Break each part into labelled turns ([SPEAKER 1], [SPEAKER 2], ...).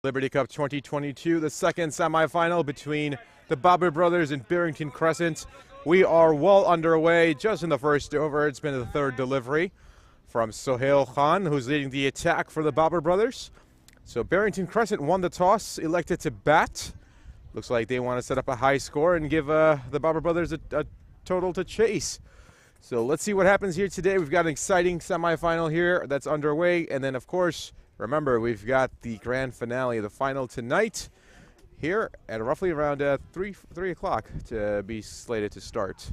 [SPEAKER 1] Liberty Cup 2022, the second semifinal between the Barber Brothers and Barrington Crescent. We are well underway just in the first over. It's been the third delivery from Sohail Khan, who's leading the attack for the Barber Brothers. So Barrington Crescent won the toss, elected to bat. Looks like they want to set up a high score and give the Barber Brothers a total to chase. So let's see what happens here today. We've got an exciting semifinal here that's underway. And then, of course, remember, we've got the grand finale, the final tonight, here at roughly around 3 o'clock to be slated to start.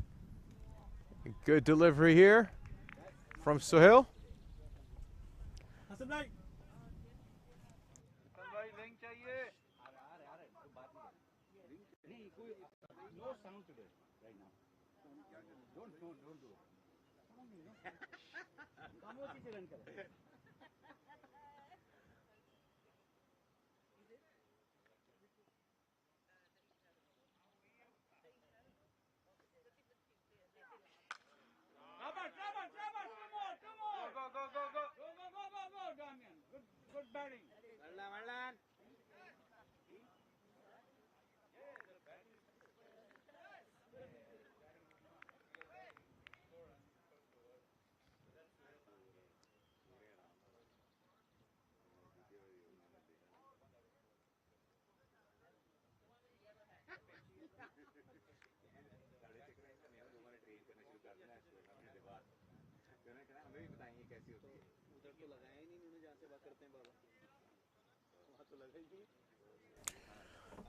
[SPEAKER 1] Good delivery here from Sohail.
[SPEAKER 2] Damien. Good batting.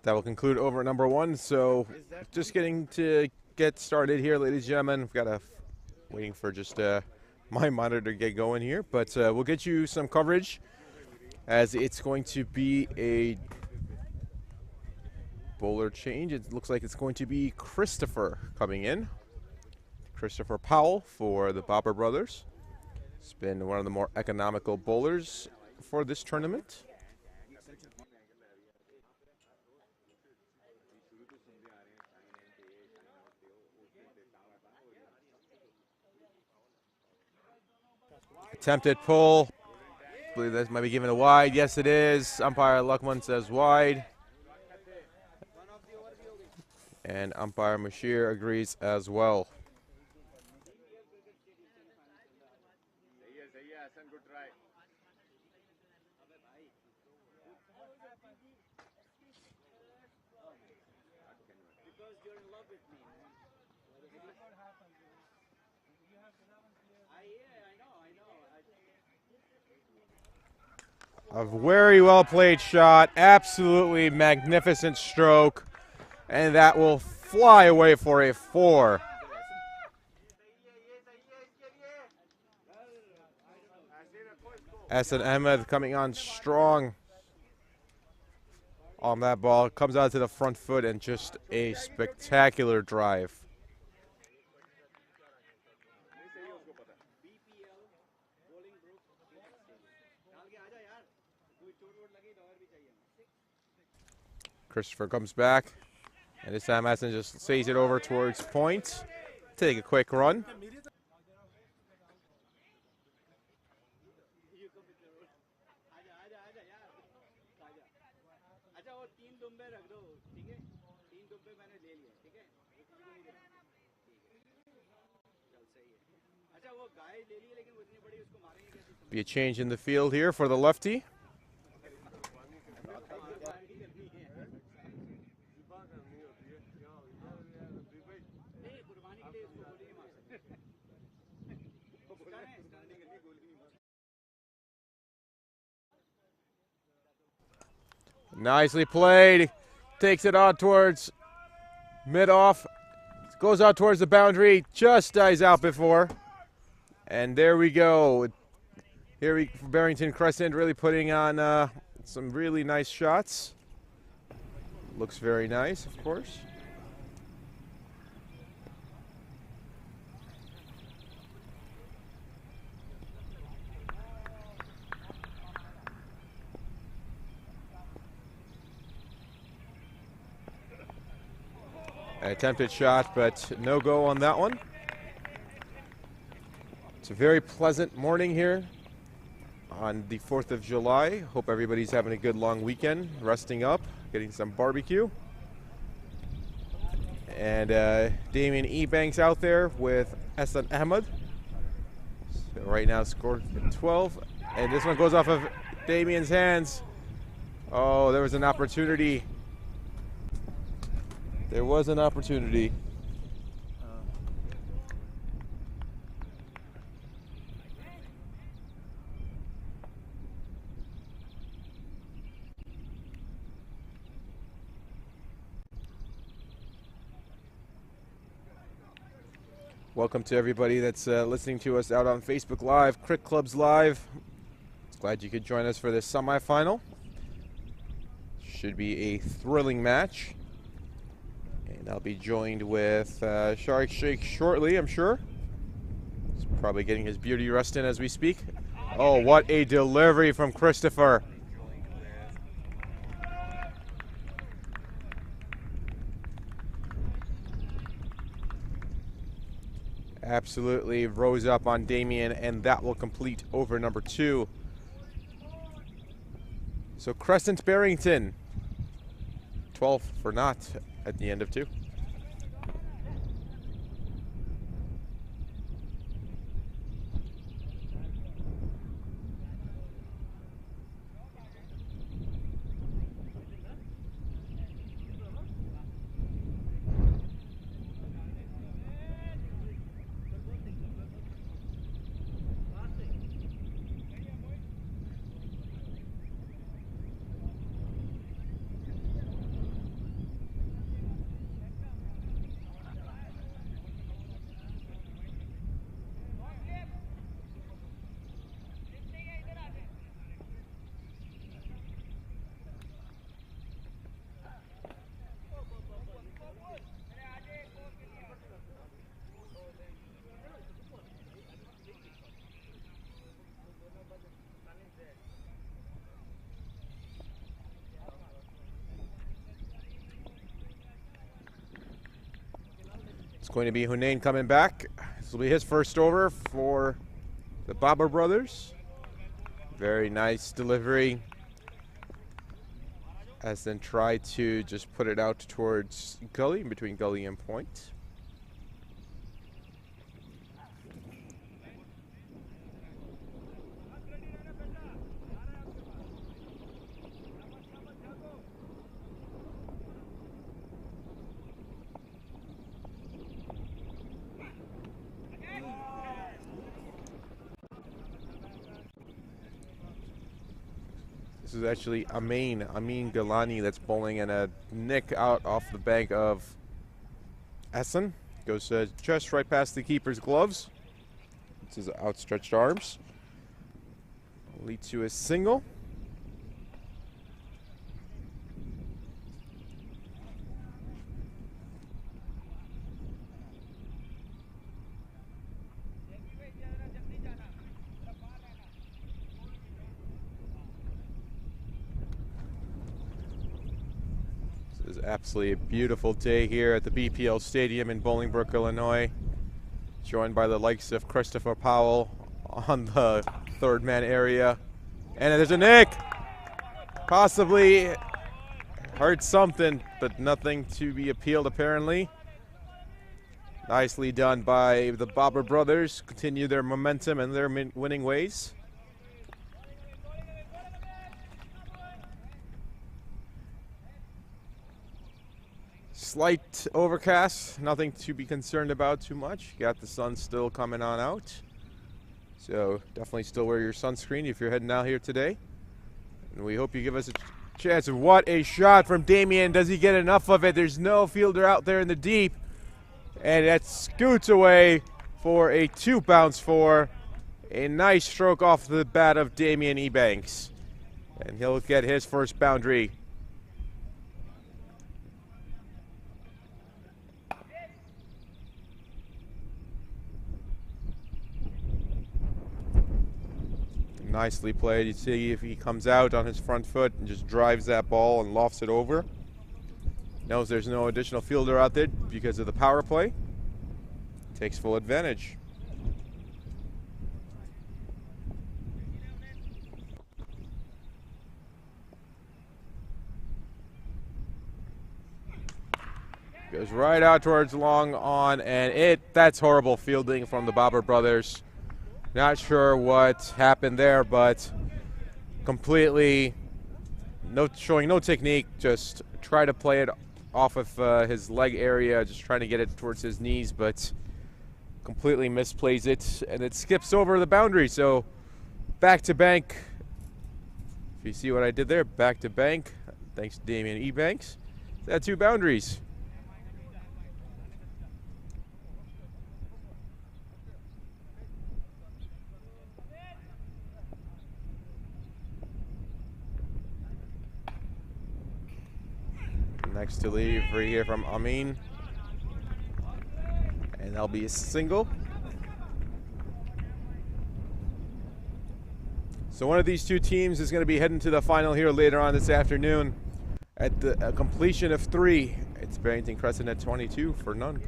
[SPEAKER 1] That will conclude over number one. So just get started here, ladies and gentlemen. We've got waiting for just my monitor to get going here, but we'll get you some coverage as it's going to be a bowler change. It looks like it's going to be Christopher coming in. Christopher Powell for the Barber Brothers. It's been one of the more economical bowlers for this tournament. Attempted pull. I believe that might be given a wide. Yes, it is. Umpire Luckman says wide. And umpire Mashir agrees as well. A very well played shot, absolutely magnificent stroke, and that will fly away for a 4. Hassan Ahmed coming on strong on that ball, comes out to the front foot and just a spectacular drive. Christopher comes back, and this time Hassan just sails it over towards point. Take a quick run. Be a change in the field here for the lefty. Nicely played. Takes it out towards mid-off. Goes out towards the boundary. Just dies out before. And there we go. Here Barrington Crescent really putting on some really nice shots. Looks very nice, of course. An attempted shot, but no go on that one. It's a very pleasant morning here on the 4th of July. Hope everybody's having a good long weekend, resting up, getting some barbecue. And Damien Ebanks out there with Hassan Ahmed. So right now scored 12. And this one goes off of Damien's hands. Oh, there was an opportunity. There was an opportunity. Welcome to everybody that's listening to us out on Facebook Live, Cricket Clubs Live. Glad you could join us for this semifinal. Should be a thrilling match. And I'll be joined with Sharik Sheikh shortly, I'm sure. He's probably getting his beauty rest in as we speak. Oh, what a delivery from Christopher. Absolutely rose up on Damien, and that will complete over number 2. So Crescent Barrington, 12 for naught at the end of 2. It's going to be Hunain coming back. This will be his first over for the Barber Brothers. Very nice delivery. As then try to just put it out towards gully, in between gully and point. This is actually Amin Galani that's bowling, and a nick out off the bank of Hassan. Goes just right past the keeper's gloves. It's his outstretched arms. Lead to a single. This is absolutely a beautiful day here at the BPL Stadium in Bolingbrook, Illinois. Joined by the likes of Christopher Powell on the third man area. And there's a nick! Possibly hurt something, but nothing to be appealed apparently. Nicely done by the Barber Brothers. Continue their momentum and their winning ways. Slight overcast, nothing to be concerned about too much. Got the sun still coming on out. So definitely still wear your sunscreen if you're heading out here today. And we hope you give us a chance. What a shot from Damien. Does he get enough of it? There's no fielder out there in the deep. And that scoots away for a 2 bounce for a nice stroke off the bat of Damien Ebanks. And he'll get his first boundary. Nicely played. You see if he comes out on his front foot and just drives that ball and lofts it over. Knows there's no additional fielder out there because of the power play. Takes full advantage. Goes right out towards long on, and that's horrible fielding from the Barber Brothers. Not sure what happened there, but completely showing no technique. Just try to play it off of his leg area, just trying to get it towards his knees, but completely misplays it, and it skips over the boundary. So back to bank. If you see what I did there, back to bank. Thanks to Damien Ebanks. That's 2 boundaries. Next to leave right here from Amin. And that'll be a single. So one of these 2 teams is going to be heading to the final here later on this afternoon. At the completion of 3, it's Barrington Crescent at 22 for none.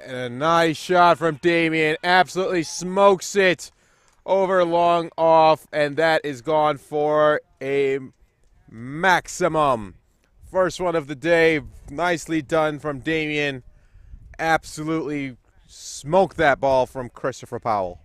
[SPEAKER 1] And a nice shot from Damien. Absolutely smokes it over long off, and that is gone for a maximum. First one of the day. Nicely done from Damien. Absolutely smoked that ball from Christopher Powell.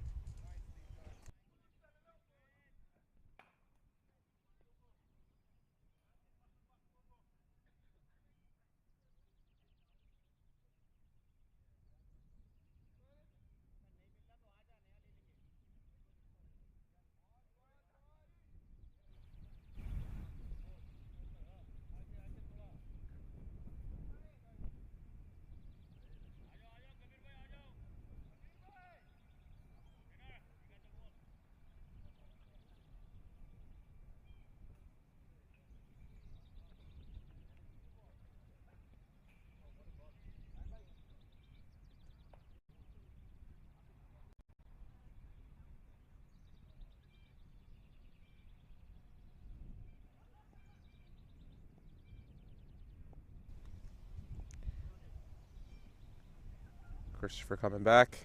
[SPEAKER 1] Christopher coming back.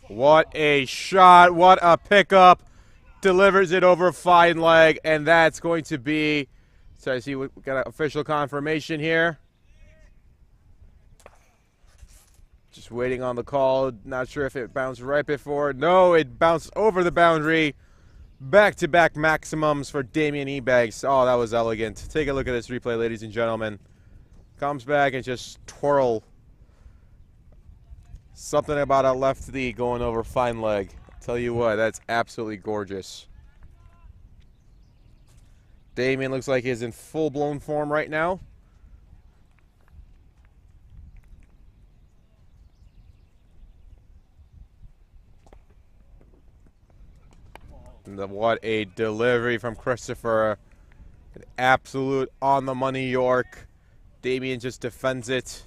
[SPEAKER 1] What a shot. What a pickup. Delivers it over fine leg, and that's going to be, so I see we got an official confirmation here. Just waiting on the call. Not sure if it bounced right before. No, it bounced over the boundary. Back-to-back maximums for Damien Ebanks. Oh, that was elegant. Take a look at this replay, ladies and gentlemen. Comes back and just twirl. Something about a lefty going over fine leg. Tell you what, that's absolutely gorgeous. Damien looks like he's in full-blown form right now. And what a delivery from Christopher. An absolute on-the-money York. Damien just defends it.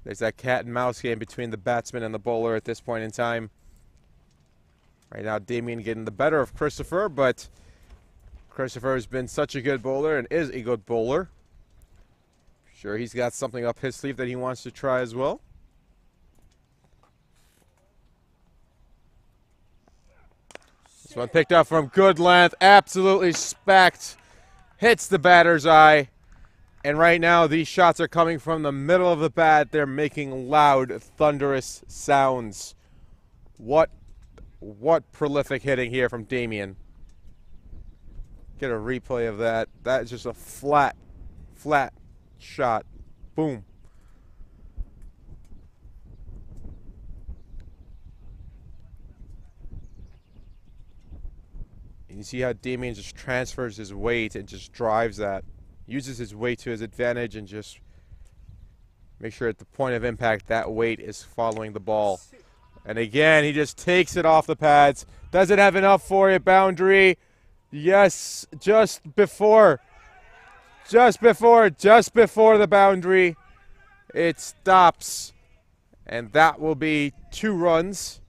[SPEAKER 1] There's that cat and mouse game between the batsman and the bowler at this point in time. Right now, Damien getting the better of Christopher, but Christopher has been such a good bowler and is a good bowler. Sure, he's got something up his sleeve that he wants to try as well. This one picked up from good length, absolutely spacked, hits the batter's eye. And right now, these shots are coming from the middle of the bat. They're making loud, thunderous sounds. What prolific hitting here from Damien. Get a replay of that. That is just a flat shot. Boom. You see how Damien just transfers his weight and just drives that. Uses his weight to his advantage and just make sure at the point of impact that weight is following the ball. And again, he just takes it off the pads. Doesn't have enough for it. Boundary. Yes, just before the boundary. It stops. And that will be 2 runs.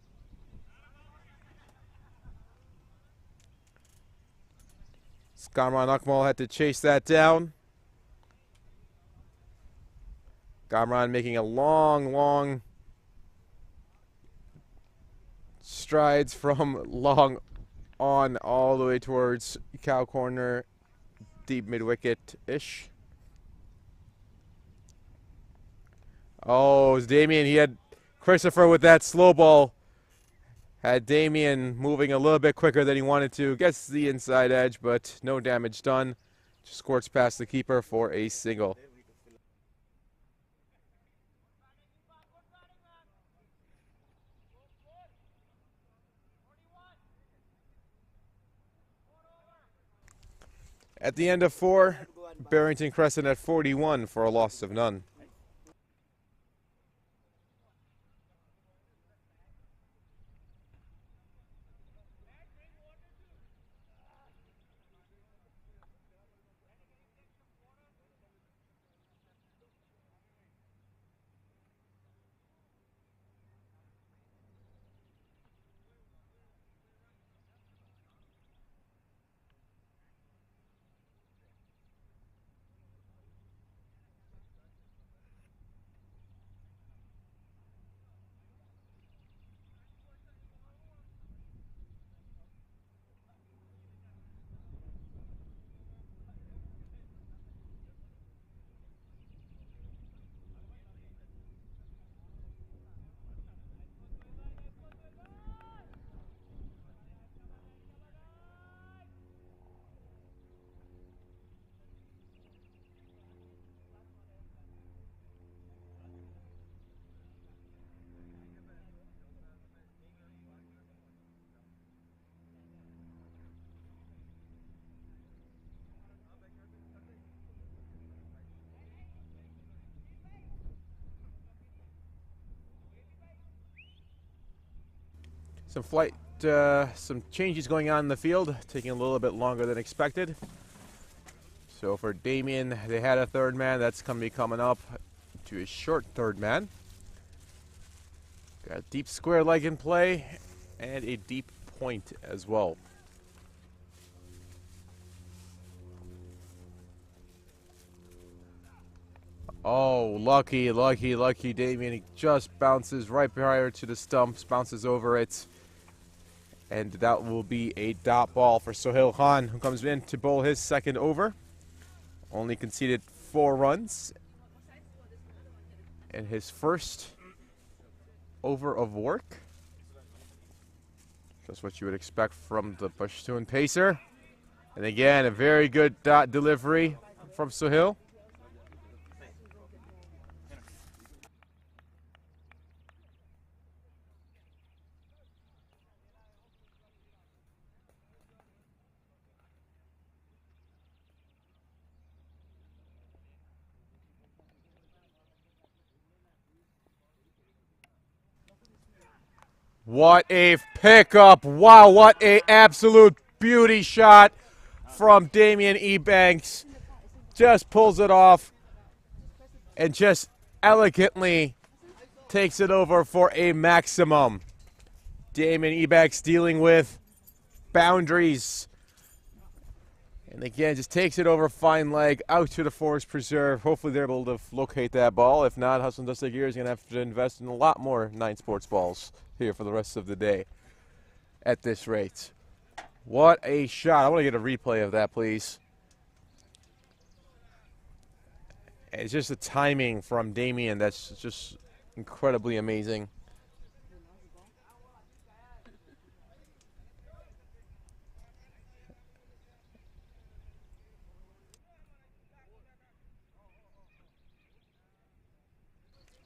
[SPEAKER 1] Kamran Akmal had to chase that down. Kamran making a long strides from long on all the way towards cow corner, deep mid-wicket-ish. Oh, it was Damien. He had Christopher with that slow ball. Had Damien moving a little bit quicker than he wanted to. Gets the inside edge, but no damage done. Just squirts past the keeper for a single. At the end of 4, Barrington Crescent at 41 for a loss of none. Some changes going on in the field, taking a little bit longer than expected. So for Damien, they had a third man. That's going to be coming up to a short third man. Got a deep square leg in play and a deep point as well. Oh, lucky Damien. He just bounces right prior to the stumps, bounces over it. And that will be a dot ball for Sohail Khan, who comes in to bowl his second over. Only conceded 4 runs. And his first over of work. Just what you would expect from the Pashtun pacer. And again, a very good dot delivery from Sohail. What a pickup. Wow, what a absolute beauty shot from Damien Ebanks. Just pulls it off and just elegantly takes it over for a maximum. Damien Ebanks dealing with boundaries. And again, just takes it over fine leg out to the Forest Preserve. Hopefully they're able to locate that ball. If not, Hassan Dastagir is going to have to invest in a lot more 9 Sports balls here for the rest of the day at this rate. What a shot. I want to get a replay of that, please. And it's just the timing from Damien that's just incredibly amazing.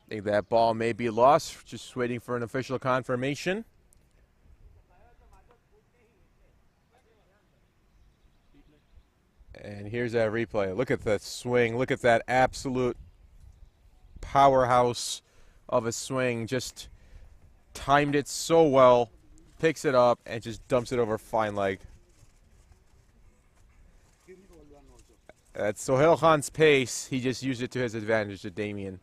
[SPEAKER 1] I think that ball may be lost. Just waiting for an official confirmation. And here's that replay. Look at that swing. Look at that absolute powerhouse of a swing. Just timed it so well. Picks it up and just dumps it over fine leg. That's Sohail Khan's pace. He just used it to his advantage to Damien.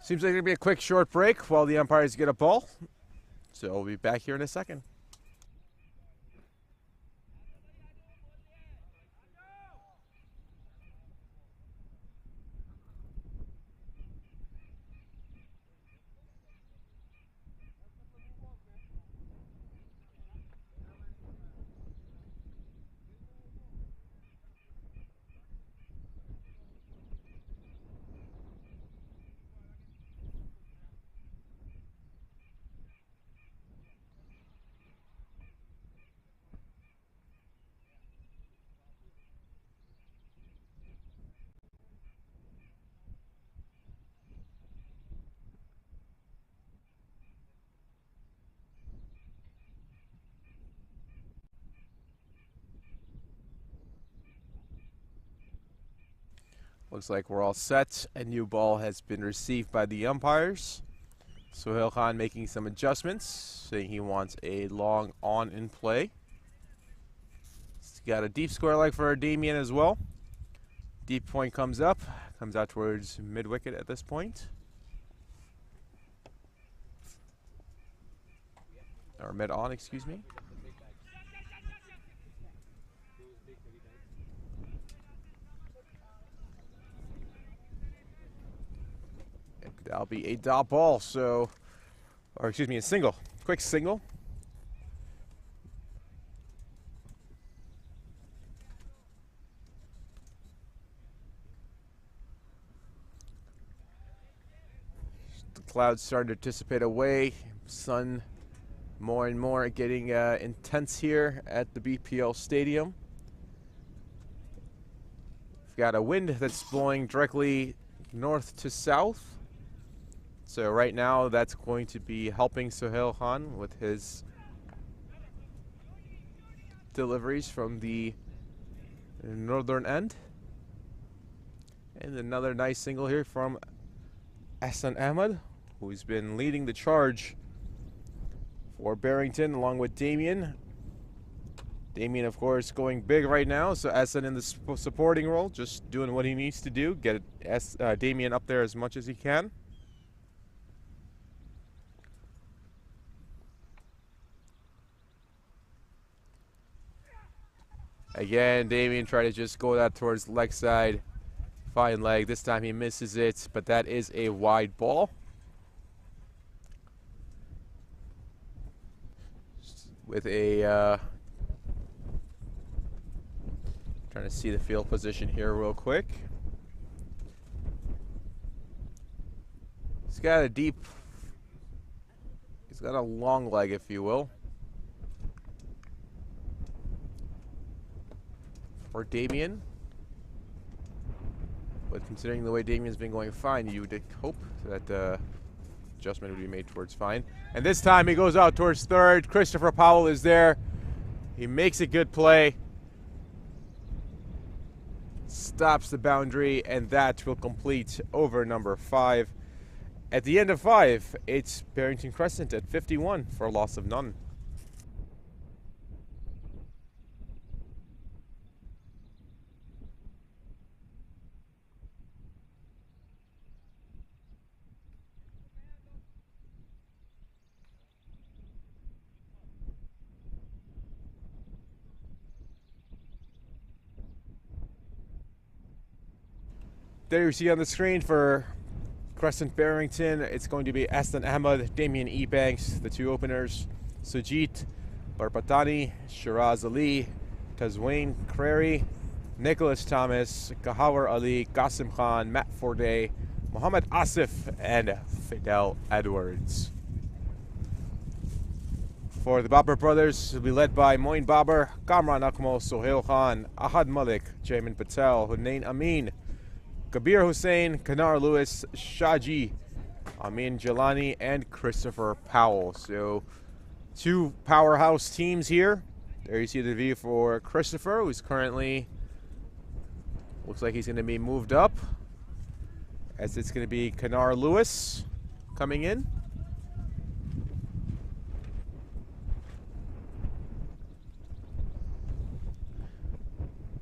[SPEAKER 1] Seems like it'll be a quick short break while the umpires get a ball. So we'll be back here in a second. Looks like we're all set. A new ball has been received by the umpires. Sohail Khan making some adjustments, saying he wants a long on in play. He's got a deep square leg for Damien as well. Deep point comes up, comes out towards mid wicket at this point. Or mid on, excuse me. That'll be a dot ball, so, or excuse me, a single. Quick single. The clouds starting to dissipate away. Sun more and more getting intense here at the BPL Stadium. We've got a wind that's blowing directly north to south. So right now that's going to be helping Sohail Khan with his deliveries from the northern end. And another nice single here from Hassan Ahmed, who's been leading the charge for Barrington along with Damien. Damien, of course, going big right now, so Hassan in the supporting role, just doing what he needs to do, get Damien up there as much as he can. Again, Damien tried to just go that towards the leg side. Fine leg. This time he misses it, but that is a wide ball. With a trying to see the field position here real quick. He's got a long leg, if you will. For Damien, but considering the way Damien's been going fine, you would hope that adjustment would be made towards fine. And this time he goes out towards third. Christopher Powell is there. He makes a good play, stops the boundary, and that will complete over number 5. At the end of 5, it's Barrington Crescent at 51 for a loss of none. There you see on the screen for Crescent Barrington, it's going to be Hassan Ahmed, Damien Ebanks, the 2 openers, Sujit Barpatani, Shiraz Ali, Tazwain Crary, Nicholas Thomas, Kahawar Ali, Qasim Khan, Matt Forday, Muhammad Asif, and Fidel Edwards. For the Barber Brothers, will be led by Moin Babar, Kamran Akmal, Sohail Khan, Ahad Malik, Jamin Patel, Hunain Amin, Kabir Hussain, Kanar Lewis, Shaji, Amin Jalani, and Christopher Powell. So Two powerhouse teams here. There you see the view for Christopher, who's currently, looks like he's going to be moved up, as it's going to be Kanar Lewis coming in.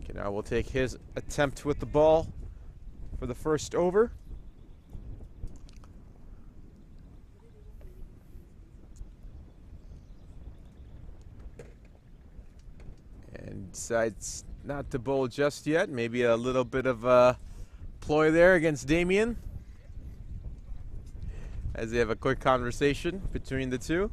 [SPEAKER 1] Kanar will take his attempt with the ball for the first over. And decides not to bowl just yet. Maybe a little bit of a ploy there against Damien, as they have a quick conversation between the two.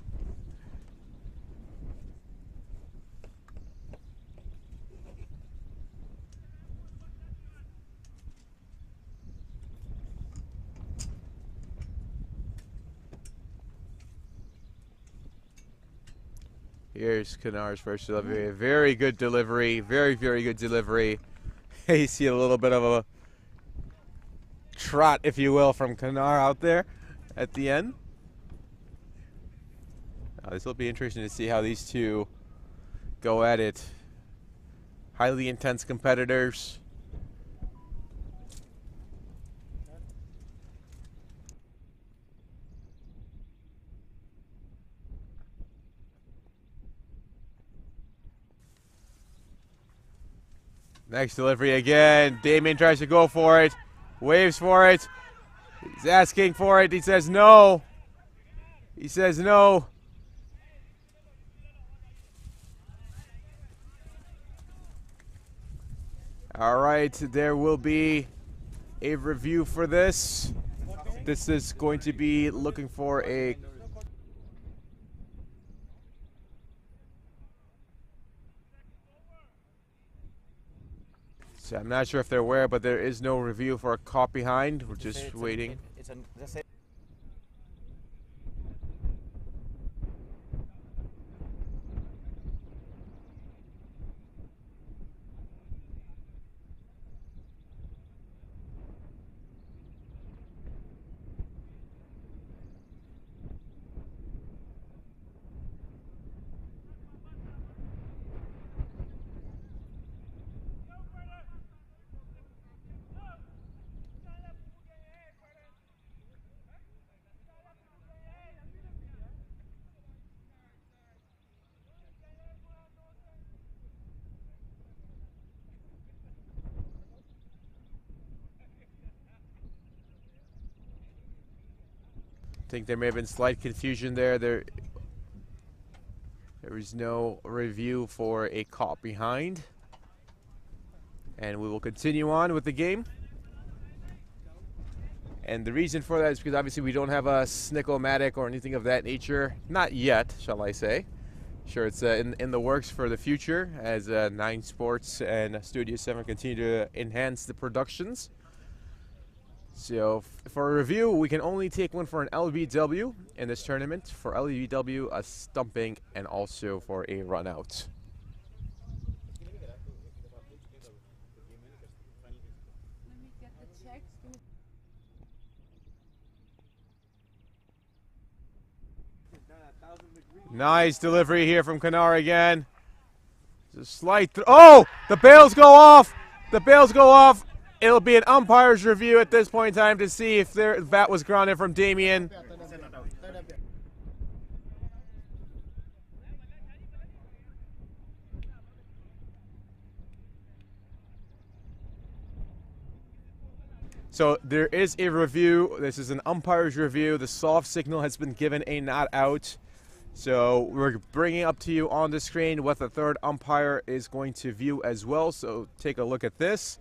[SPEAKER 1] Here's Kanar's first delivery. A very good delivery. Very, very good delivery. You see a little bit of a trot, if you will, from Kanar out there at the end. This will be interesting to see how these two go at it. Highly intense competitors. Next delivery again. Damien tries to go for it. Waves for it. He's asking for it. He says no. He says no. All right, there will be a review for this. This is going to be looking for a... So I'm not sure if they're aware, but there is no review for a caught behind. We're just waiting. I think there may have been slight confusion there. There is no review for a caught behind. And we will continue on with the game. And the reason for that is because obviously we don't have a Snickle-matic or anything of that nature. Not yet, shall I say. Sure, it's in the works for the future as 9 Sports and Studio 7 continue to enhance the productions. So for a review, we can only take one for an LBW in this tournament. For LBW, a stumping, and also for a run out. Nice delivery here from Kanar again. It's a slight oh, the bails go off. The bails go off. It'll be an umpire's review at this point in time to see if their bat was grounded from Damien. So there is a review. This is an umpire's review. The soft signal has been given a not out. So we're bringing up to you on the screen what the third umpire is going to view as well. So take a look at this.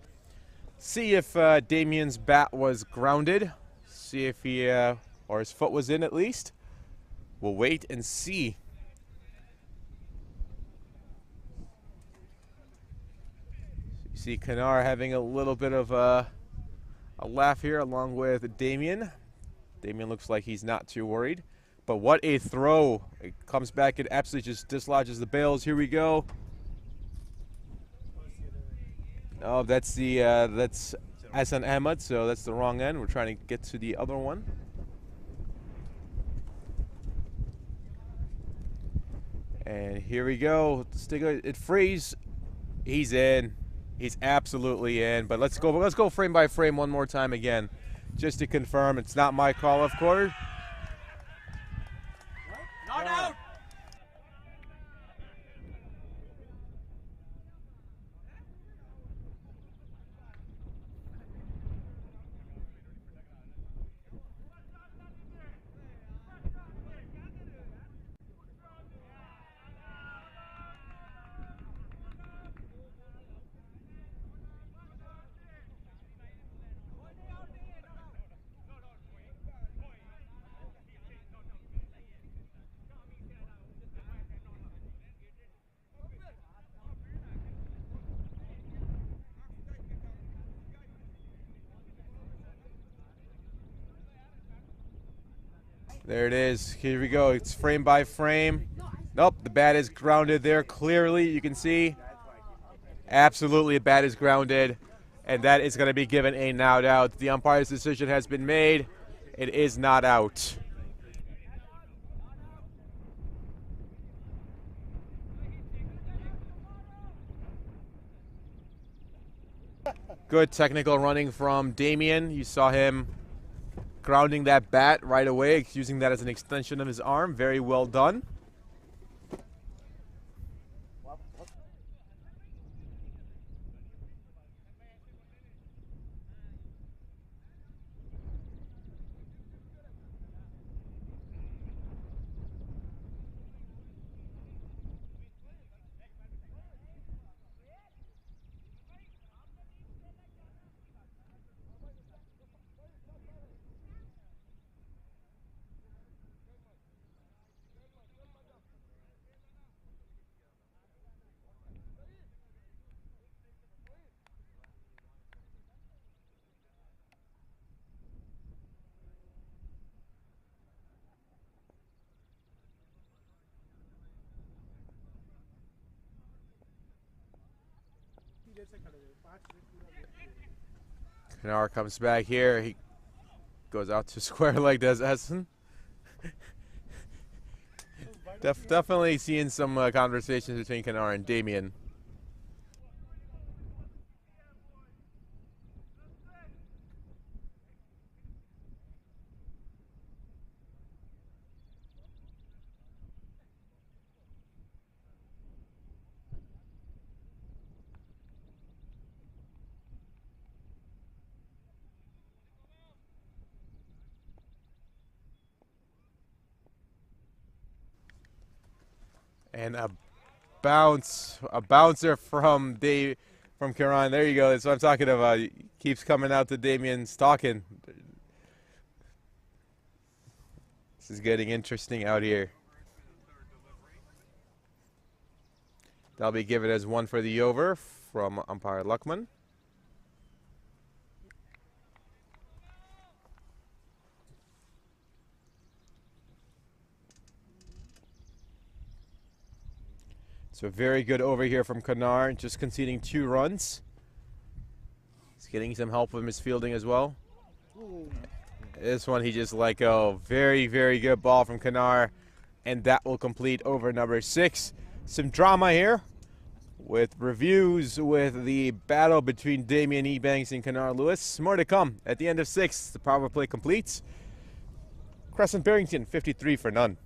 [SPEAKER 1] See if Damien's bat was grounded. See if he, or his foot was in at least. We'll wait and see. You see Kanar having a little bit of a laugh here along with Damien. Damien looks like he's not too worried. But what a throw. It comes back and absolutely just dislodges the bails. Here we go. Oh, that's the that's Hassan Ahmad, so that's the wrong end. We're trying to get to the other one. And here we go. It frees. He's in. He's absolutely in. But let's go frame by frame one more time again, just to confirm it's not my call, of course.
[SPEAKER 2] Not out.
[SPEAKER 1] There it is. Here we go. It's frame by frame. Nope, the bat is grounded there. Clearly, you can see. Absolutely, the bat is grounded. And that is going to be given a not out. The umpire's decision has been made. It is not out. Good technical running from Damien. You saw him grounding that bat right away, using that as an extension of his arm. Very well done. Khan comes back here. He goes out to square leg, does Essen. Definitely seeing some conversations between Khan and Damien. And a bouncer from Khan. There you go. That's what I'm talking about. He keeps coming out to Damien's talking. This is getting interesting out here. That'll be given as one for the over from umpire Luckman. So very good over here from Khan, just conceding 2 runs. He's getting some help from his fielding as well. This one he just let go. Very, very good ball from Khan, and that will complete over number 6. Some drama here with reviews with the battle between Damien Ebanks and Khan Lewis. More to come at the end of 6. The power play completes. Crescent Barrington 53 for none.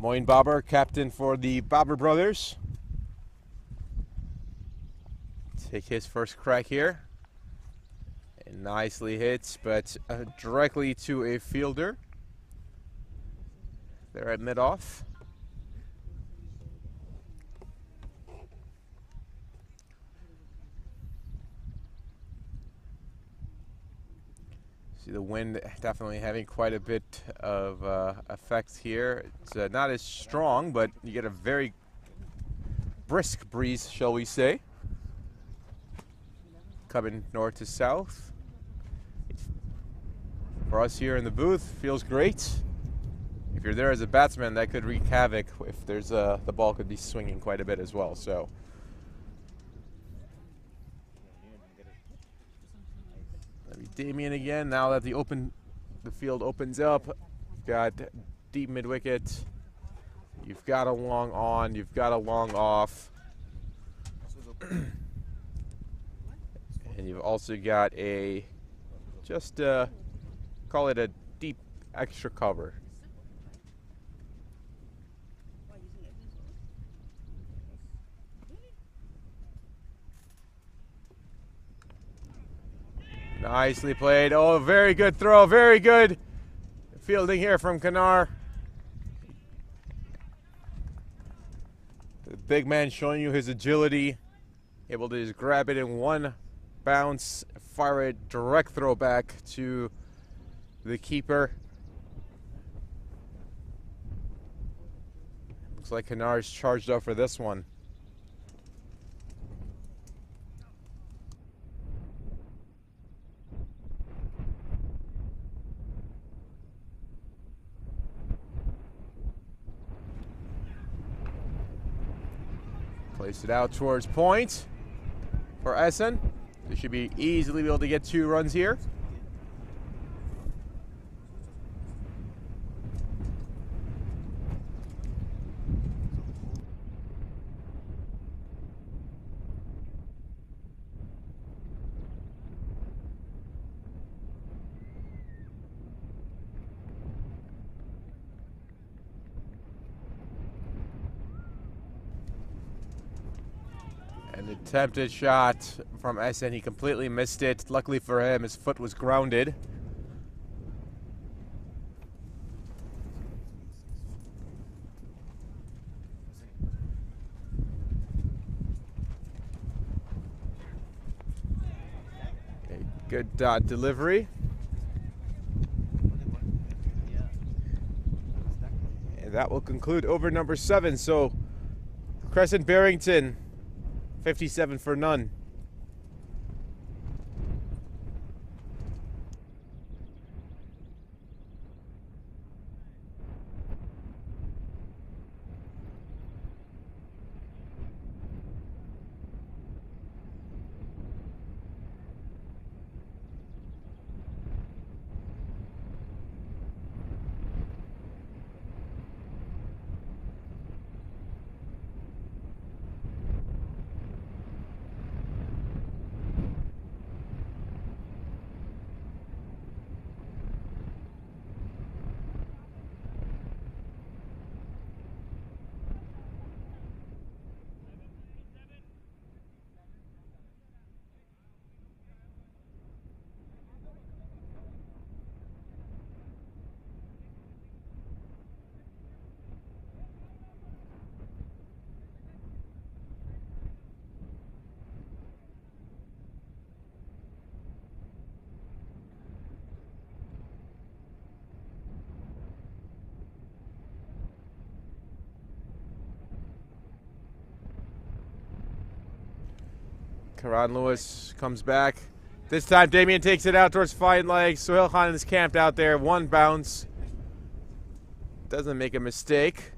[SPEAKER 1] Moin Babar, captain for the Barber Brothers. Take his first crack here. And nicely hits, but directly to a fielder. They're at mid-off. See the wind definitely having quite a bit of effect here. It's not as strong, but you get a very brisk breeze, shall we say. Coming north to south. For us here in the booth, feels great. If you're there as a batsman, that could wreak havoc if there's the ball could be swinging quite a bit as well. So. Damien again. Now that the field opens up, you've got deep mid wicket. You've got a long on. You've got a long off, and you've also got a call it a deep extra cover. Nicely played. Oh, very good throw. Very good fielding here from Kanar. The big man showing you his agility. Able to just grab it in one bounce, fire it direct throw back to the keeper. Looks like Kanar's charged up for this one. Place it out towards point for Essen. They should be easily able to get 2 runs here. An attempted shot from Essen. He completely missed it. Luckily for him, his foot was grounded. A good delivery. And that will conclude over number 7. So, Crescent Barrington, 57 for none. Karan Lewis comes back. This time Damien takes it out towards fine legs. Sohail Khan is camped out there. 1 bounce. Doesn't make a mistake.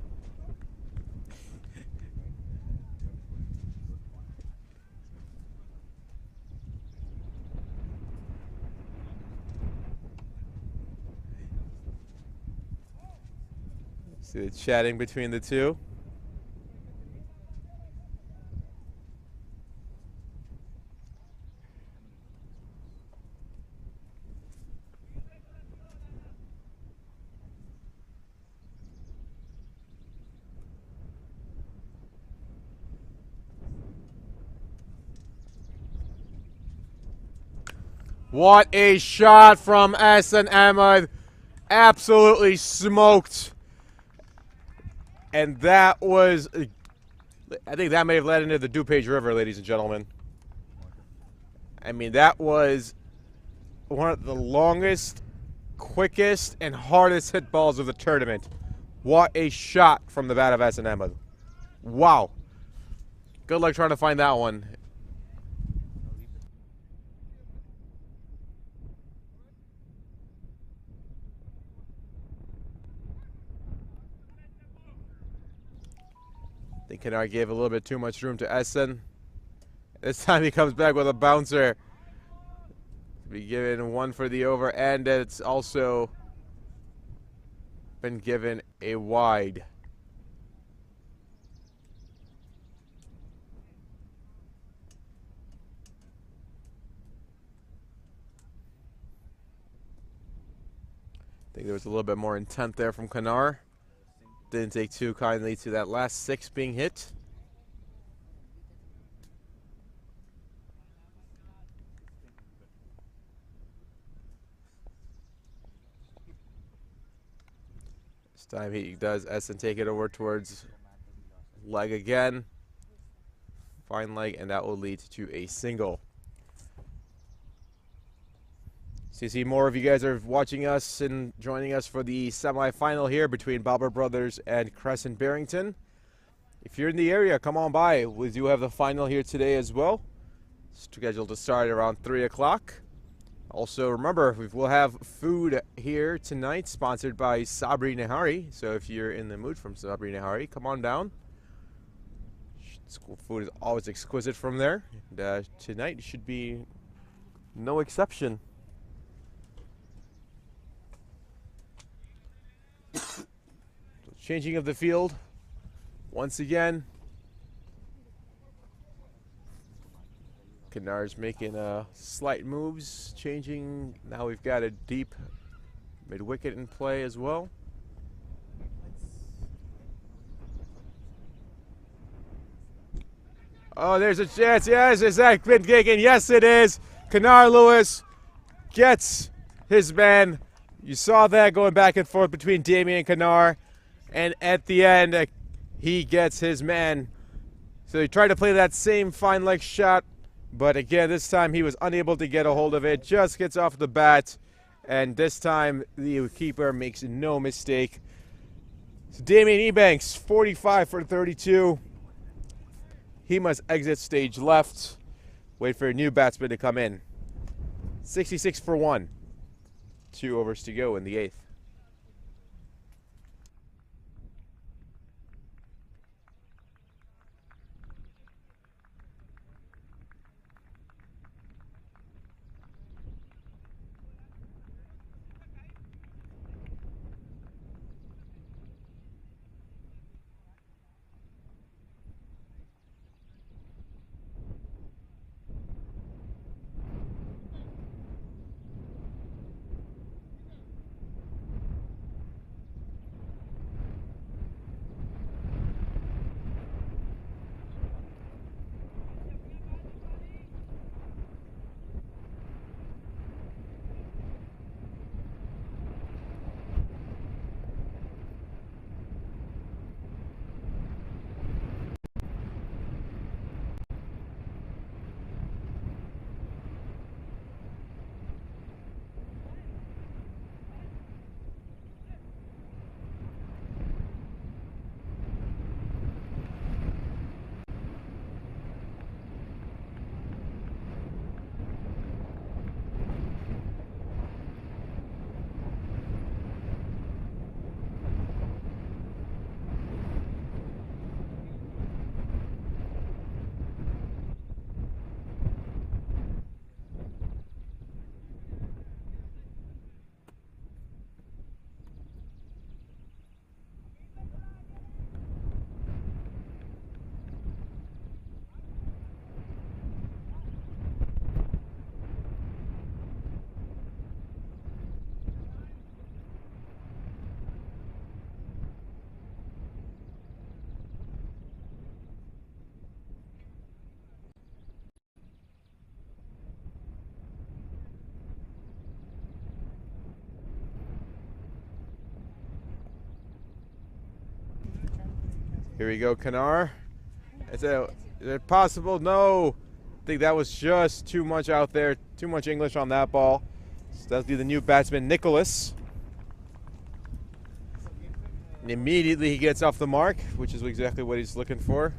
[SPEAKER 1] See the chatting between the two. What a shot from Hassan Ahmed. Absolutely smoked. And that was, I think that may have led into the DuPage River, ladies and gentlemen. I mean, that was one of the longest, quickest, and hardest hit balls of the tournament. What a shot from the bat of Hassan Ahmed. Wow. Good luck trying to find that one. I think Kennard gave a little bit too much room to Essen. This time he comes back with a bouncer. Be given one for the over, and it's also been given a wide. I think there was a little bit more intent there from Kennard. Didn't take too kindly to that last six being hit. This time he does Essen take it over towards leg again. Fine leg, and that will lead to a single. So you see more of you guys are watching us and joining us for the semifinal here between Barber Brothers and Crescent Barrington. If you're in the area, come on by. We do have the final here today as well. Scheduled to start around 3 o'clock. Also, remember, we will have food here tonight, sponsored by Sabri Nehari. So if you're in the mood from Sabri Nehari, come on down. School food is always exquisite from there. And tonight should be no exception. So changing of the field once again. Kennard's making slight moves, changing. Now we've got a deep mid-wicket in play as well. Oh, there's a chance. Yes, is that been taken? Yes, it is. Kennard Lewis gets his man. You saw that going back and forth between Damien and Kennard. And at the end, he gets his man. So he tried to play that same fine leg shot. But again, this time he was unable to get a hold of it. Just gets off the bat. And this time the keeper makes no mistake. So Damien Ebanks, 45 for 32. He must exit stage left. Wait for a new batsman to come in. 66 for 1. 2 overs to go in the 8th. Here we go, Kanar. Is it possible? No. I think that was just too much out there. Too much English on that ball. So that'll be the new batsman, Nicholas. And immediately he gets off the mark, which is exactly what he's looking for.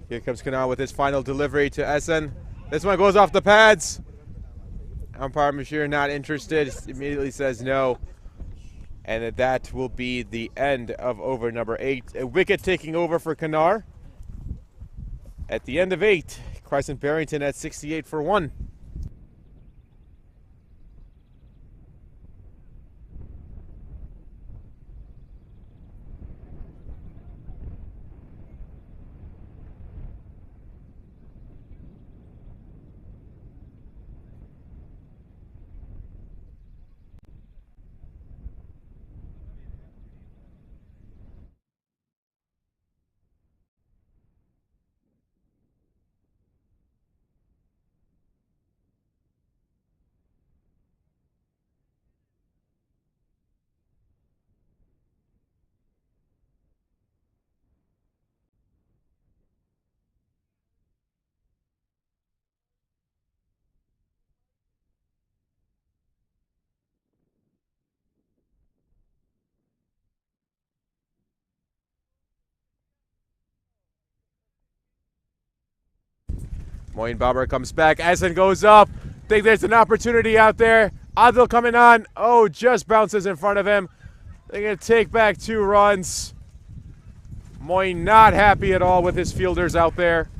[SPEAKER 1] Here comes Kanar with his final delivery to Essen. This one goes off the pads. Umpire Mashir not interested, immediately says no. And that will be the end of over number 8. A wicket taking over for Kanar. At the end of 8, Crescent Barrington at 68 for 1. Moin Babar comes back. Essen goes up. Think there's an opportunity out there. Adil coming on. Oh, just bounces in front of him. They're going to take back 2 runs. Moin not happy at all with his fielders out there.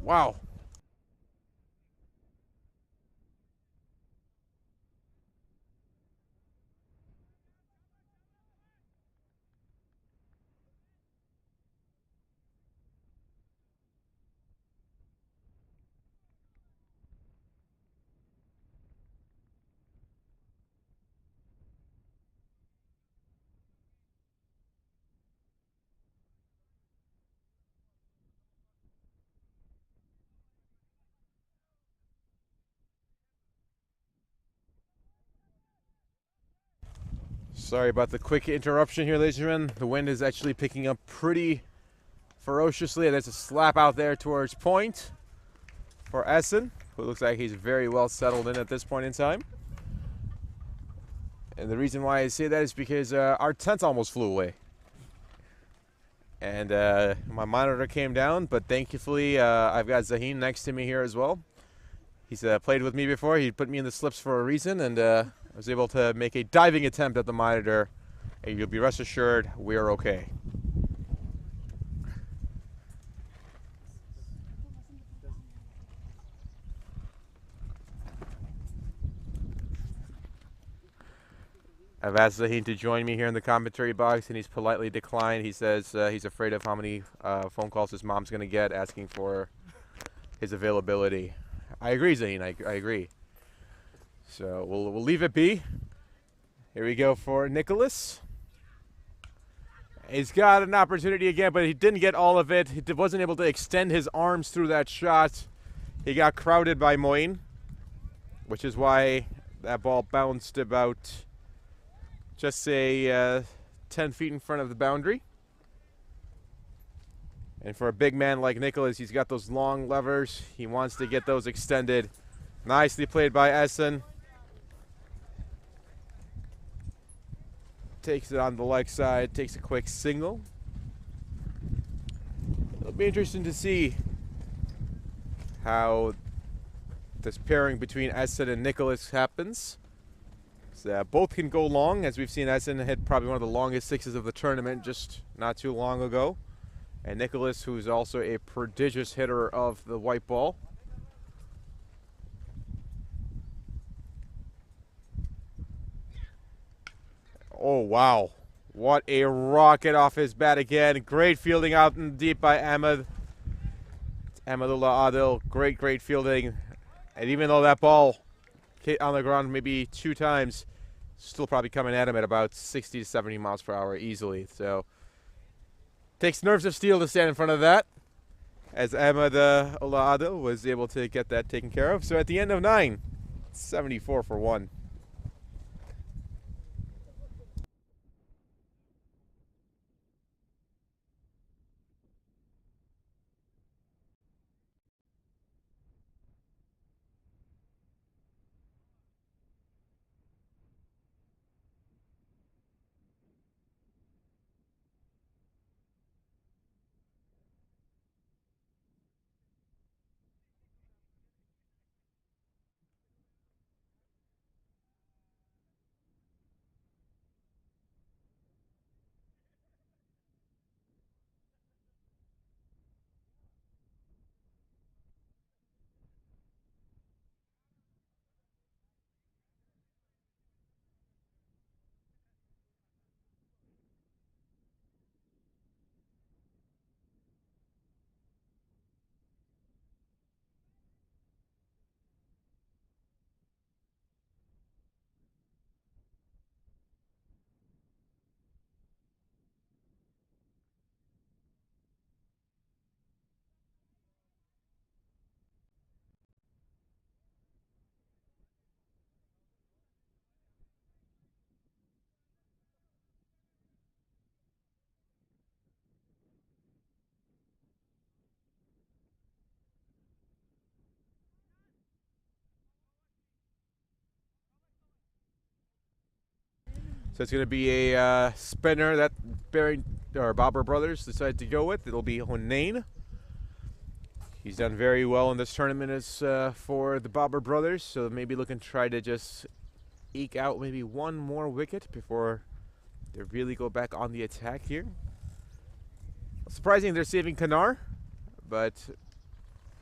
[SPEAKER 1] Wow. Sorry about the quick interruption here, ladies and gentlemen. The wind is actually picking up pretty ferociously. There's a slap out there towards point for Essen, who looks like he's very well settled in at this point in time. And the reason why I say that is because our tent almost flew away. And my monitor came down, but thankfully I've got Zaheen next to me here as well. He's played with me before. He put me in the slips for a reason, and I was able to make a diving attempt at the monitor, and you'll be rest assured we're okay. I've asked Zaheen to join me here in the commentary box, and he's politely declined. He says he's afraid of how many phone calls his mom's going to get asking for his availability. I agree, Zaheen. I agree. So we'll leave it be. Here we go for Nicholas. He's got an opportunity again, but he didn't get all of it. He wasn't able to extend his arms through that shot. He got crowded by Moin, which is why that ball bounced about, just say, 10 feet in front of the boundary. And for a big man like Nicholas, he's got those long levers. He wants to get those extended. Nicely played by Essen. Takes it on the leg side, takes a quick single. It'll be interesting to see how this pairing between Essen and Nicholas happens. So, both can go long, as we've seen Essen hit probably one of the longest sixes of the tournament just not too long ago. And Nicholas, who's also a prodigious hitter of the white ball. Oh, wow. What a rocket off his bat again. Great fielding out in deep by Ahmed. Ahmadullah Adil. Great fielding. And even though that ball hit on the ground maybe 2 times, still probably coming at him at about 60 to 70 miles per hour easily. So, takes nerves of steel to stand in front of that, as Ahmadullah Adil was able to get that taken care of. So at the end of 9, 74 for 1. So it's going to be a spinner that Barber Brothers decided to go with. It'll be Hunain. He's done very well in this tournament as for the Barber Brothers, so maybe looking to try to just eke out maybe one more wicket before they really go back on the attack here. Surprising they're saving Kanar, but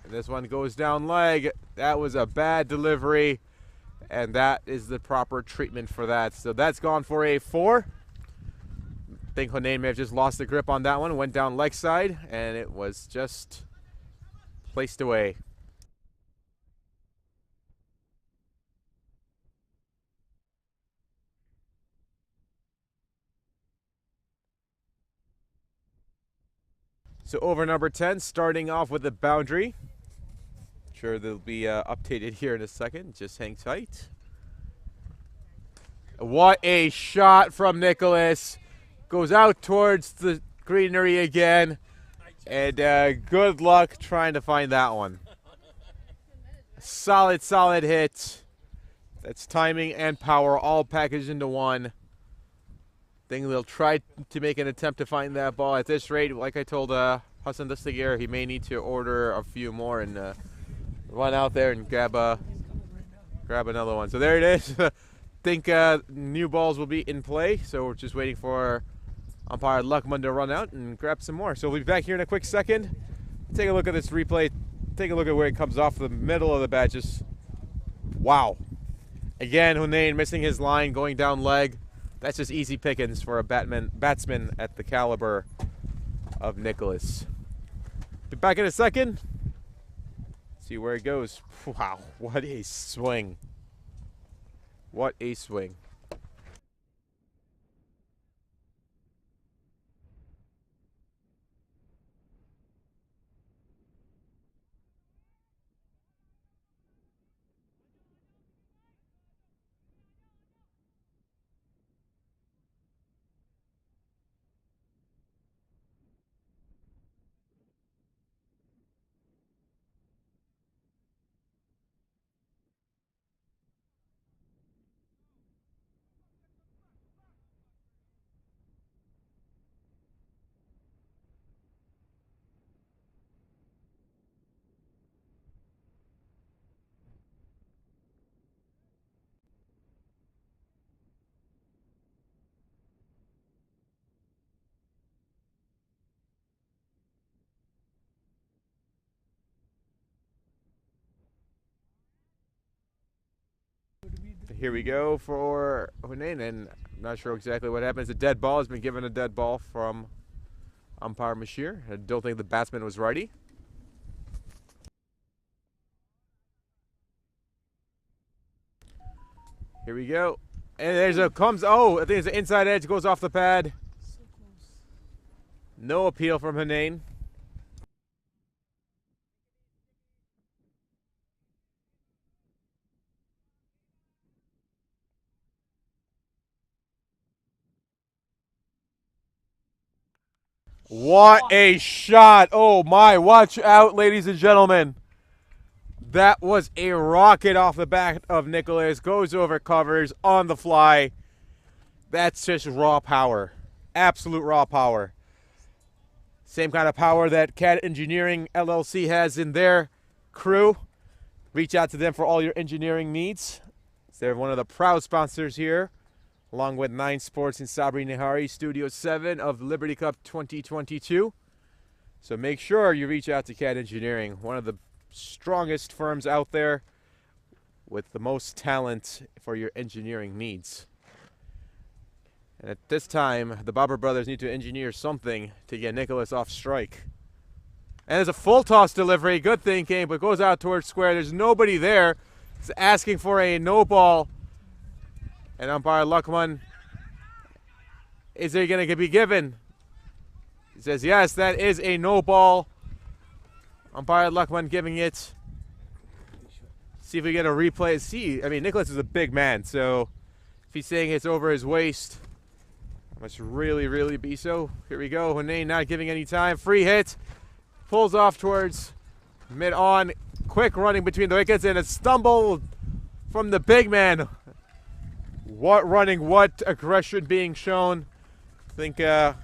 [SPEAKER 1] this one goes down leg. That was a bad delivery, and that is the proper treatment for that. So that's gone for a 4. I think Hunain may have just lost the grip on that one. Went down leg side, and it was just placed away. So over number 10, starting off with the boundary. Sure, they'll be updated here in a second. Just hang tight. What a shot from Nicholas. Goes out towards the greenery again. And good luck trying to find that one. Solid hit. That's timing and power all packaged into one. Think they'll try to make an attempt to find that ball. At this rate, like I told Hassan Dastagir, he may need to order a few more and run out there and grab another one. So there it is. Think new balls will be in play. So we're just waiting for umpire Luckman to run out and grab some more. So we'll be back here in a quick second. Take a look at this replay. Take a look at where it comes off the middle of the bat. Just wow. Again, Hunain missing his line, going down leg. That's just easy pickings for a batsman at the caliber of Nicholas. Be back in a second. See where it goes. Wow, what a swing. What a swing. Here we go for Hunain, and I'm not sure exactly what happened. It's a dead ball. Has been given a dead ball from umpire Mashir. I don't think the batsman was righty. Here we go. And there's a comes. Oh, I think it's an inside edge. Goes off the pad.
[SPEAKER 2] So close.
[SPEAKER 1] No appeal from Hunain. What a shot. Oh my, watch out, ladies and gentlemen. That was a rocket off the back of Nicholas. Goes over covers on the fly. That's just raw power. Absolute raw power. Same kind of power that CAD Engineering LLC has in their crew. Reach out to them for all your engineering needs. They're one of the proud sponsors here, along with 9 Sports and Sabri Nihari, Studio 7 of Liberty Cup 2022. So make sure you reach out to CAD Engineering, one of the strongest firms out there with the most talent for your engineering needs. And at this time, the Barber Brothers need to engineer something to get Nicholas off strike. And there's a full toss delivery. Good thinking, but goes out towards square. There's nobody there. It's asking for a no ball. And umpire Luckman, is it going to be given? He says, yes, that is a no ball. Umpire Luckman giving it. See if we get a replay. See, I mean, Nicholas is a big man, so if he's saying it's over his waist, it must really, really be so. Here we go. Hunain not giving any time. Free hit. Pulls off towards mid-on. Quick running between the wickets and a stumble from the big man. What running, what aggression being shown. I think, here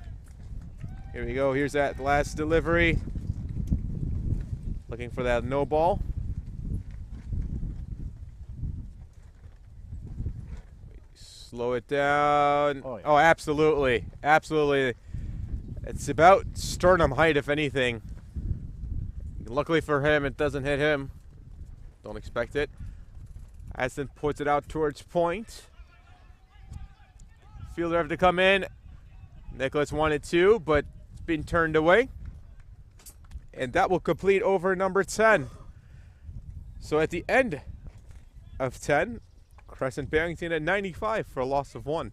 [SPEAKER 1] we go. Here's that last delivery. Looking for that no ball. Slow it down.
[SPEAKER 2] Oh, yeah.
[SPEAKER 1] Oh, absolutely. Absolutely. It's about sternum height, if anything. Luckily for him, it doesn't hit him. Don't expect it. Aston puts it out towards point. Fielder have to come in. Nicholas wanted to, but it's been turned away. And that will complete over number 10. So at the end of 10, Crescent Barrington at 95 for a loss of 1.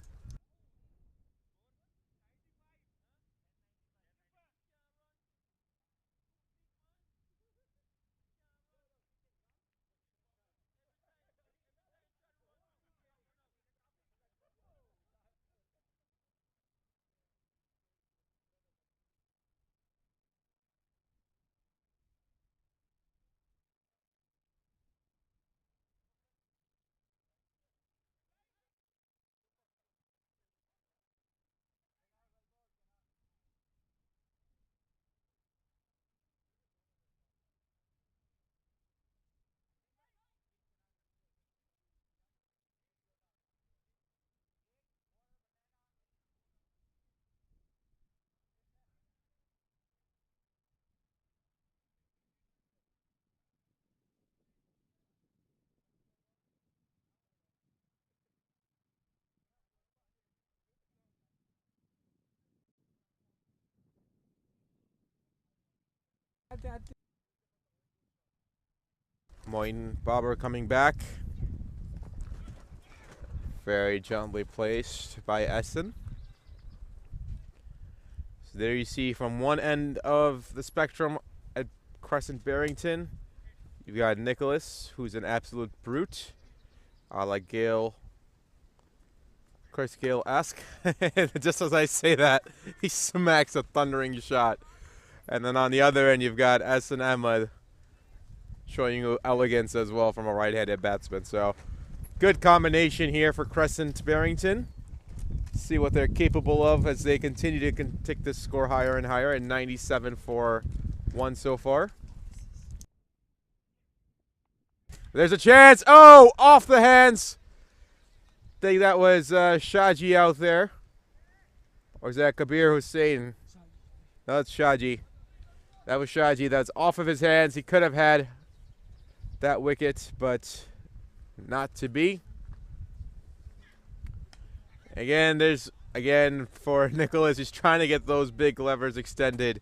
[SPEAKER 1] Moin Babar coming back. Very gently placed by Essen. So there you see from one end of the spectrum at Crescent Barrington, you've got Nicholas, who's an absolute brute. Like Gale, Chris Gale-esque. Just as I say that, he smacks a thundering shot. And then on the other end, you've got Essen Ahmed showing you elegance as well from a right-handed batsman. So good combination here for Crescent Barrington. See what they're capable of as they continue to take this score higher and higher at 97 for 1 so far. There's a chance. Oh, off the hands. I think that was Shaji out there. Or is that Kabir Hussain? No, that's Shaji. That was Shaji. That's off of his hands. He could have had that wicket, but not to be. Again, for Nicholas, he's trying to get those big levers extended.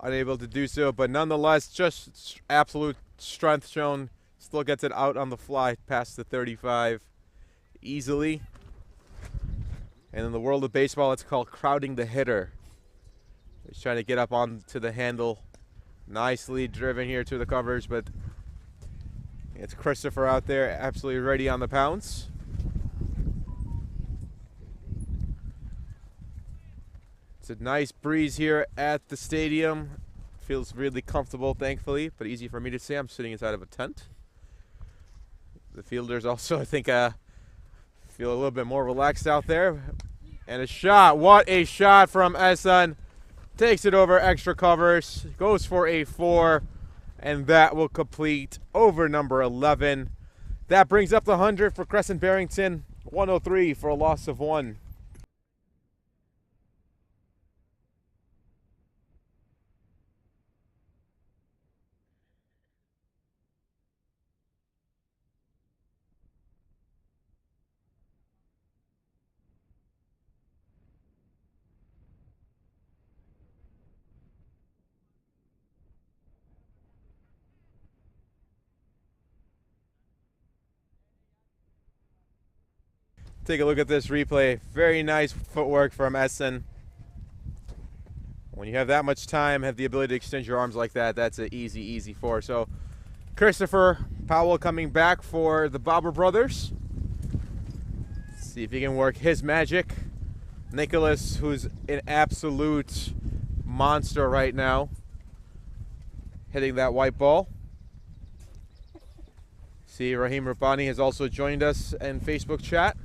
[SPEAKER 1] Unable to do so, but nonetheless, just absolute strength shown. Still gets it out on the fly past the 35 easily. And in the world of baseball, it's called crowding the hitter. He's trying to get up onto the handle. Nicely driven here to the covers, but it's Christopher out there absolutely ready on the pounce. It's a nice breeze here at the stadium. Feels really comfortable, thankfully, but easy for me to say. I'm sitting inside of a tent. The fielders also, I think, feel a little bit more relaxed out there. And a shot. What a shot from Esan. Takes it over extra covers. Goes for a 4. And that will complete over number 11. That brings up the 100 for Crescent Barrington. 103 for a loss of 1. Take a look at this replay. Very nice footwork from Essen. When you have that much time, have the ability to extend your arms like that, that's an easy, easy 4. So Christopher Powell coming back for the Barber Brothers. See if he can work his magic. Nicholas, who's an absolute monster right now, hitting that white ball. See, Raheem Rabbani has also joined us in Facebook chat.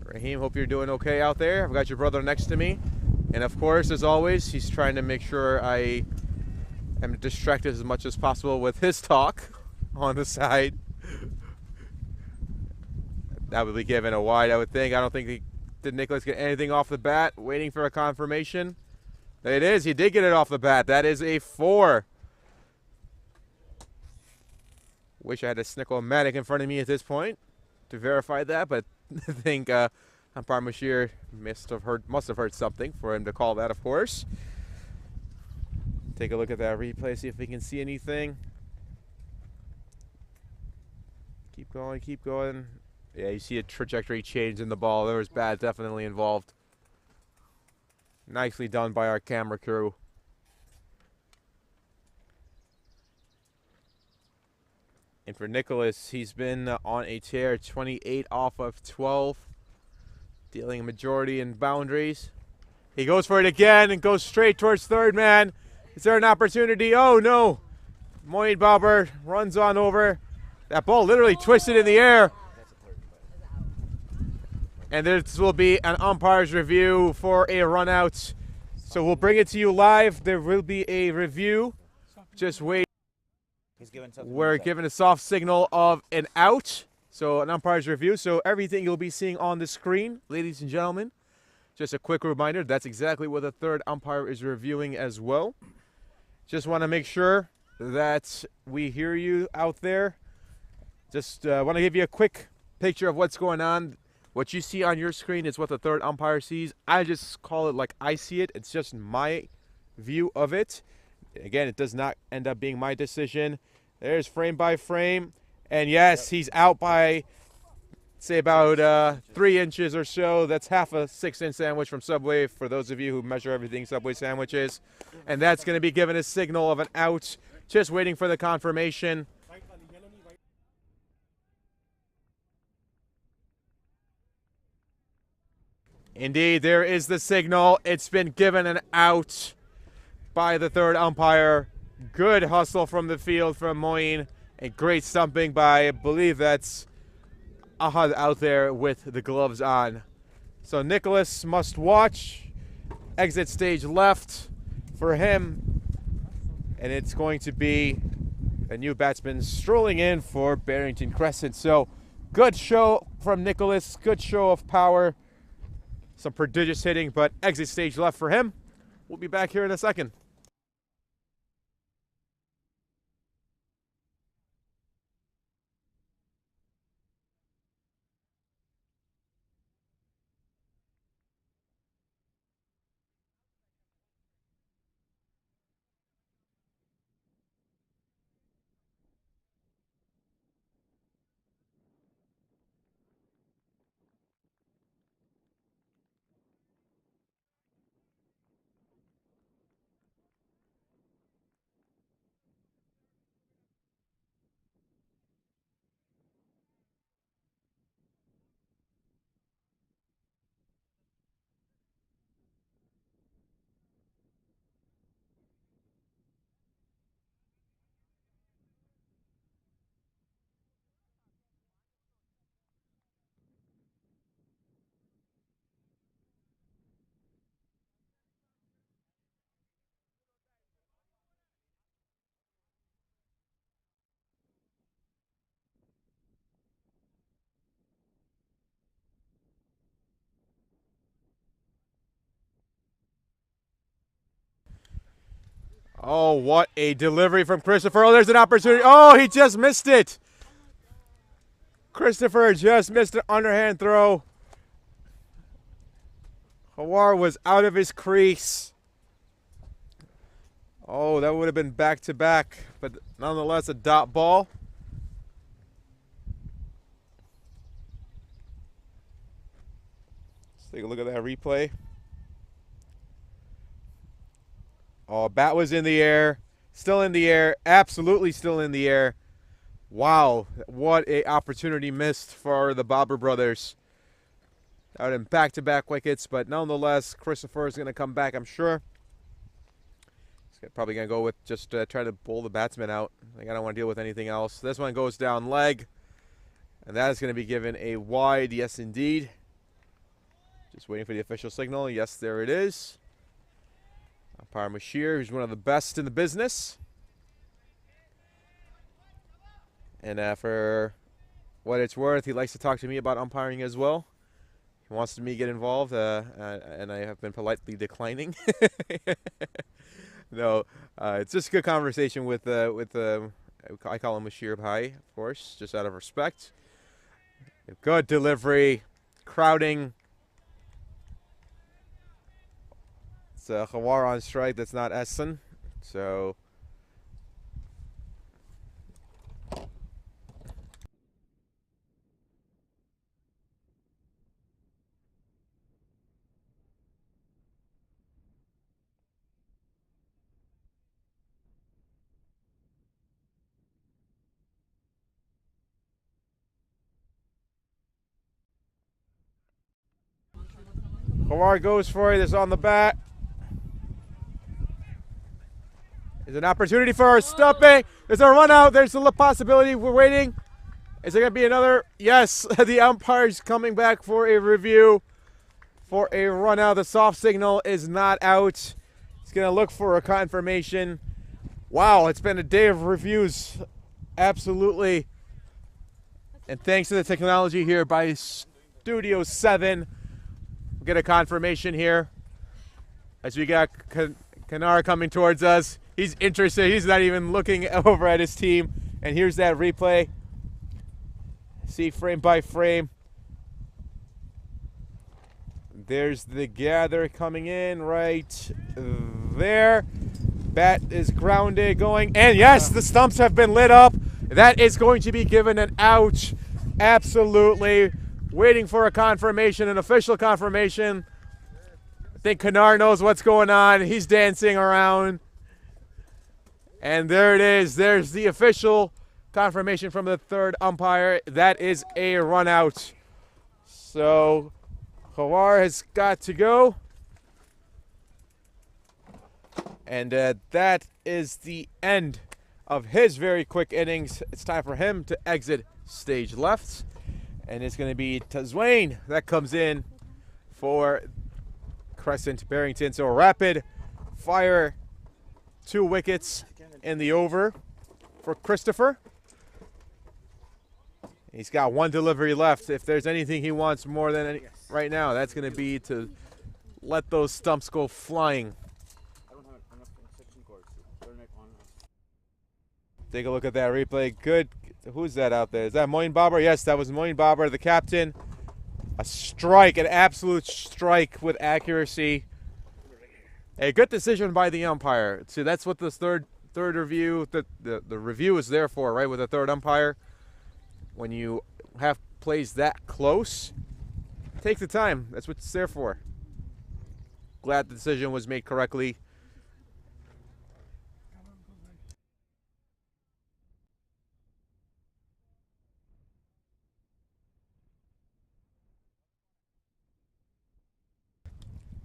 [SPEAKER 1] Raheem, hope you're doing okay out there. I've got your brother next to me. And of course, as always, he's trying to make sure I am distracted as much as possible with his talk on the side. That would be given a wide, I would think. I don't think did Nicholas get anything off the bat. Waiting for a confirmation. It is. He did get it off the bat. That is a 4. Wish I had a Snickle-O-Matic in front of me at this point to verify that, but I think umpire Mashir must have heard something for him to call that, of course. Take a look at that replay, see if we can see anything. Keep going, keep going. Yeah, you see a trajectory change in the ball. There was bat definitely involved. Nicely done by our camera crew. And for Nicholas, he's been on a tear, 28 off of 12, dealing a majority in boundaries. He goes for it again and goes straight towards third man. Is there an opportunity? Oh, no. Moeed Babar runs on over. That ball literally twisted in the air. And this will be an umpire's review for a run out. So we'll bring it to you live. There will be a review. Just wait. We're given a soft signal of an out. So an umpire's review. So everything you'll be seeing on the screen, ladies and gentlemen. Just a quick reminder, that's exactly what the third umpire is reviewing as well. Just want to make sure that we hear you out there. Just want to give you a quick picture of what's going on. What you see on your screen is what the third umpire sees. I just call it like I see it. It's just my view of it. Again, it does not end up being my decision. There's frame by frame. And yes, he's out by, say, about 3 inches or so. That's half a 6-inch sandwich from Subway, for those of you who measure everything Subway sandwiches. And that's going to be given a signal of an out. Just waiting for the confirmation. Indeed, there is the signal. It's been given an out by the third umpire. Good hustle from the field from Moeen. And great stumping by, I believe that's Ahad out there with the gloves on. So Nicholas must watch. Exit stage left for him. And it's going to be a new batsman strolling in for Barrington Crescent. So good show from Nicholas. Good show of power. Some prodigious hitting, but exit stage left for him. We'll be back here in a second. Oh, what a delivery from Christopher. Oh, there's an opportunity. Oh, he just missed it. Christopher just missed an underhand throw. Khawar was out of his crease. Oh, that would have been back-to-back, but nonetheless a dot ball. Let's take a look at that replay. Oh, bat was in the air, still in the air, absolutely still in the air. Wow, what a opportunity missed for the Barber Brothers. Out in back-to-back wickets, but nonetheless, Christopher is going to come back, I'm sure. He's probably going to go with just try to pull the batsman out. Like, I don't want to deal with anything else. This one goes down leg, and that is going to be given a wide, yes indeed. Just waiting for the official signal. Yes, there it is. Umpire Mashir, who's one of the best in the business. And for what it's worth, he likes to talk to me about umpiring as well. He wants me to get involved, and I have been politely declining. No, it's just a good conversation with I call him Mashir Bhai, of course, just out of respect. Good delivery, crowding. It's Khawar on strike. That's not Essen. So Khawar goes for it. It's on the bat. There's an opportunity for a stumping. There's a run out. There's a possibility. We're waiting. Is there going to be another? Yes, the umpire's coming back for a review for a run out. The soft signal is not out. He's going to look for a confirmation. Wow, it's been a day of reviews. Absolutely. And thanks to the technology here by Studio 7, we'll get a confirmation here as we got Kanar coming towards us. He's interested. He's not even looking over at his team. And here's that replay. See frame by frame. There's the gather coming in right there. Bat is grounded going. And yes, the stumps have been lit up. That is going to be given an out. Absolutely. Waiting for a confirmation, an official confirmation. I think Kanar knows what's going on. He's dancing around. And there it is. There's the official confirmation from the third umpire. That is a run out. So Khawar has got to go. And that is the end of his very quick innings. It's time for him to exit stage left. And it's going to be Tazwain that comes in for Crescent Barrington. So a rapid fire 2 wickets in the over for Christopher. He's got 1 delivery left. If there's anything he wants more than any, right now, that's going to be to let those stumps go flying. Take a look at that replay. Good. Who's that out there? Is that Moin Babar? Yes, that was Moin Babar, the captain. A strike, an absolute strike with accuracy. A good decision by the umpire. See, that's what this third review, the review is there for, right, with the third umpire. When you have plays that close, take the time. That's what it's there for. Glad the decision was made correctly.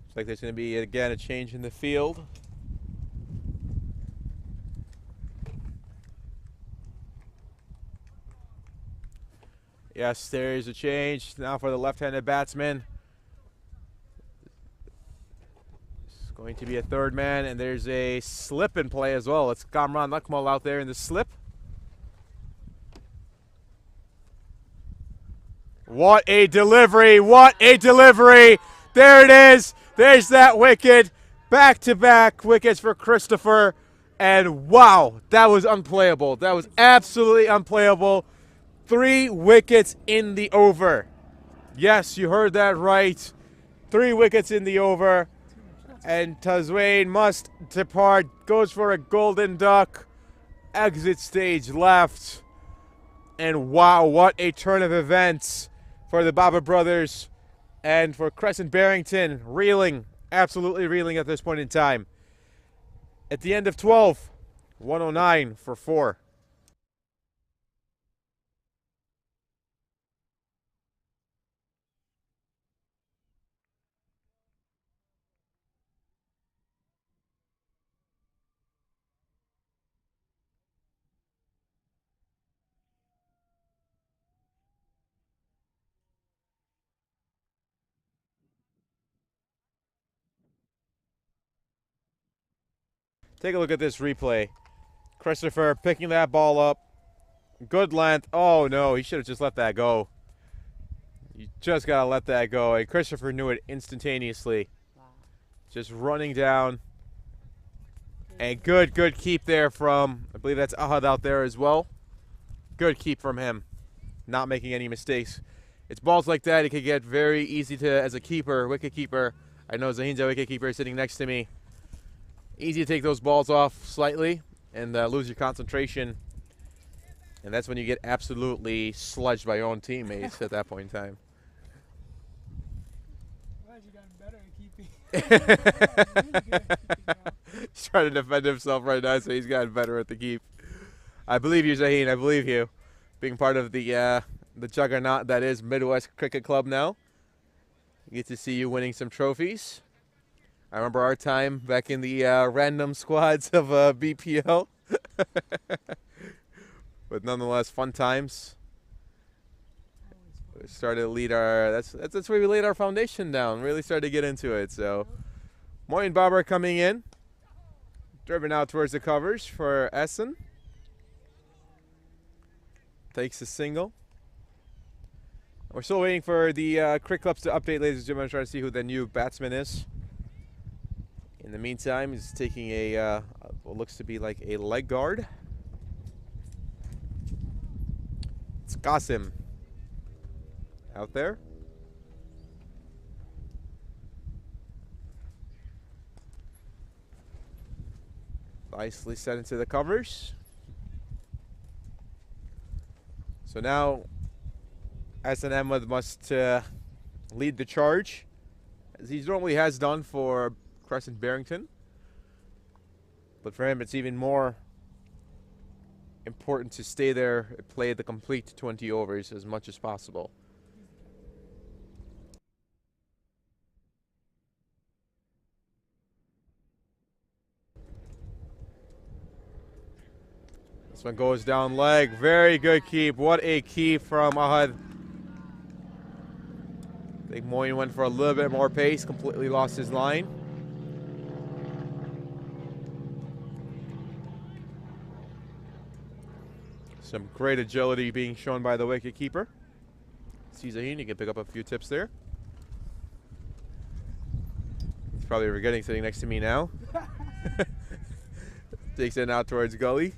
[SPEAKER 1] Looks like there's going to be, again, a change in the field. Yes, there is a change now for the left-handed batsman. It's going to be a third man, and there's a slip in play as well. It's Kamran Akmal out there in the slip. What a delivery! What a delivery! There it is. There's that wicket. Back-to-back wickets for Christopher. And wow, that was unplayable. That was absolutely unplayable. 3 wickets in the over. Yes, you heard that right. 3 wickets in the over. And Tazwain must depart. Goes for a golden duck. Exit stage left. And wow, what a turn of events for the Barber Brothers and for Crescent Barrington. Reeling, absolutely reeling at this point in time. At the end of 12, 109 for 4. Take a look at this replay. Christopher picking that ball up. Good length. Oh no, he should have just let that go. You just got to let that go. And Christopher knew it instantaneously. Wow. Just running down. And good keep there from, I believe that's Ahad out there as well. Good keep from him. Not making any mistakes. It's balls like that it could get very easy to, as a keeper, wicket keeper. I know Zahin's a wicket keeper sitting next to me. Easy to take those balls off slightly and lose your concentration. And that's when you get absolutely sludged by your own teammates at that point in time.
[SPEAKER 2] Glad you gotten better at keeping.
[SPEAKER 1] He's trying to defend himself right now, so he's gotten better at the keep. I believe you, Zahin. I believe you. Being part of the juggernaut that is Midwest Cricket Club now. We get to see you winning some trophies. I remember our time back in the random squads of BPL. But nonetheless, fun times. We started to lead our, that's where we laid our foundation down. Really started to get into it. So, Moin Babar coming in. Driven out towards the covers for Essen. Takes a single. We're still waiting for the Cricket Clubs to update, ladies and gentlemen. Trying to see who the new batsman is. In the meantime, he's taking a what looks to be like a leg guard. It's Qasim out there. Nicely set into the covers. So now Hassan Ahmed must lead the charge, as he normally has done for Crescent Barrington. But for him, it's even more important to stay there and play the complete 20 overs as much as possible. This one goes down leg. Very good keep. What a keep from Ahad. I think Moin went for a little bit more pace. Completely lost his line. Some great agility being shown by the wicketkeeper. See Zahin, you can pick up a few tips there. He's probably forgetting sitting next to me now. Takes it out towards Gully.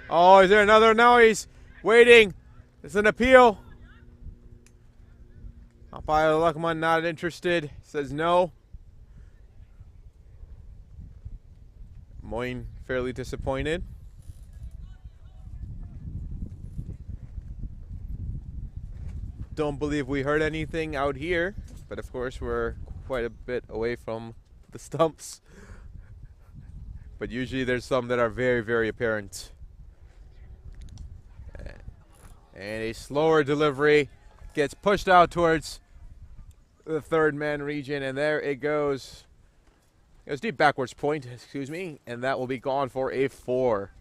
[SPEAKER 1] Oh, is there another? No, he's waiting. It's an appeal. Umpire Luckman not interested. Says no. Moin fairly disappointed. Don't believe we heard anything out here, but of course we're quite a bit away from the stumps. But usually there's some that are very, very apparent. And a slower delivery gets pushed out towards the third man region, and there it goes. It was deep backwards point, excuse me, and that will be gone for a 4.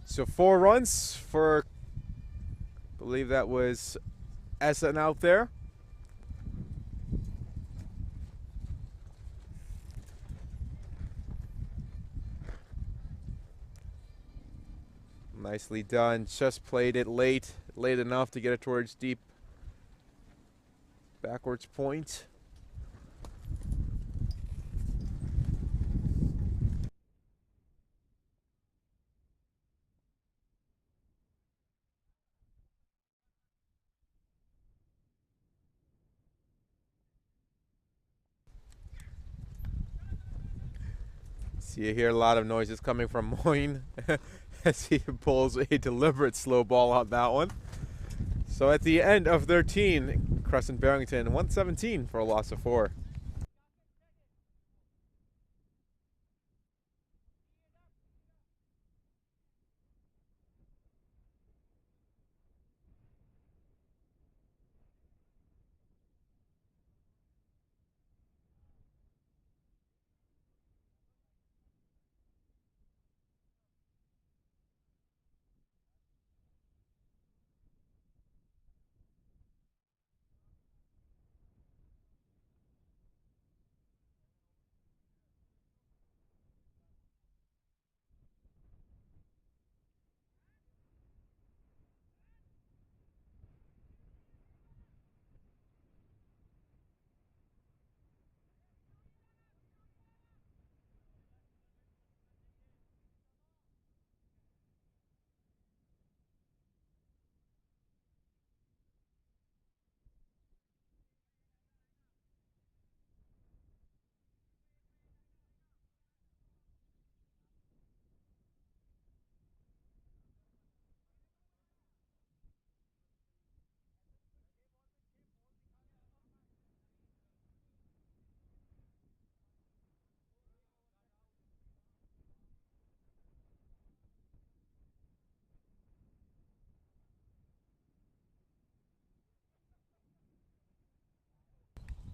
[SPEAKER 1] So 4 runs for, I believe that was Essen out there. Nicely done. Just played it late enough to get it towards deep backwards point. See, you hear a lot of noises coming from Moyne as he pulls a deliberate slow ball on that one. So at the end of 13, Crescent Barrington 117 for a loss of 4.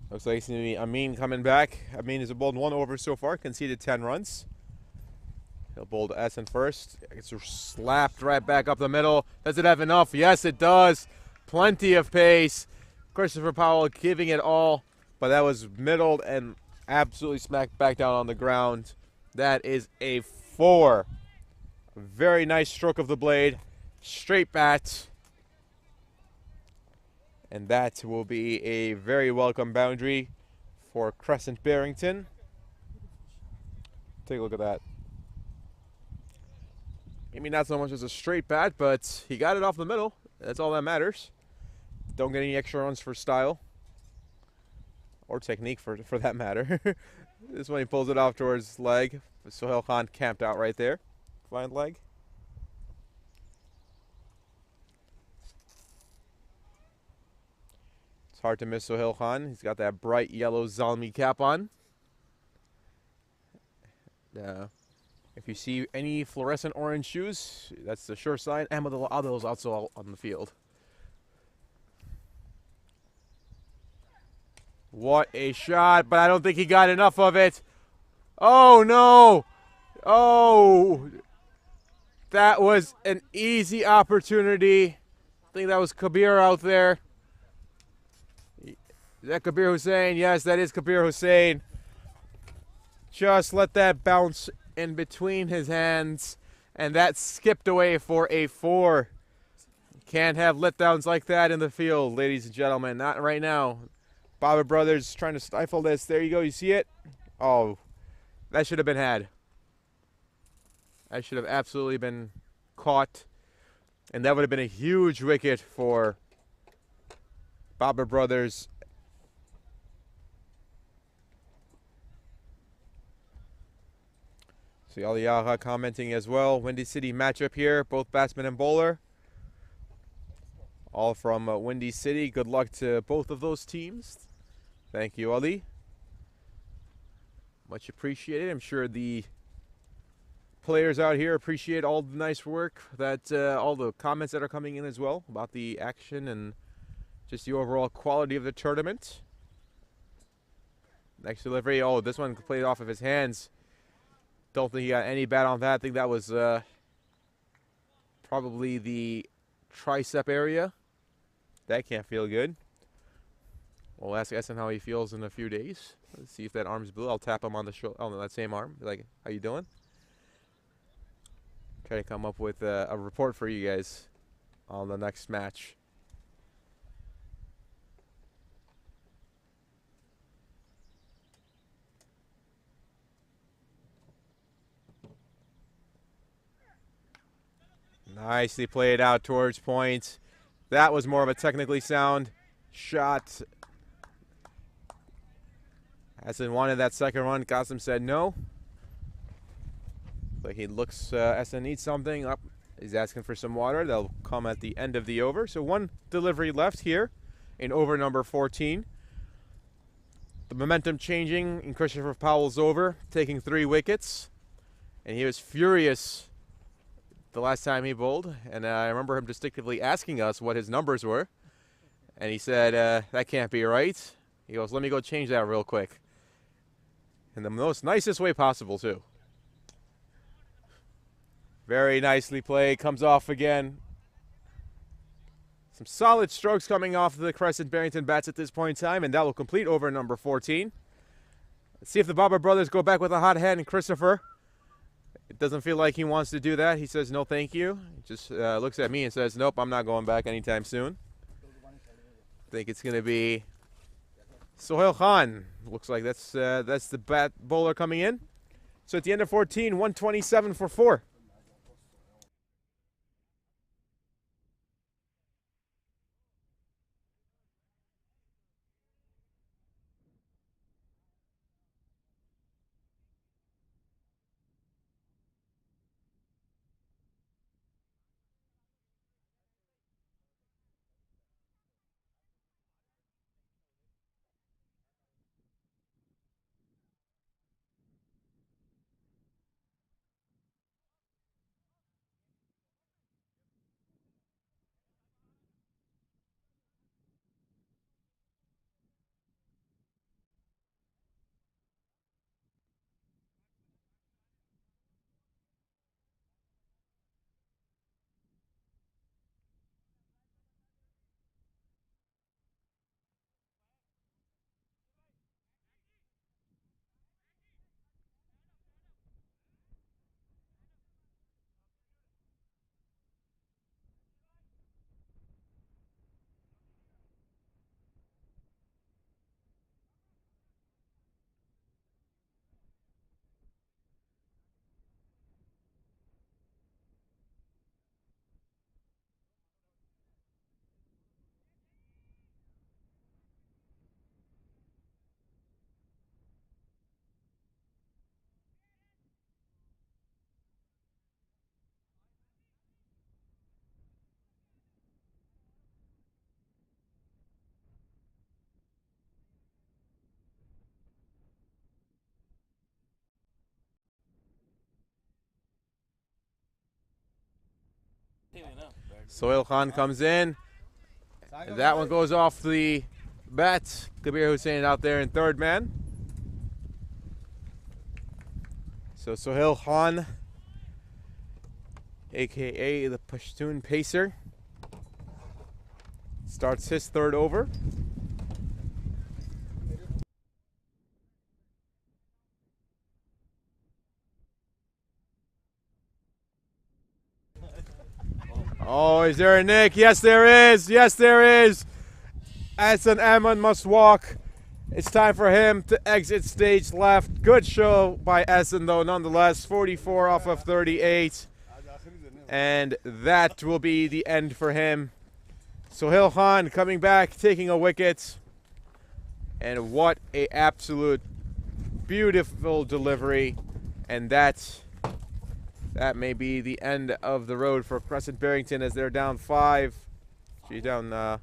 [SPEAKER 1] Looks like it's going to be Amin coming back. Amin has bowled 1 over so far, conceded 10 runs. He'll bowl to Essen first. It's slapped right back up the middle. Does it have enough? Yes, it does. Plenty of pace. Christopher Powell giving it all, but that was middled and absolutely smacked back down on the ground. That is a 4. Very nice stroke of the blade. Straight bat. And that will be a very welcome boundary for Crescent Barrington. Take a look at that. Maybe not so much as a straight bat, but he got it off the middle. That's all that matters. Don't get any extra runs for style. Or technique for that matter. This one he pulls it off towards leg. Sohail Khan camped out right there. Fine leg. It's hard to miss Sohail Khan. He's got that bright yellow Zalmi cap on. If you see any fluorescent orange shoes, that's the sure sign. Ahmed Adil is also on the field. What a shot, but I don't think he got enough of it. Oh, no. Oh, that was an easy opportunity. I think that was Kabir out there. Is that Kabir Hussain? Yes, that is Kabir Hussain. Just let that bounce in between his hands, and that skipped away for a 4. Can't have letdowns like that in the field, ladies and gentlemen. Not right now. Barber Brothers trying to stifle this. There you go. You see it? Oh, that should have been had. That should have absolutely been caught, and that would have been a huge wicket for Barber Brothers. See Ali Yaha commenting as well. Windy City matchup here, both batsman and bowler. All from Windy City. Good luck to both of those teams. Thank you, Ali. Much appreciated. I'm sure the players out here appreciate all the nice work that all the comments that are coming in as well about the action and just the overall quality of the tournament. Next delivery. Oh, this one played off of his hands. Don't think he got any bat on that. I think that was probably the tricep area. That can't feel good. We'll ask Essen how he feels in a few days. Let's see if that arm's blue. I'll tap him on the shoulder, on that same arm. Be like, how you doing? Try to come up with a report for you guys on the next match. Nicely played out towards point. That was more of a technically sound shot. Essen wanted that second run. Qasim said no. So he looks, Essen needs something. Up, he's asking for some water. They'll come at the end of the over. So one delivery left here in over number 14. The momentum changing in Christopher Powell's over, taking 3 wickets. And he was furious the last time he bowled, and I remember him distinctively asking us what his numbers were, and he said, that can't be right. He goes, let me go change that real quick. In the most nicest way possible, too. Very nicely played, comes off again. Some solid strokes coming off the Crescent Barrington bats at this point in time, and that will complete over number 14. Let's see if the Barber Brothers go back with a hot hand, and Christopher, it doesn't feel like he wants to do that. He says, no, thank you. He just looks at me and says, nope, I'm not going back anytime soon. I think it's going to be Sohail Khan. Looks like that's the bat bowler coming in. So at the end of 14, 127 for 4. Sohail Khan comes in. And that one goes off the bat. Kabir Hussain out there in third man. So Sohail Khan, a.k.a. the Pashtun Pacer, starts his third over. Oh, is there a nick? Yes, there is. Yes, there is. Hassan Ahmed must walk. It's time for him to exit stage left. Good show by Hassan, though, nonetheless. 44 off of 38. And that will be the end for him. Sohail Khan coming back, taking a wicket. And what a absolute beautiful delivery. And that may be the end of the road for Crescent Barrington as they're down 5. She's down.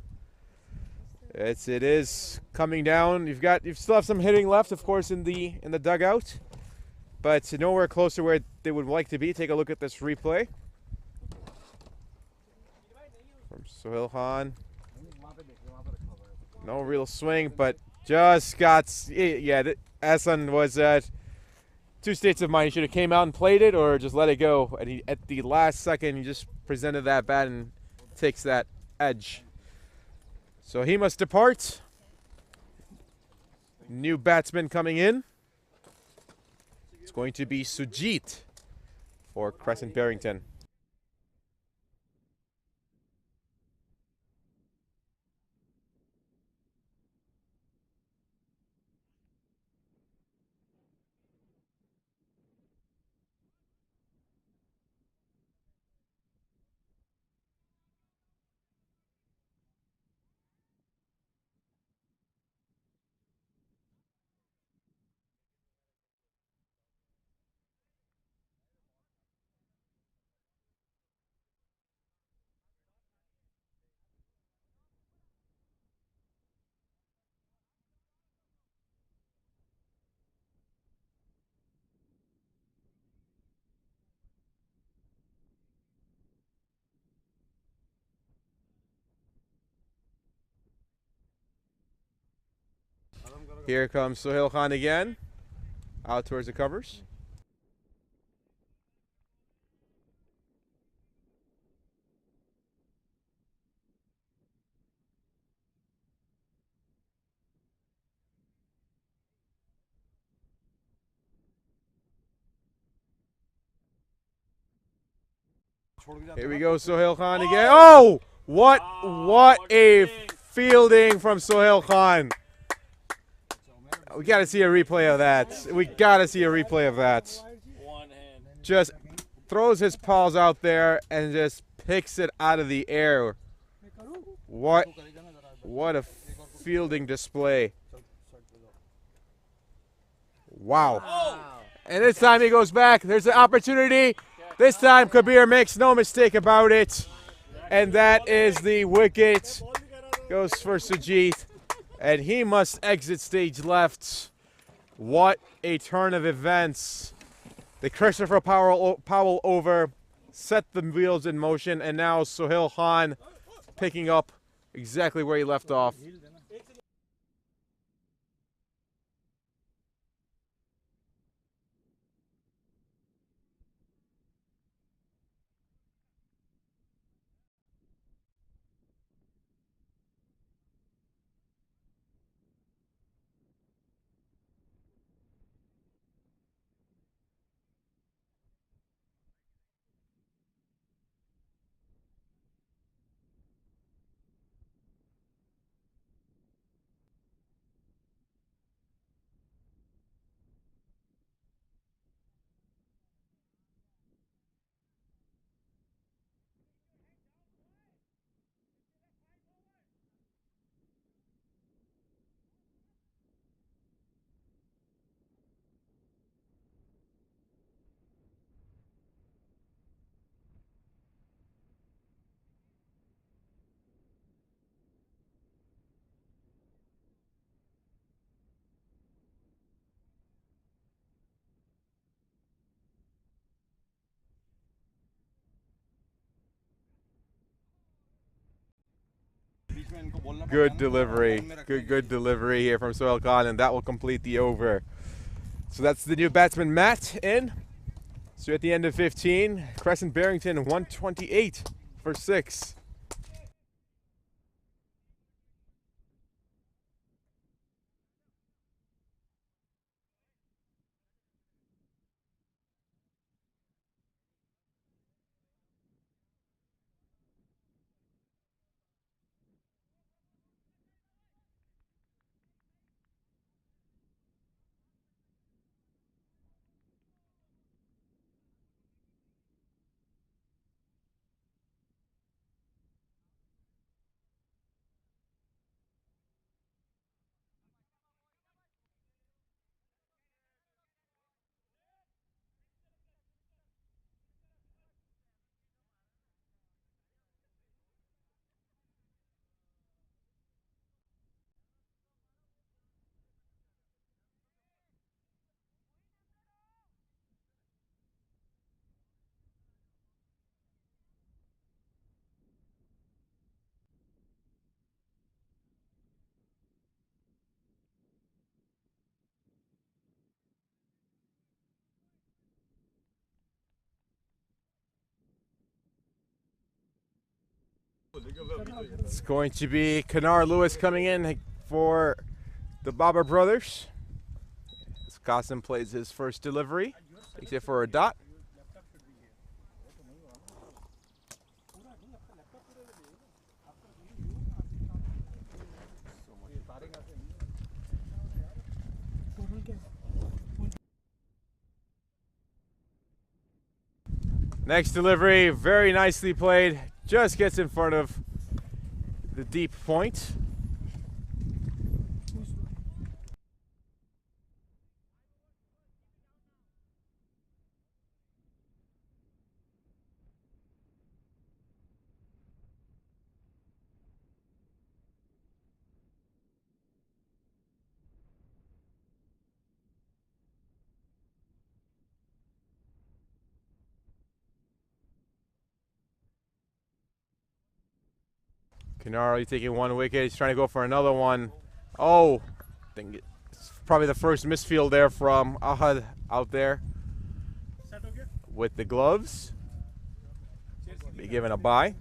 [SPEAKER 1] It is coming down. You still have some hitting left, of course, in the dugout, but nowhere close to where they would like to be. Take a look at this replay from Sohail Khan. No real swing, but just got. Yeah, Hassan was at 2 states of mind. He should have came out and played it, or just let it go. And at the last second, he just presented that bat and takes that edge. So he must depart. New batsman coming in. It's going to be Sujit for Crescent Barrington. Here comes Sohail Khan again. Out towards the covers. Here we go, Sohail Khan again. Oh! What a fielding from Sohail Khan. We got to see a replay of that. We got to see a replay of that. Just throws his paws out there and just picks it out of the air. What a fielding display. Wow. And this time he goes back. There's an opportunity. This time Kabir makes no mistake about it. And that is the wicket. Goes for Sujit. And he must exit stage left. What a turn of events. The Christopher Powell over set the wheels in motion. And now Sohail Khan picking up exactly where he left off. Good delivery. Good delivery here from Sohail Khan, and that will complete the over. So that's the new batsman Matt in. So at the end of 15, Crescent Barrington 128 for 6. It's going to be Kanar Lewis coming in for the Barber Brothers. As Qasim plays his first delivery, takes it for a dot. Next delivery, very nicely played. Just gets in front of the deep point. Canaro taking one wicket. He's trying to go for another one. Oh, I think probably the first misfield there from Ahad out there with the gloves. Be given a bye.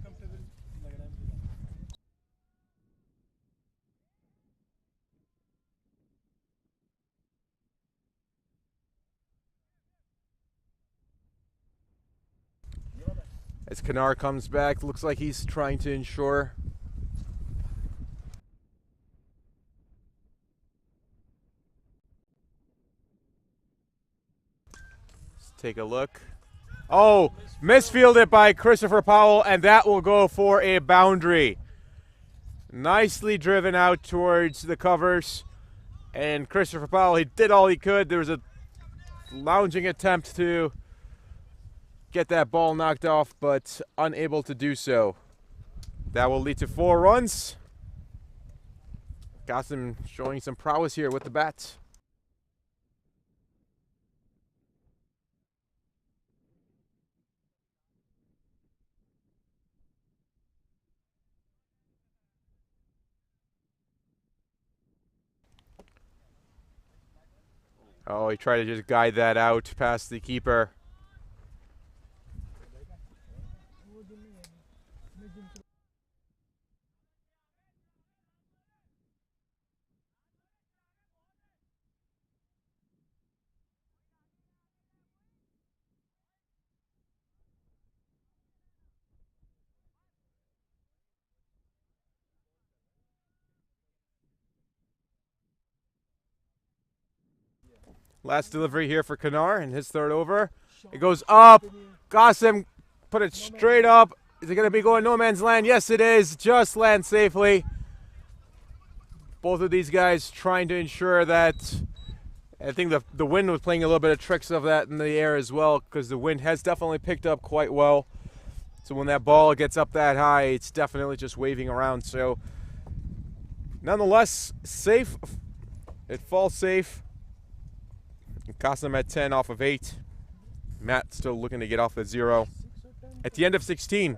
[SPEAKER 1] As Kanar comes back, looks like he's trying to ensure. Let's take a look. Oh, misfielded by Christopher Powell, and that will go for a boundary. Nicely driven out towards the covers. And Christopher Powell, he did all he could. There was a lounging attempt to get that ball knocked off, but unable to do so. That will lead to 4 runs. Qasim showing some prowess here with the bat. Oh, he tried to just guide that out past the keeper. Last delivery here for Kanar in his third over. It goes up. Qasim put it straight up. Is it going to be going no man's land? Yes, it is. Just land safely. Both of these guys trying to ensure that. I think the wind was playing a little bit of tricks of that in the air as well, because the wind has definitely picked up quite well. So when that ball gets up that high, it's definitely just waving around. So nonetheless, safe. It falls safe. Qasim at 10 off of 8. Matt still looking to get off the 0. At the end of 16,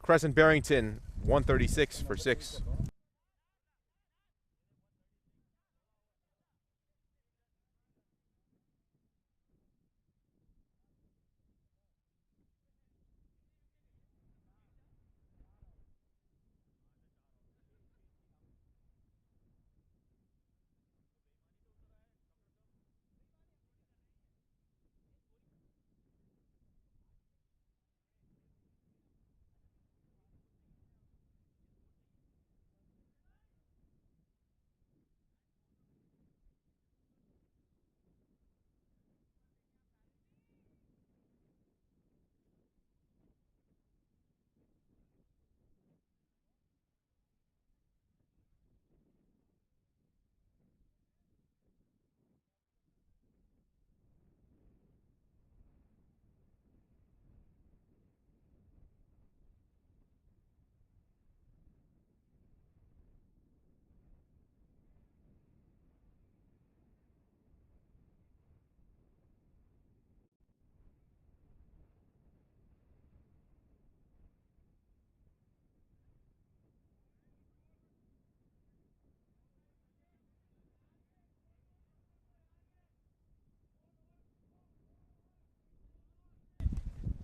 [SPEAKER 1] Crescent Barrington 136 for 6.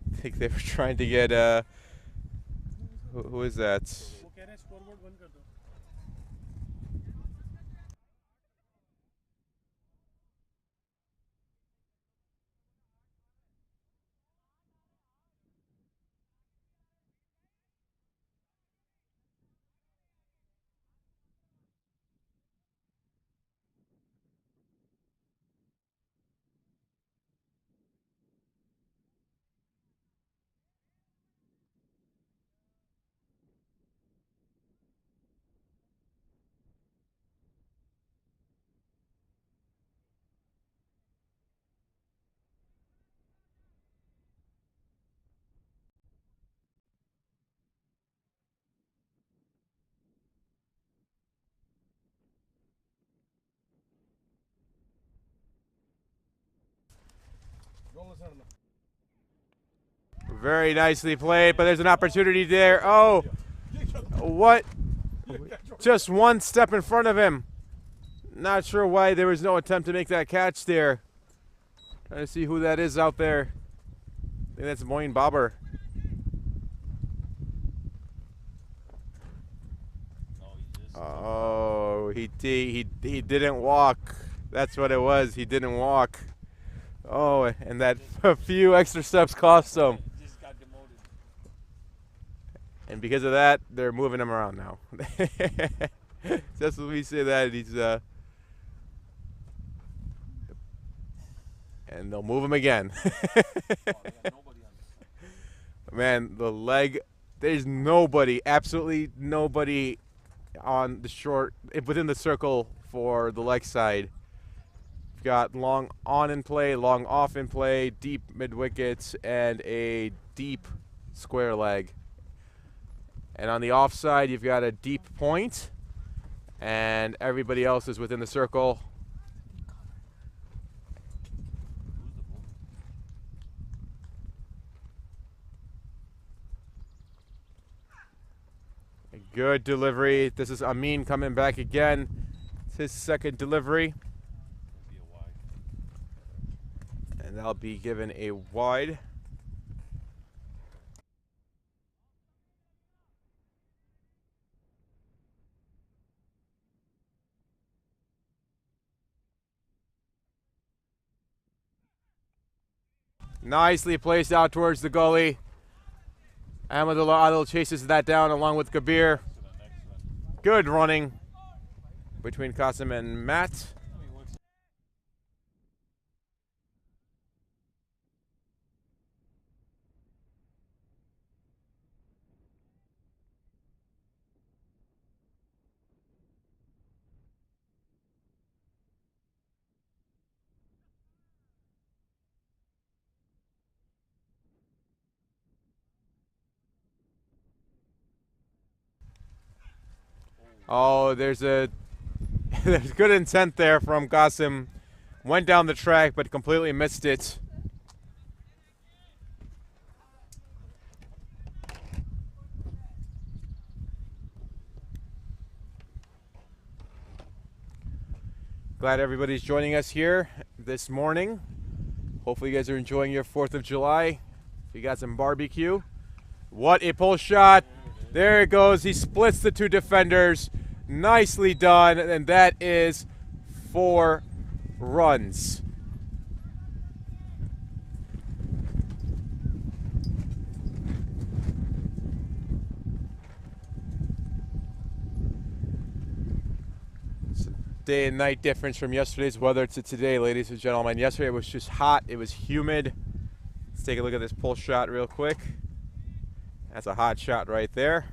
[SPEAKER 1] I think they were trying to get who is that? Very nicely played, but there's an opportunity there. Oh, what? Just one step in front of him. Not sure why there was no attempt to make that catch there. Trying to see who that is out there. I think that's Moin Babar. Oh, he didn't walk. That's what it was. He didn't walk. Oh, and that a few extra steps cost him.
[SPEAKER 3] Just got demoted.
[SPEAKER 1] And because of that, they're moving him around now. Just when we say that, he's and they'll move him again. Man, the leg. There's nobody, absolutely nobody on the short, within the circle for the leg side. We've got long on in play, long off in play, deep mid wickets, and a deep square leg. And on the off side, you've got a deep point, and everybody else is within the circle. Good delivery. This is Amin coming back again. It's his second delivery. And that'll be given a wide. Nicely placed out towards the gully. Ahmadullah Adil chases that down along with Kabir. Good running between Qasim and Matt. Oh, there's a there's good intent there from Qasim. Went down the track but completely missed it. Glad everybody's joining us here this morning. Hopefully you guys are enjoying your 4th of July. You got some barbecue. What a pull shot. There it goes. He splits the two defenders. Nicely done. And that is 4 runs. It's a day and night difference from yesterday's weather to today, ladies and gentlemen. Yesterday it was just hot. It was humid. Let's take a look at this pull shot real quick. That's a hot shot right there.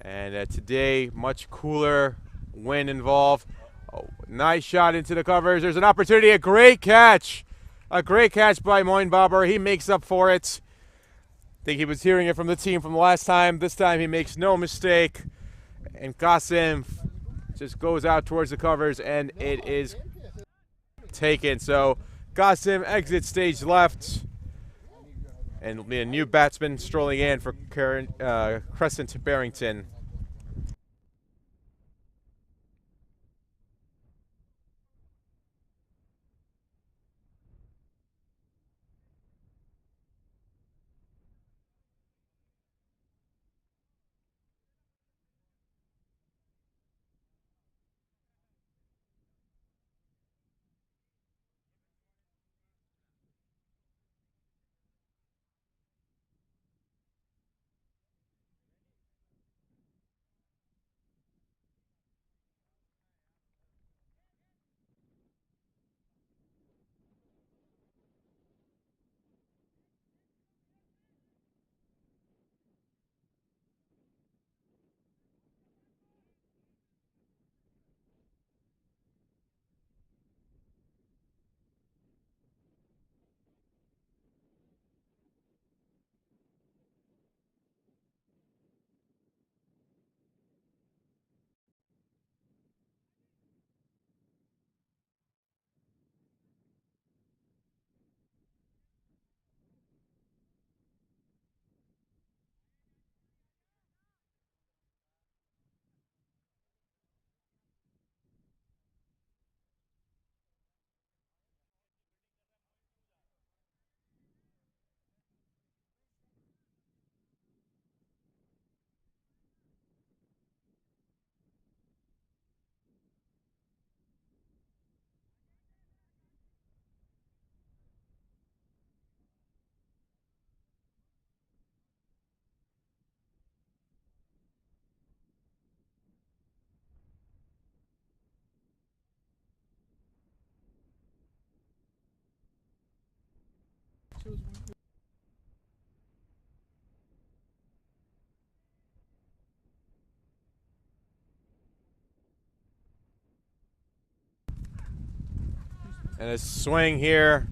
[SPEAKER 1] And today, much cooler, wind involved. Oh, nice shot into the covers. There's an opportunity, a great catch. A great catch by Moin Babar. He makes up for it. I think he was hearing it from the team from the last time. This time he makes no mistake. And Qasim just goes out towards the covers, and it is taken. So Qasim exits stage left. And it'll be a new batsman strolling in for Crescent Barrington. And a swing here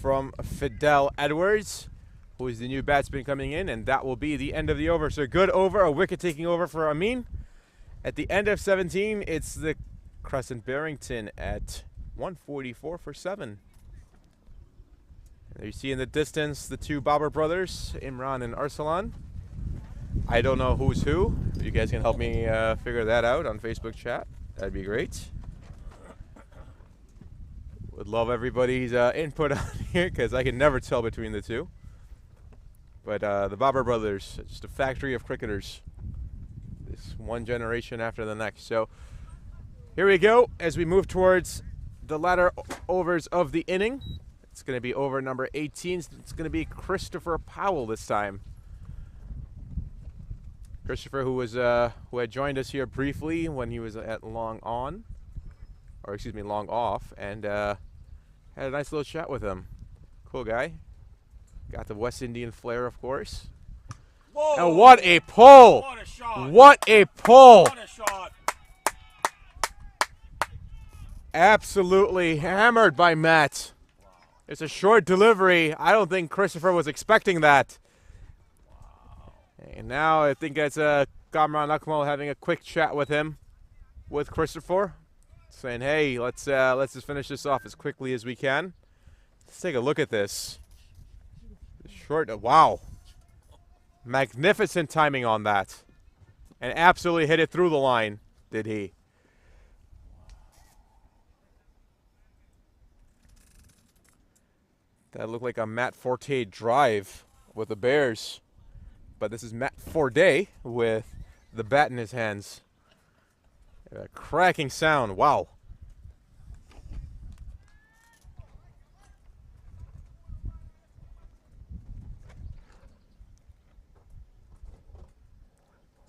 [SPEAKER 1] from Fidel Edwards, who is the new batsman coming in, and that will be the end of the over. So good over, a wicket taking over for Amin. At the end of 17, it's the Crescent Barrington at 144 for 7. There you see in the distance the two Barber brothers, Imran and Arsalan. I don't know who's who. If you guys can help me figure that out on Facebook chat, that'd be great. Would love everybody's input on here because I can never tell between the two. But the Barber Brothers, just a factory of cricketers. This one generation after the next. So here we go as we move towards the latter overs of the inning. It's going to be over number 18. It's going to be Christopher Powell this time. Christopher, who had joined us here briefly when he was at long off, and had a nice little chat with him. Cool guy. Got the West Indian flair, of course.
[SPEAKER 3] Whoa.
[SPEAKER 1] And what a pull!
[SPEAKER 3] What a shot!
[SPEAKER 1] What a pull!
[SPEAKER 3] What a shot!
[SPEAKER 1] Absolutely hammered by Matt.
[SPEAKER 3] Wow.
[SPEAKER 1] It's a short delivery. I don't think Christopher was expecting that.
[SPEAKER 3] Wow.
[SPEAKER 1] And now I think it's Kamran Akmal having a quick chat with him, with Christopher, saying, "Hey, let's just finish this off as quickly as we can." Let's take a look at this. Short. Wow. Magnificent timing on that, and absolutely hit it through the line. Did he? That looked like a Matt Forte drive with the Bears. But this is Matt Forte with the bat in his hands. A cracking sound. Wow.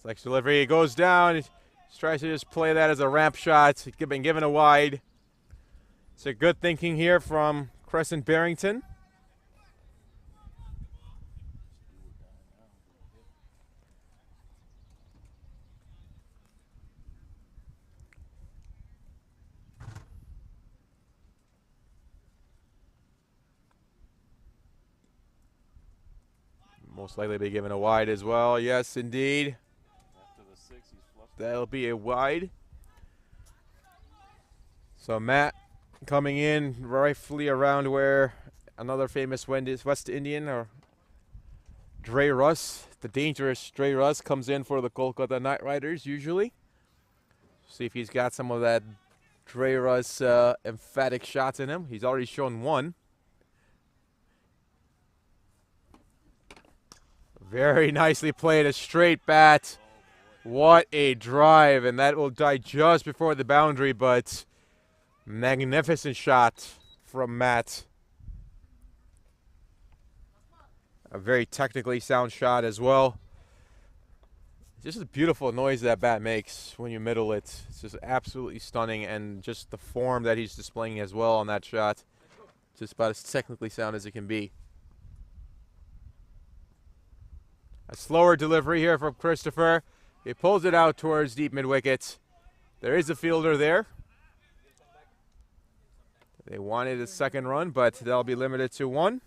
[SPEAKER 1] Next delivery, he goes down. He tries to just play that as a ramp shot. He's been given a wide. It's a good thinking here from Crescent Barrington. Most likely be given a wide as well. Yes, indeed.
[SPEAKER 3] After the 6, he's fluffed.
[SPEAKER 1] That'll be a wide. So Matt coming in rightfully around where another famous West Indian, or Dre Russ, the dangerous Dre Russ, comes in for the Kolkata Knight Riders usually. See if he's got some of that Dre Russ emphatic shots in him. He's already shown one. Very nicely played, a straight bat. What a drive, and that will die just before the boundary, but magnificent shot from Matt. A very technically sound shot as well. Just a beautiful noise that bat makes when you middle it. It's just absolutely stunning, and just the form that he's displaying as well on that shot. Just about as technically sound as it can be. A slower delivery here from Christopher. He pulls it out towards deep mid-wicket. There is a fielder there. They wanted a second run, but they'll be limited to one.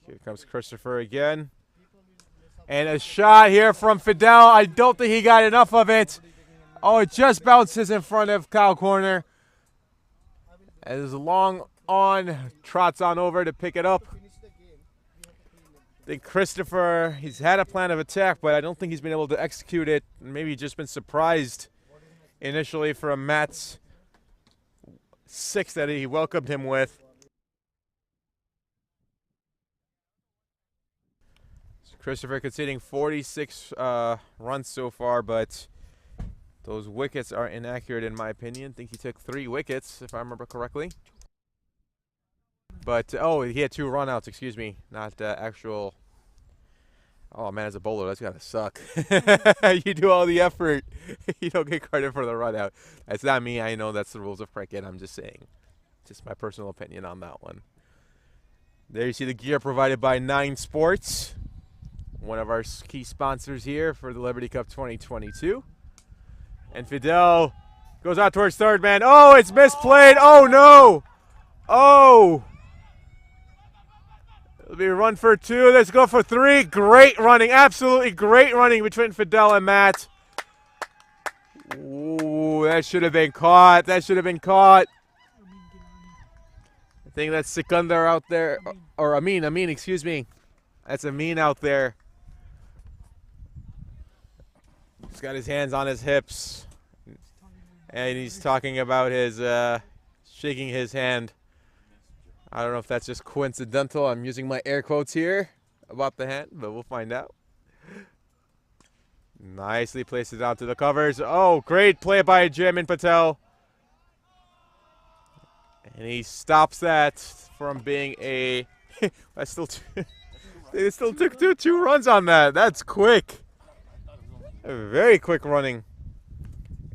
[SPEAKER 1] Here comes Christopher again. And a shot here from Fidel. I don't think he got enough of it. Oh, it just bounces in front of cow corner. As Long on trots on over to pick it up. I think Christopher, he's had a plan of attack, but I don't think he's been able to execute it. Maybe just been surprised initially from Matt's 6 that he welcomed him with. Christopher conceding 46 runs so far, but those wickets are inaccurate in my opinion. I think he took 3 wickets, if I remember correctly. But, oh, he had 2 runouts, excuse me. Not actual. Oh, man, as a bowler, that's got to suck. You do all the effort. You don't get credit for the runout. That's not me. I know that's the rules of cricket. I'm just saying. Just my personal opinion on that one. There you see the gear provided by 9 Sports. One of our key sponsors here for the Liberty Cup 2022. And Fidel goes out towards third man. Oh, it's misplayed. Oh, no. Oh. It'll be a run for 2. Let's go for 3. Great running. Absolutely great running between Fidel and Matt. Ooh, that should have been caught. That should have been caught. I think that's Sikandar out there. Or Amin, excuse me. That's Amin out there. He's got his hands on his hips. And he's talking about his, shaking his hand. I don't know if that's just coincidental. I'm using my air quotes here about the hand, but we'll find out. Nicely placed it out to the covers. Oh, great play by Jamin Patel. And he stops that from being a... They still took two runs on that. That's quick. Very quick running.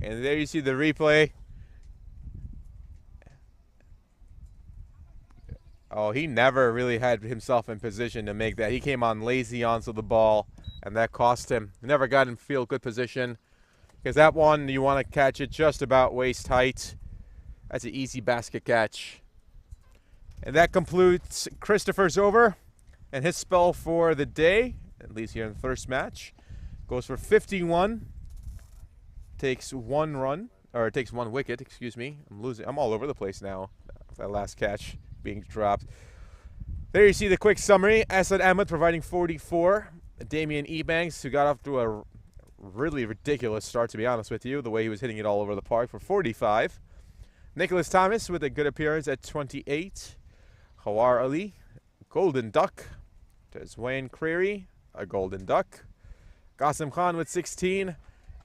[SPEAKER 1] And there you see the replay. Oh, he never really had himself in position to make that. He came on lazy onto the ball, and that cost him. Never got in field good position. Because that one, you want to catch it just about waist height. That's an easy basket catch. And that concludes Christopher's over. And his spell for the day, at least here in the first match, goes for 51. Takes 1 run, or takes 1 wicket, excuse me. I'm all over the place now. That last catch being dropped. There you see the quick summary. Asad Ahmed providing 44. Damien Ebanks, who got off to a really ridiculous start, to be honest with you, the way he was hitting it all over the park, for 45. Nicholas Thomas with a good appearance at 28. Hawar Ali, golden duck. There's Wayne Creary, a golden duck. Qasim Khan with 16.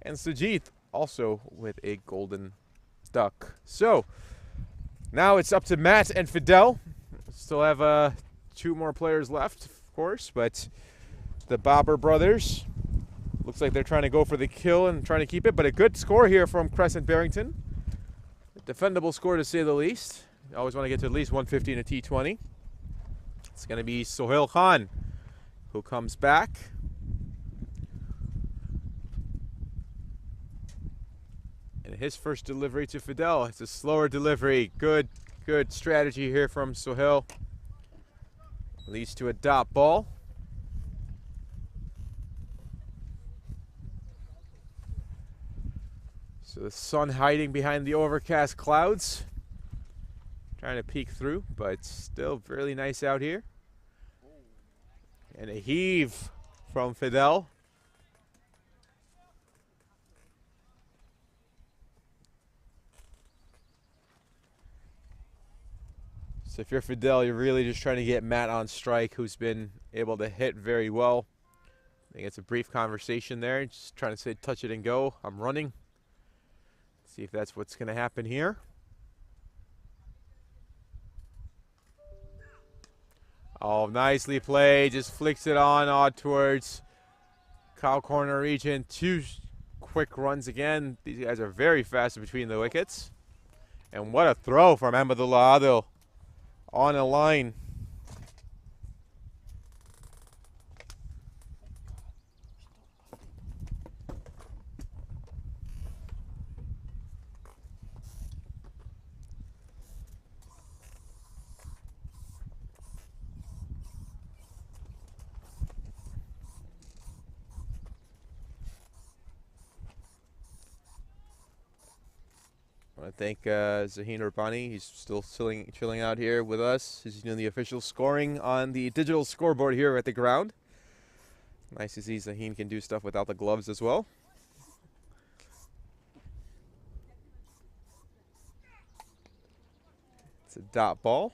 [SPEAKER 1] And Sujit also with a golden duck. So, now it's up to Matt and Fidel. Still have 2 more players left, of course, but the Barber Brothers, looks like they're trying to go for the kill and trying to keep it, but a good score here from Crescent Barrington. A defendable score to say the least. You always want to get to at least 150 in a T20. It's going to be Sohail Khan who comes back. And his first delivery to Fidel. It's a slower delivery. Good strategy here from Sohail. Leads to a dot ball. So the sun hiding behind the overcast clouds. Trying to peek through, but still really nice out here. And a heave from Fidel. So if you're Fidel, you're really just trying to get Matt on strike, who's been able to hit very well. I think it's a brief conversation there. Just trying to say, touch it and go. I'm running. See if that's what's going to happen here. Oh, nicely played. Just flicks it on odd towards cow corner region. 2 quick runs again. These guys are very fast between the wickets. And what a throw from Ahmadullah Adil. On a line. I want to thank Zaheen Urbani. He's still chilling out here with us. He's doing the official scoring on the digital scoreboard here at the ground. Nice to see Zaheen can do stuff without the gloves as well. It's a dot ball.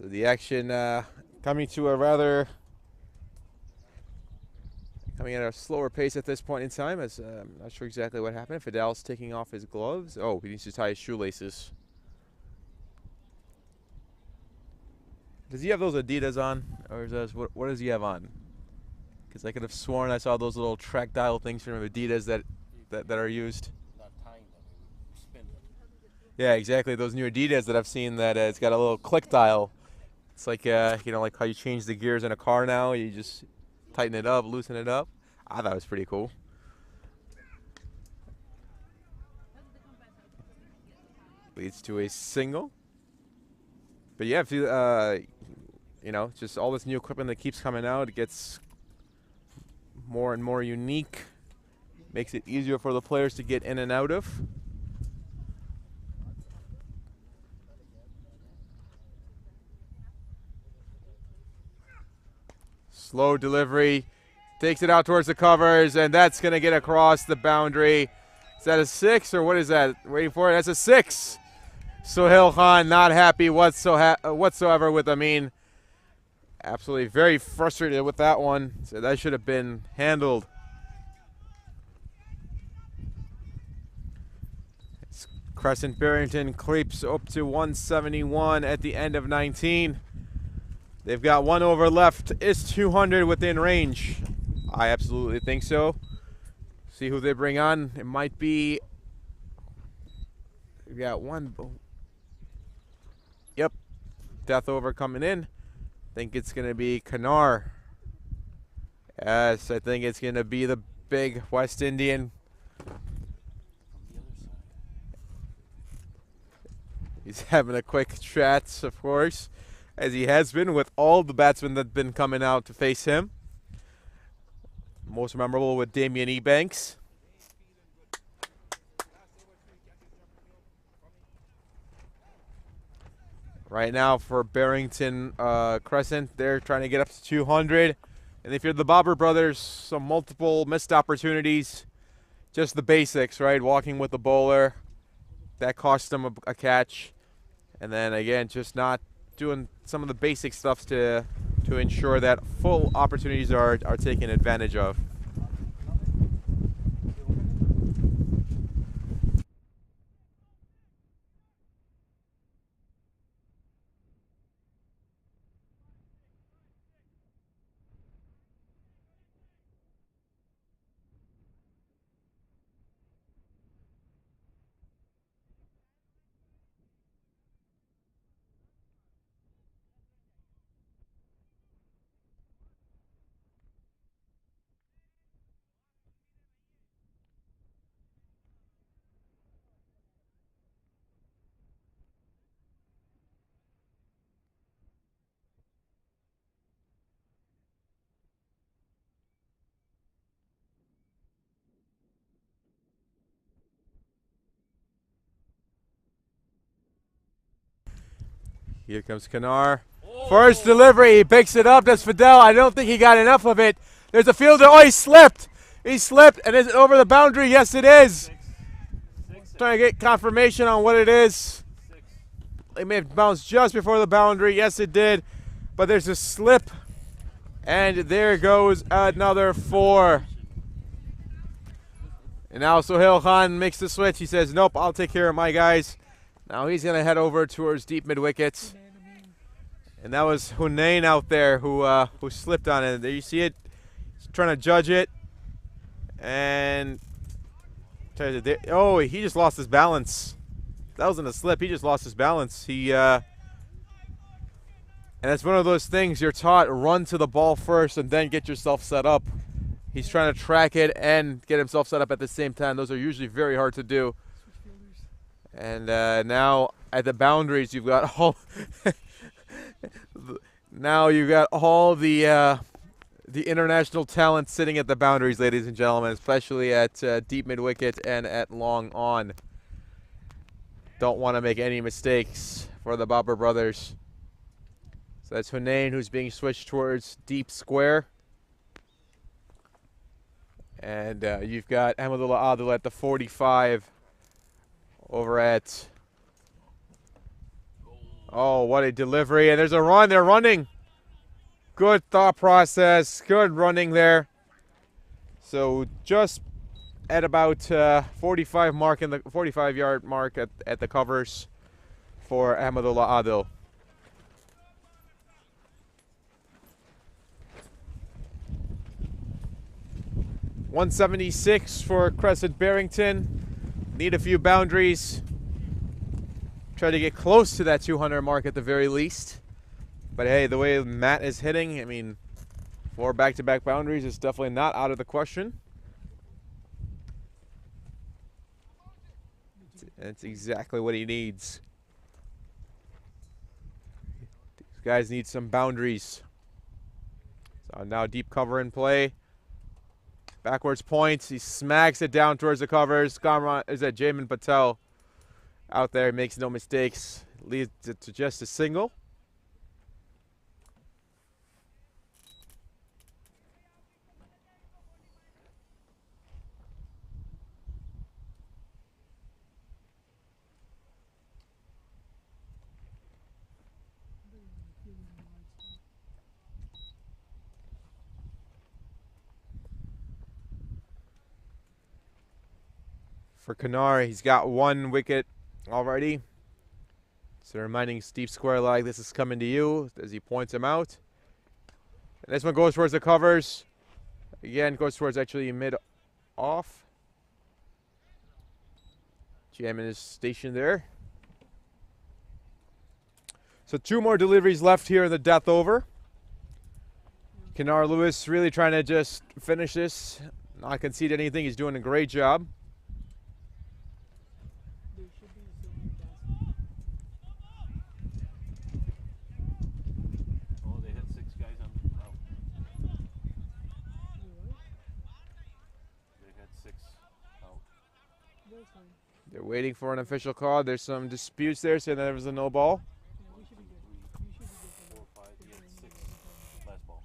[SPEAKER 1] So the action coming at a slower pace at this point in time, as I'm not sure exactly what happened. Fidal's taking off his gloves. Oh, he needs to tie his shoelaces. Does he have those Adidas on, or is that, what does he have on? Because I could have sworn I saw those little track dial things from Adidas that are used.
[SPEAKER 3] Not tying them, we would spin them.
[SPEAKER 1] Yeah, exactly. Those new Adidas that I've seen that it's got a little click dial. It's like you know, like how you change the gears in a car now. You just tighten it up, loosen it up. I thought it was pretty cool. Leads to a single. But yeah, if you you know, just all this new equipment that keeps coming out, it gets more and more unique. Makes it easier for the players to get in and out of. Slow delivery, takes it out towards the covers, and that's going to get across the boundary. Is that a 6 or what is that? Waiting for it. That's a 6. Sohail Khan not happy whatsoever with Amin. Absolutely very frustrated with that one. So that should have been handled. Crescent Barrington creeps up to 171 at the end of 19. They've got 1 over left. Is 200 within range? I absolutely think so. See who they bring on. It might be. We've got one. Yep. Death over coming in. I think it's going to be Kanar. Yes, I think it's going to be the big West Indian. He's having a quick chat, of course, as he has been with all the batsmen that have been coming out to face him. Most memorable with Damien Ebanks. Right now for Barrington Crescent, they're trying to get up to 200. And if you're the Barber Brothers, some multiple missed opportunities. Just the basics, right? Walking with the bowler. That cost them a catch. And then again, just not doing some of the basic stuff to ensure that full opportunities are taken advantage of. Here comes Kanar. First delivery, he picks it up. That's Fidel. I don't think he got enough of it. There's a fielder. Oh, he slipped. He slipped. And is it over the boundary? Yes, it is. Trying to get confirmation on what it is. It may have bounced just before the boundary. Yes, it did. But there's a slip. And there goes another 4. And now Sohail Khan makes the switch. He says, nope, I'll take care of my guys. Now he's going to head over towards deep mid-wicket. And that was Hunain out there who slipped on it. There you see it. He's trying to judge it. And oh, he just lost his balance. That wasn't a slip. He just lost his balance. And it's one of those things you're taught, run to the ball first and then get yourself set up. He's trying to track it and get himself set up at the same time. Those are usually very hard to do. And now at the boundaries, you've got all the international talent sitting at the boundaries, ladies and gentlemen, especially at deep mid-wicket and at long on. Don't want to make any mistakes for the Barber Brothers. So that's Hunain, who's being switched towards deep square. And you've got Ahmadullah Adil at the 45 over at... Oh, what a delivery. And there's a run. They're running. Good thought process, good running there. So just at about 45-yard mark at the covers for Ahmadullah Adil. .176 for Crescent Barrington. Need a few boundaries. Try to get close to that 200 mark at the very least. But hey, the way Matt is hitting, I mean, 4 back-to-back boundaries is definitely not out of the question. That's exactly what he needs. These guys need some boundaries. So now deep cover in play. Backwards points. He smacks it down towards the covers. Kamran, is that Jamin Patel out there, makes no mistakes. Leads it to just a single. For Kanar, he's got 1 wicket already. So reminding Steve Square Leg, this is coming to you as he points him out. And this one goes towards the covers. Again, goes towards actually mid-off. Jamin is stationed there. So 2 more deliveries left here in the death over. Kanar Lewis really trying to just finish this, not concede anything. He's doing a great job. They're waiting for an official call. There's some disputes there, saying that there was a no ball.
[SPEAKER 2] We should be good. We should be good.
[SPEAKER 3] 4, 5, he had 6 last ball.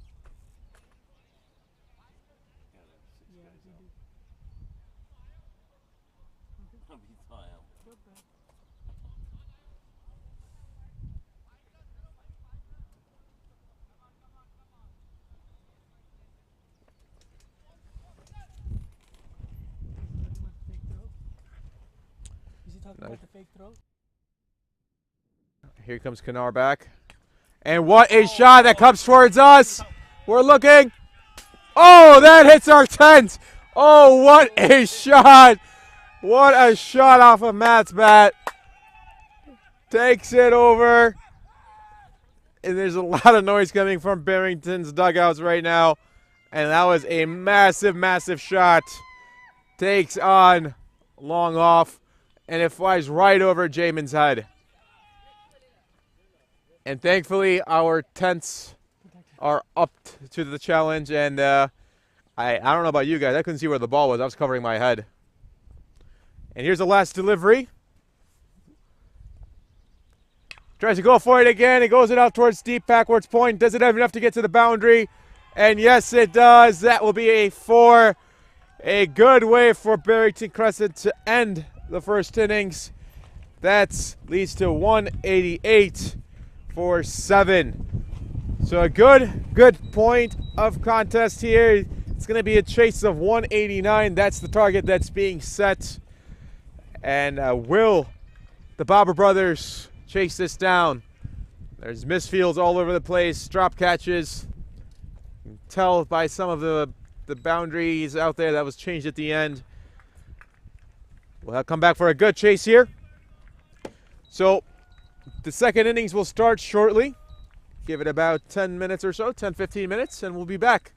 [SPEAKER 3] Yeah, there were 6
[SPEAKER 2] Yeah,
[SPEAKER 3] guys
[SPEAKER 2] we
[SPEAKER 3] out.
[SPEAKER 2] do. Not bad. Is he talking about the fake throw?
[SPEAKER 1] Here comes Kanar back. And what a shot that comes towards us. We're looking. Oh, that hits our tent. Oh, what a shot. What a shot off of Matt's bat. Takes it over. And there's a lot of noise coming from Barrington's dugouts right now. And that was a massive, massive shot. Takes on long off. And it flies right over Jamin's head. And thankfully, our tents are up to the challenge. And I don't know about you guys. I couldn't see where the ball was. I was covering my head. And here's the last delivery. Tries to go for it again. It goes it out towards deep backwards point. Does it have enough to get to the boundary? And yes, it does. That will be a 4. A good way for Barrington Crescent to end the first innings. That leads to 188 for 7. So a good point of contest here. It's going to be a chase of 189. That's the target that's being set. And will the Barber Brothers chase this down? There's misfields all over the place, drop catches. You can tell by some of the boundaries out there that was changed at the end. We'll come back for a good chase here. So the second innings will start shortly. Give it about 10 minutes or so, 10, 15 minutes, and we'll be back.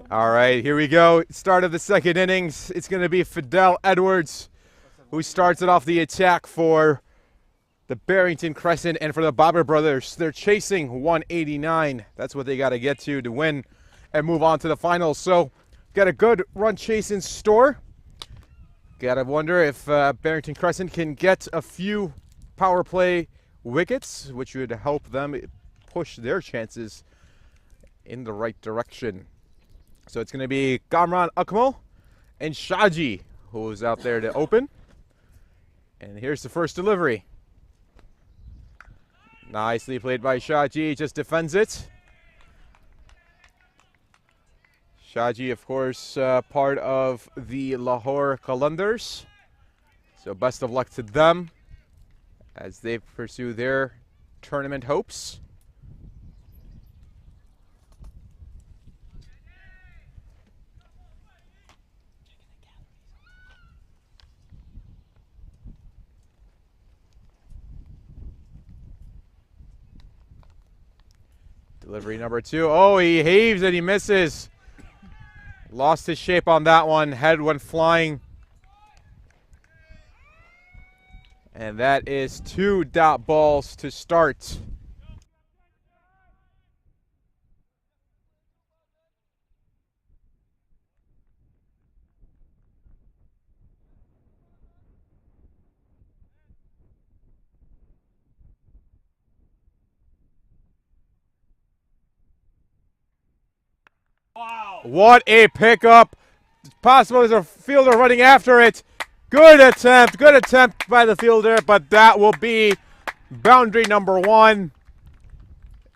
[SPEAKER 1] All right, here we go. Start of the second innings. It's going to be Fidel Edwards who starts it off the attack for the Barrington Crescent and for the Barber Brothers. They're chasing 189. That's what they got to get to win and move on to the finals. So, got a good run chase in store. Got to wonder if Barrington Crescent can get a few power play wickets, which would help them push their chances in the right direction. So it's going to be Kamran Akmal and Shaji who's out there to open. And here's the first delivery. Nicely played by Shaji, just defends it. Shaji, of course, part of the Lahore Qalandars. So best of luck to them as they pursue their tournament hopes. Delivery number 2. Oh, he heaves and he misses. Lost his shape on that one. Head went flying. And that is 2 dot balls to start.
[SPEAKER 3] Wow.
[SPEAKER 1] What a pickup. It's possible there's a fielder running after it. Good attempt by the fielder, but that will be boundary number 1.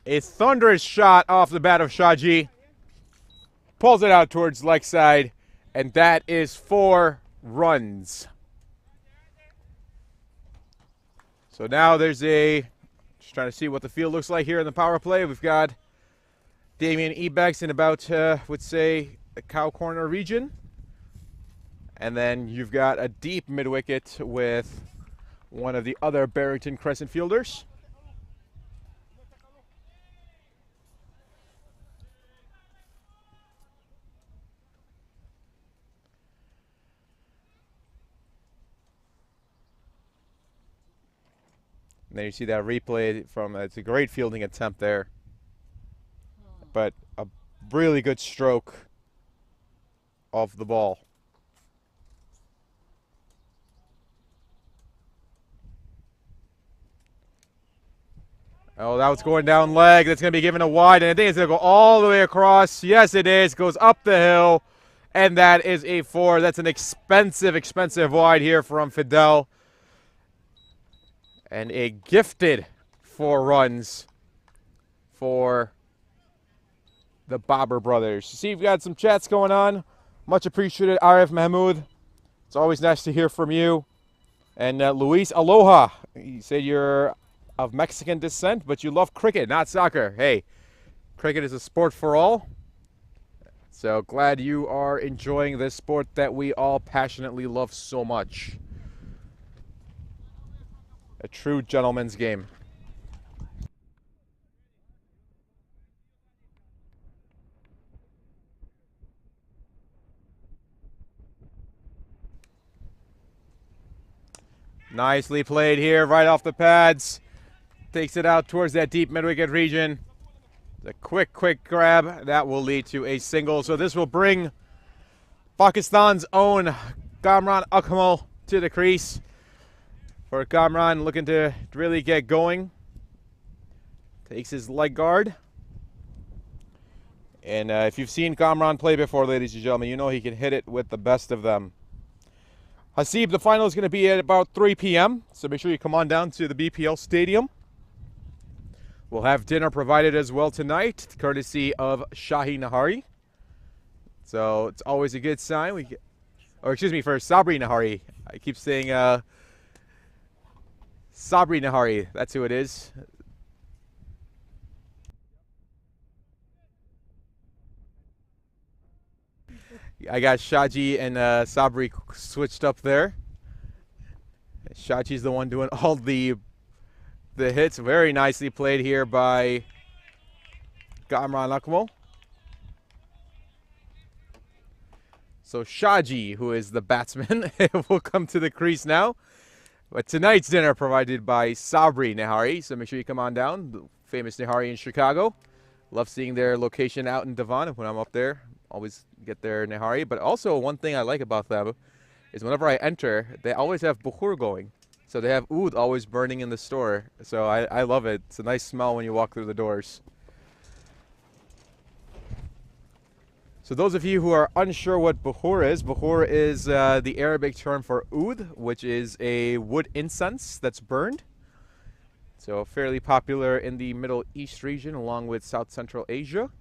[SPEAKER 1] A thunderous shot off the bat of Shaji. Pulls it out towards leg side, and that is 4 runs. So now there's just trying to see what the field looks like here in the power play. We've got Damien Ebanks in about, would say, the cow corner region. And then you've got a deep mid-wicket with one of the other Barrington Crescent fielders. And then you see that replay from, it's a great fielding attempt there. But a really good stroke of the ball. Oh, that was going down leg. That's going to be given a wide, and I think it's going to go all the way across. Yes, it is. Goes up the hill, and that is a 4. That's an expensive wide here from Fidel. And a gifted 4 runs for the Barber Brothers. See, we've got some chats going on. Much appreciated, Arif Mahmoud. It's always nice to hear from you. And Luis, aloha. You said you're of Mexican descent, but you love cricket, not soccer. Hey, cricket is a sport for all. So glad you are enjoying this sport that we all passionately love so much. A true gentleman's game. Nicely played here, right off the pads. Takes it out towards that deep mid-wicket region. The quick grab. That will lead to a single. So this will bring Pakistan's own Kamran Akmal to the crease. For Kamran, looking to really get going. Takes his leg guard. And if you've seen Kamran play before, ladies and gentlemen, you know he can hit it with the best of them. Hasib, the final is going to be at about 3 p.m. So make sure you come on down to the BPL Stadium. We'll have dinner provided as well tonight, courtesy of Shahi Nahari. So it's always a good sign. For Sabri Nahari. I keep saying Sabri Nahari. That's who it is. I got Shaji and Sabri switched up there. Shaji's the one doing all the hits. Very nicely played here by Kamran Akmal. So Shaji, who is the batsman, will come to the crease now. But tonight's dinner provided by Sabri Nihari, so make sure you come on down. The famous Nihari in Chicago. Love seeing their location out in Devon. When I'm up there, always get their Nihari. But also one thing I like about them is whenever I enter, they always have bukhur going. So they have oud always burning in the store. So I love it. It's a nice smell when you walk through the doors. So those of you who are unsure what bukhur is the Arabic term for oud, which is a wood incense that's burned. So fairly popular in the Middle East region along with South Central Asia.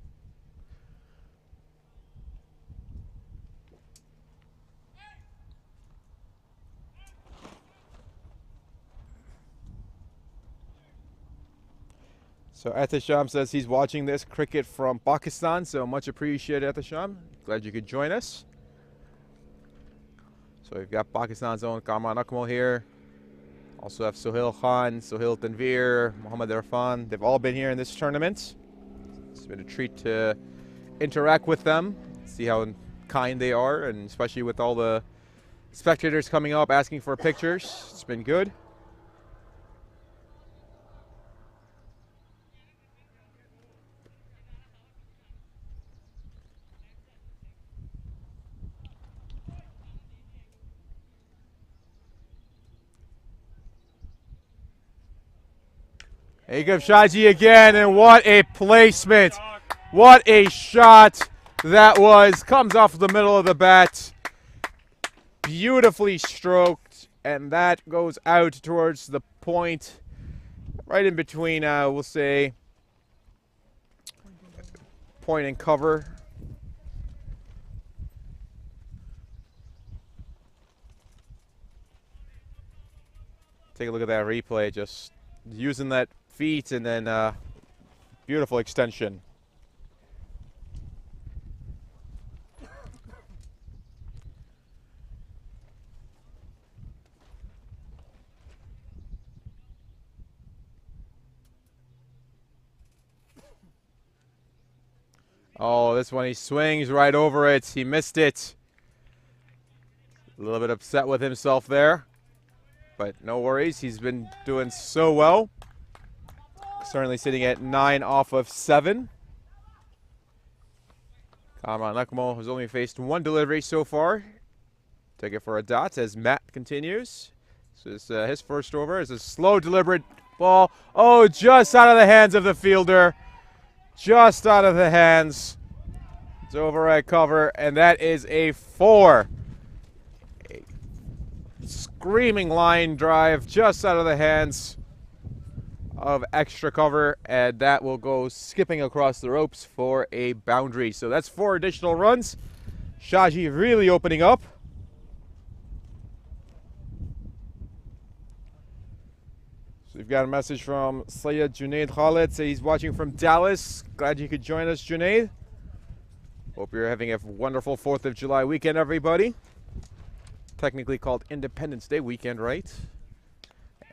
[SPEAKER 1] So Atasham says he's watching this cricket from Pakistan, so much appreciated, Atasham. Glad you could join us. So we've got Pakistan's own Kamran Akmal here. Also have Sohail Khan, Sohail Tanveer, Muhammad Irfan. They've all been here in this tournament. It's been a treat to interact with them, see how kind they are, and especially with all the spectators coming up asking for pictures. It's been good. Here comes Shaji again, and what a placement. What a shot that was. Comes off the middle of the bat. Beautifully stroked, and that goes out towards the point. Right in between, we'll say, point and cover. Take a look at that replay, just using that feet and then beautiful extension. Oh, this one he swings right over it. He missed it. A little bit upset with himself there, but no worries. He's been doing so well. Certainly sitting at 9 off of 7. Kamran Akmal has only faced one delivery so far. Take it for a dot as Matt continues. So this, his first over is a slow, deliberate ball. Oh, just out of the hands of the fielder. Just out of the hands. It's over at cover, and that is a 4. A screaming line drive just out of the hands of extra cover, and that will go skipping across the ropes for a boundary. So that's 4 additional runs. Shaji really opening up. So we've got a message from Syed Junaid Khalid. Say he's watching from Dallas. Glad you could join us, Junaid. Hope you're having a wonderful 4th of July weekend, everybody. Technically called Independence Day weekend, right?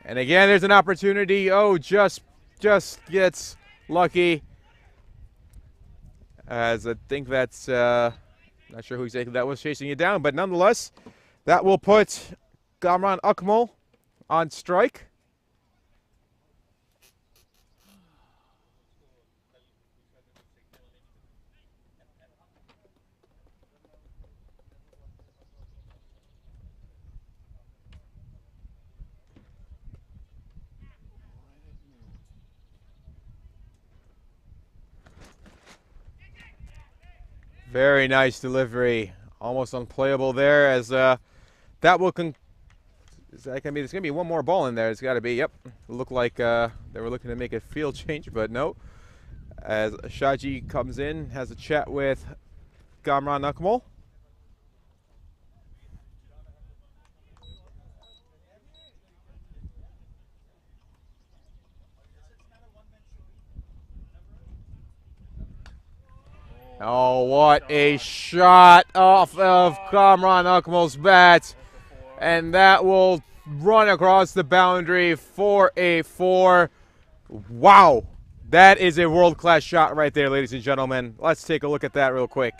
[SPEAKER 1] And again, there's an opportunity. Oh, just gets lucky. As I think that's, not sure who exactly that was chasing it down, but nonetheless, that will put Kamran Akmal on strike. Very nice delivery. Almost unplayable there as that will there's going to be one more ball in there. It's got to be. Yep. Looked like they were looking to make a field change, but no. As Shaji comes in, has a chat with Kamran Akmal. Oh, what a shot off of Kamran Akmal's bat. And that will run across the boundary for a 4. Wow. That is a world-class shot right there, ladies and gentlemen. Let's take a look at that real quick.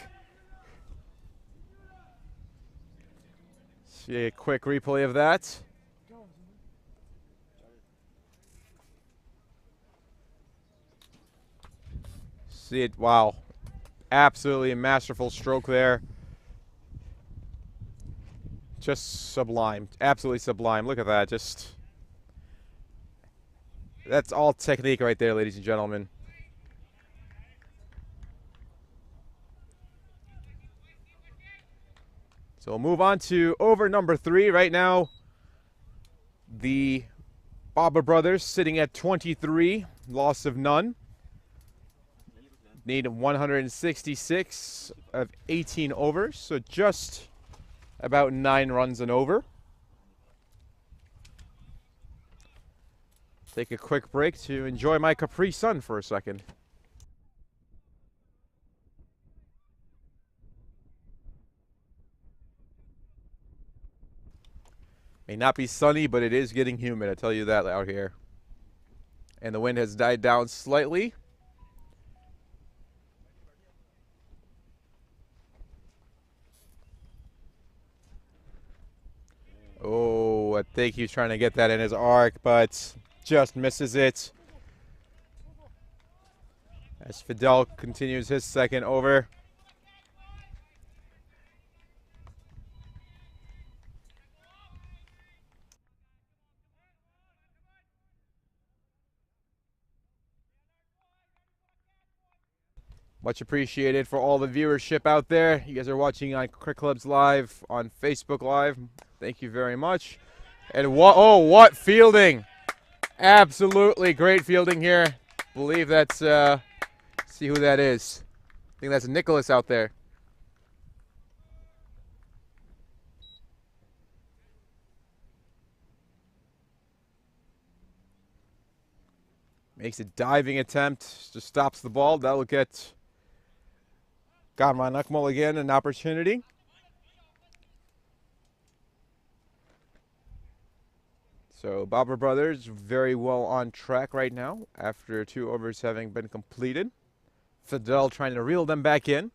[SPEAKER 1] See a quick replay of that. See it, wow. Absolutely masterful stroke there. Just sublime, absolutely sublime. Look at that, that's all technique right there, ladies and gentlemen. So we'll move on to over number 3 right now. The Barber Brothers sitting at 23, loss of none. Need 166 of 18 overs, so just about 9 runs and over. Take a quick break to enjoy my Capri Sun for a second. May not be sunny, but it is getting humid, I tell you that out here. And the wind has died down slightly. Oh, I think he's trying to get that in his arc, but just misses it. As Fidel continues his second over. Much appreciated for all the viewership out there. You guys are watching on Cricket Clubs Live, on Facebook Live. Thank you very much. And what fielding. Absolutely great fielding here. Believe that's, see who that is. I think that's Nicholas out there. Makes a diving attempt, just stops the ball. That'll get Akmal again an opportunity. So Barber Brothers very well on track right now after 2 overs having been completed. Fidel trying to reel them back in.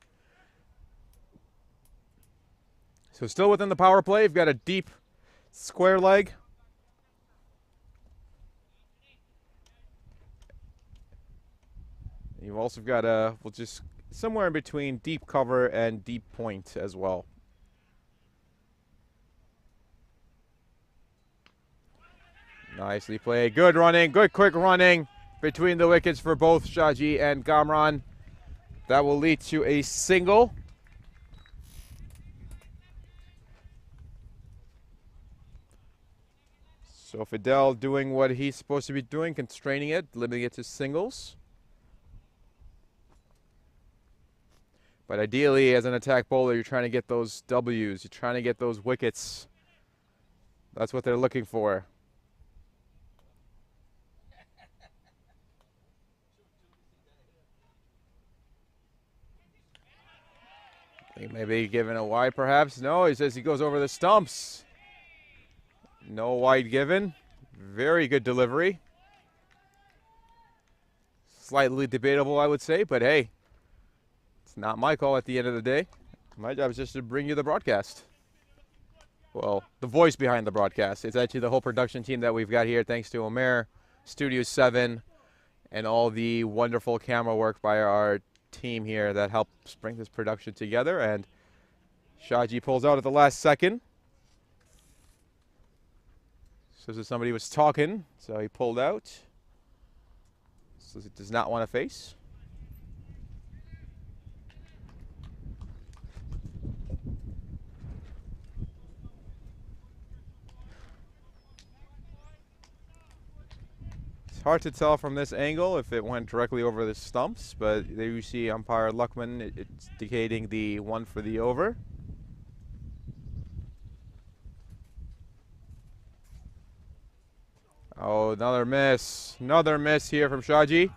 [SPEAKER 1] So still within the power play. You've got a deep square leg. You've also got just somewhere in between deep cover and deep point as well. Nicely played. Good running. Good quick running between the wickets for both Shaji and Gamran. That will lead to a single. So Fidel doing what he's supposed to be doing, constraining it, limiting it to singles. But ideally, as an attack bowler, you're trying to get those W's. You're trying to get those wickets. That's what they're looking for. He may be given a wide, perhaps. No, he says he goes over the stumps. No wide given. Very good delivery. Slightly debatable, I would say, but hey. Not my call at the end of the day. My job is just to bring you the broadcast. Well, the voice behind the broadcast. It's actually the whole production team that we've got here, thanks to Omer, Studio 7, and all the wonderful camera work by our team here that helps bring this production together. And Shaji pulls out at the last second. Says that somebody was talking, so he pulled out. Says he does not want to face. Hard to tell from this angle if it went directly over the stumps, but there you see umpire Luckman, it's indicating the 1 for the over. Oh, another miss. Another miss here from Shaji.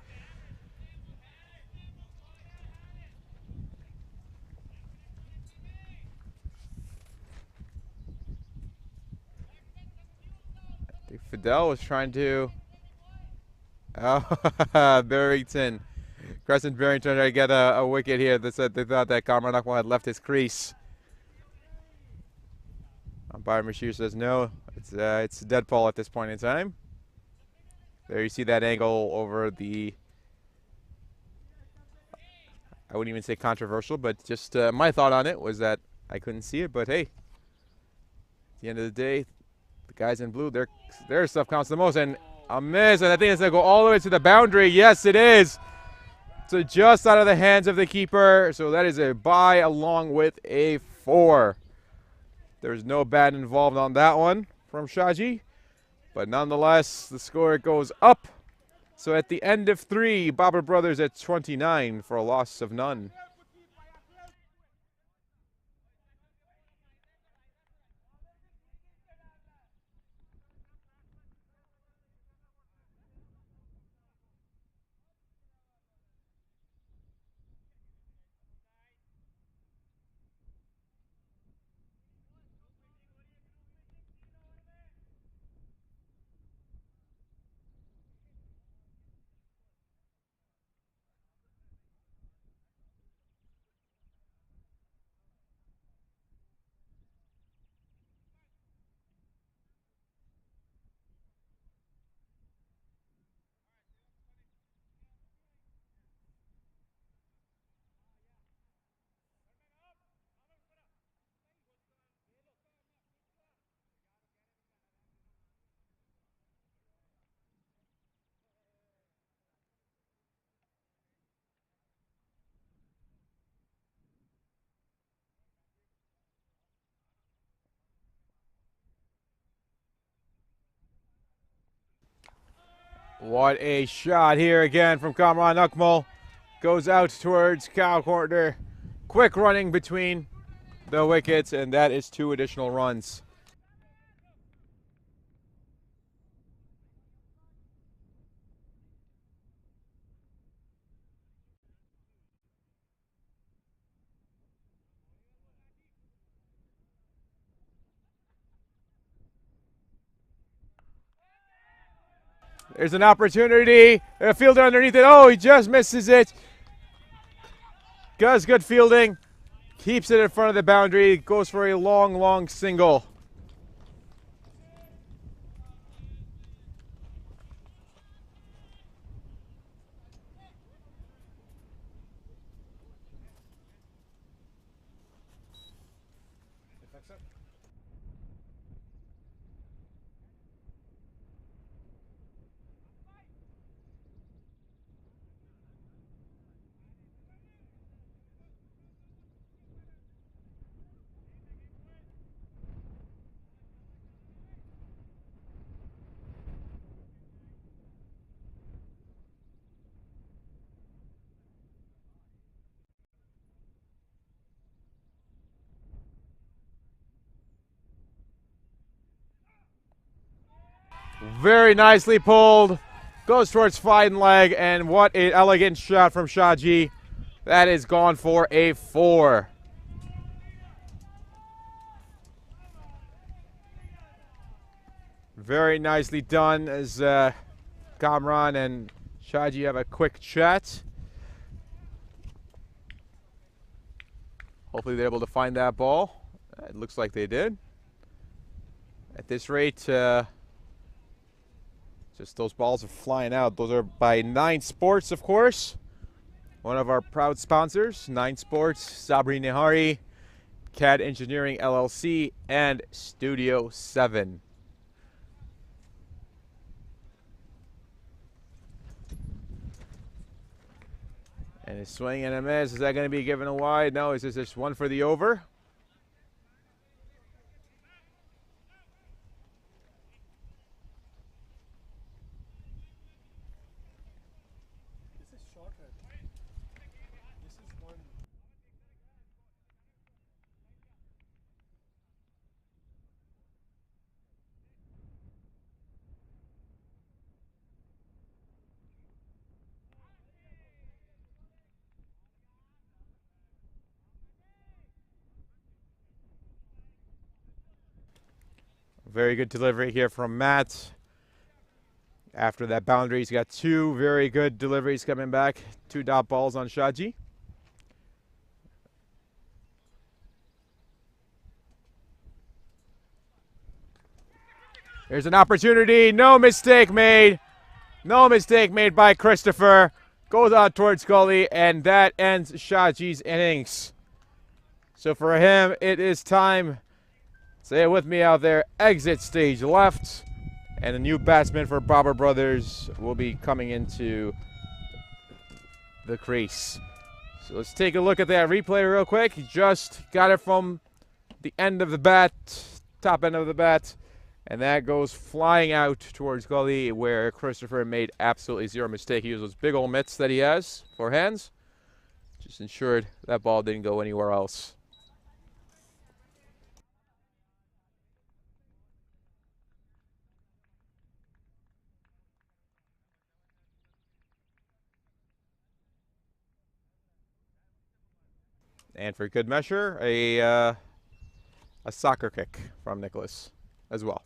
[SPEAKER 1] I think Fidel was trying to... Oh, Barrington. Crescent Barrington trying to get a wicket here. They said they thought that Akmal had left his crease. Umpire Mashir says no. It's a dead ball at this point in time. There you see that angle over the, I wouldn't even say controversial, but just my thought on it was that I couldn't see it. But hey, at the end of the day, the guys in blue, their stuff counts the most. And a miss, and I think it's going to go all the way to the boundary. Yes, it is. So just out of the hands of the keeper. So that is a bye along with a 4. There's no bat involved on that one from Shaji. But nonetheless, the score goes up. So at the end of 3, Barber Brothers at 29 for a loss of none. What a shot here again from Kamran Akmal. Goes out towards cow corner. Quick running between the wickets, and that is 2 additional runs. There's an opportunity. A fielder underneath it. Oh, he just misses it. Does good fielding. Keeps it in front of the boundary. Goes for a long, long single. Very nicely pulled. Goes towards fine leg, and what an elegant shot from Shaji. That is gone for a 4. Very nicely done as Kamran and Shaji have a quick chat. Hopefully they're able to find that ball. It looks like they did. At this rate, just those balls are flying out. Those are by 9 Sports, of course. One of our proud sponsors, 9 Sports, Sabri Nihari, CAD Engineering LLC, and Studio 7. And his swing and a miss. Is that going to be given a wide? No, is this just one for the over?
[SPEAKER 2] This is shorter. This is one.
[SPEAKER 1] Very good delivery here from Matt. After that boundary, he's got 2 very good deliveries coming back. 2 dot balls on Shaji. Here's an opportunity. No mistake made. No mistake made by Christopher. Goes out towards Gully, and that ends Shaji's innings. So for him, it is time, say it with me out there, exit stage left. And a new batsman for Barber Brothers will be coming into the crease. So let's take a look at that replay real quick. He just got it from the end of the bat, top end of the bat. And that goes flying out towards Gully, where Christopher made absolutely zero mistake. He used those big old mitts that he has for hands. Just ensured that ball didn't go anywhere else. And for good measure, a soccer kick from Nicholas as well.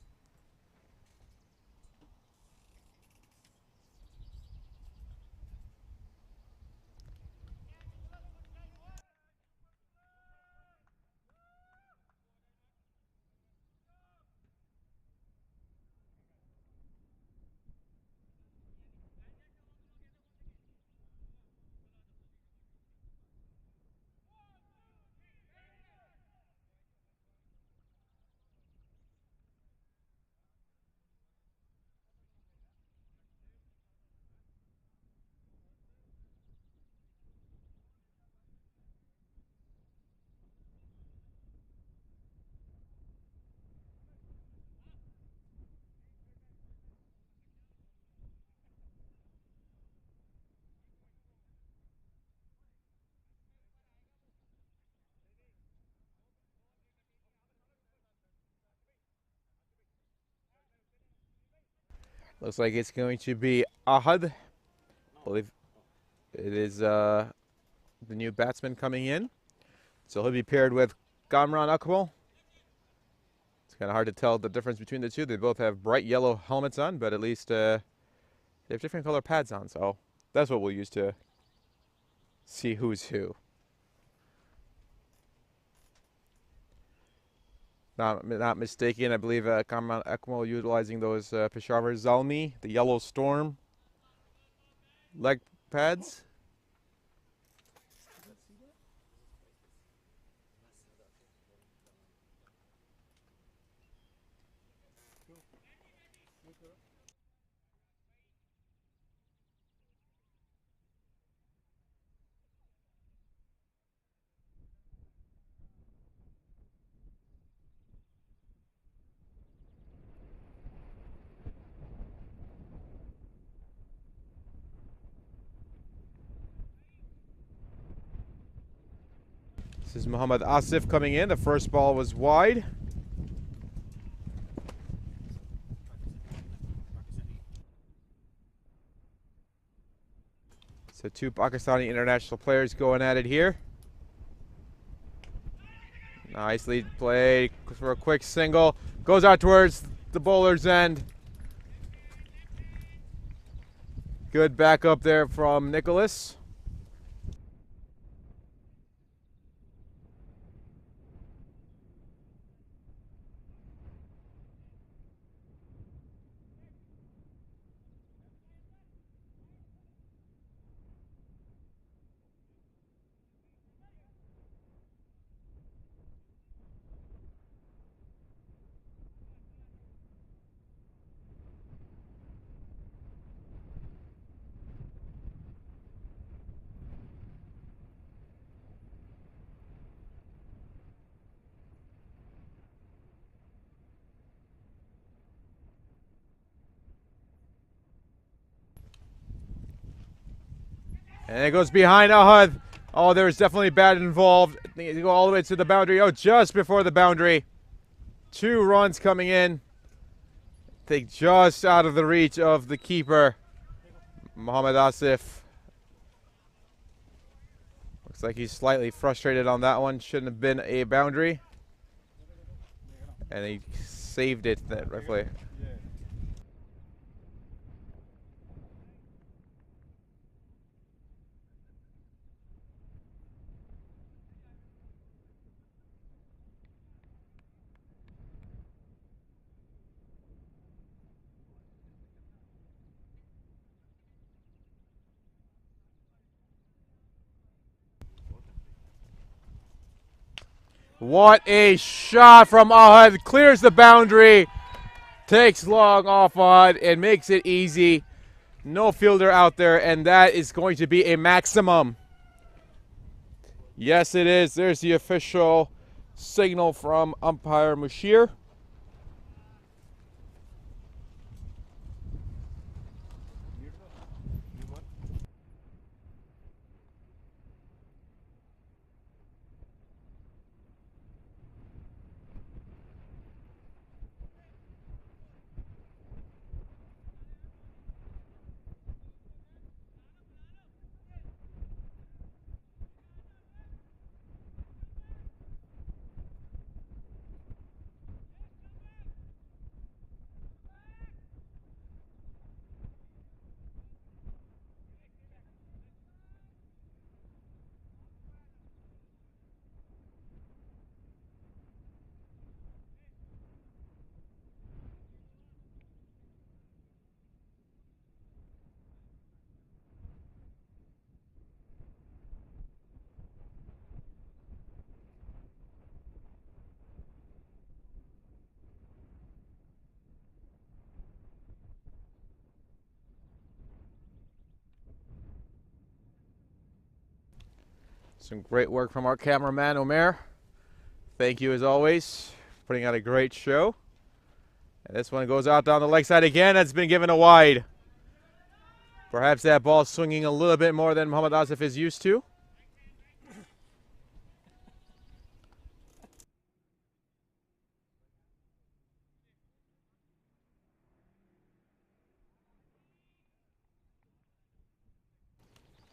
[SPEAKER 1] Looks like it's going to be Ahad. I believe it is the new batsman coming in. So he'll be paired with Gamran Akmal. It's kind of hard to tell the difference between the two. They both have bright yellow helmets on, but at least they have different color pads on. So that's what we'll use to see who's who. Not mistaken, I believe Gamran Akmal utilizing those Peshawar Zalmi, the Yellow Storm leg pads. This is Muhammad Asif coming in. The first ball was wide. So two Pakistani international players going at it here. Nicely played for a quick single. Goes out towards the bowler's end. Good backup there from Nicholas. And it goes behind Ahad. Oh, there's definitely bat involved. I think you go all the way to the boundary. Oh, just before the boundary. 2 runs coming in. I think just out of the reach of the keeper, Muhammad Asif. Looks like he's slightly frustrated on that one. Shouldn't have been a boundary. And he saved it that rightfully. What a shot from Ahad. Clears the boundary. Takes long off Ahad and makes it easy. No fielder out there, and that is going to be a maximum. Yes, it is. There's the official signal from umpire Mushir. Some great work from our cameraman, Omer. Thank you as always, putting out a great show. And this one goes out down the leg side again. That's been given a wide. Perhaps that ball swinging a little bit more than Muhammad Asif is used to.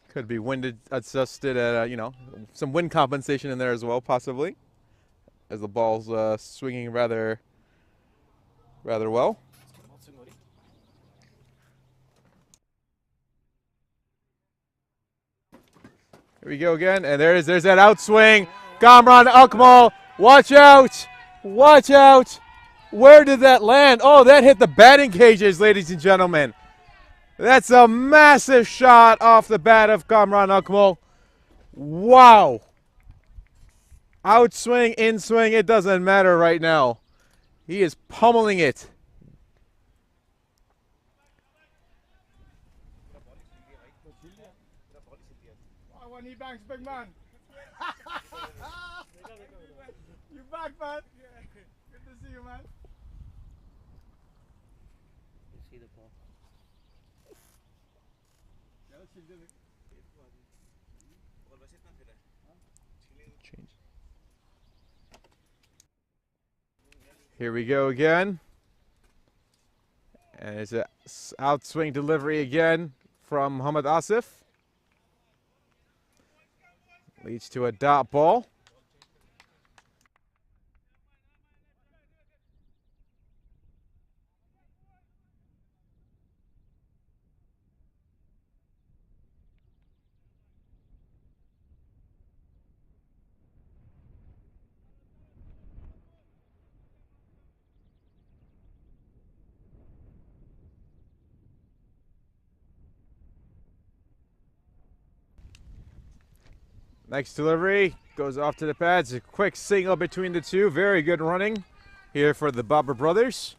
[SPEAKER 1] Could be wind adjusted at, some wind compensation in there as well, possibly, as the ball's swinging rather well. Here we go again, and there's that outswing. Kamran Akmal, watch out! Watch out! Where did that land? Oh, that hit the batting cages, ladies and gentlemen. That's a massive shot off the bat of Kamran Akmal. Wow. Outswing, inswing, it doesn't matter right now. He is pummeling it.
[SPEAKER 2] Damien Ebanks, big man. You back, man? Good to see you, man.
[SPEAKER 3] You see the ball.
[SPEAKER 1] Here we go again. And it's an outswing delivery again from Muhammad Asif. Leads to a dot ball. Next delivery goes off to the pads. A quick single between the two. Very good running here for the Barber Brothers.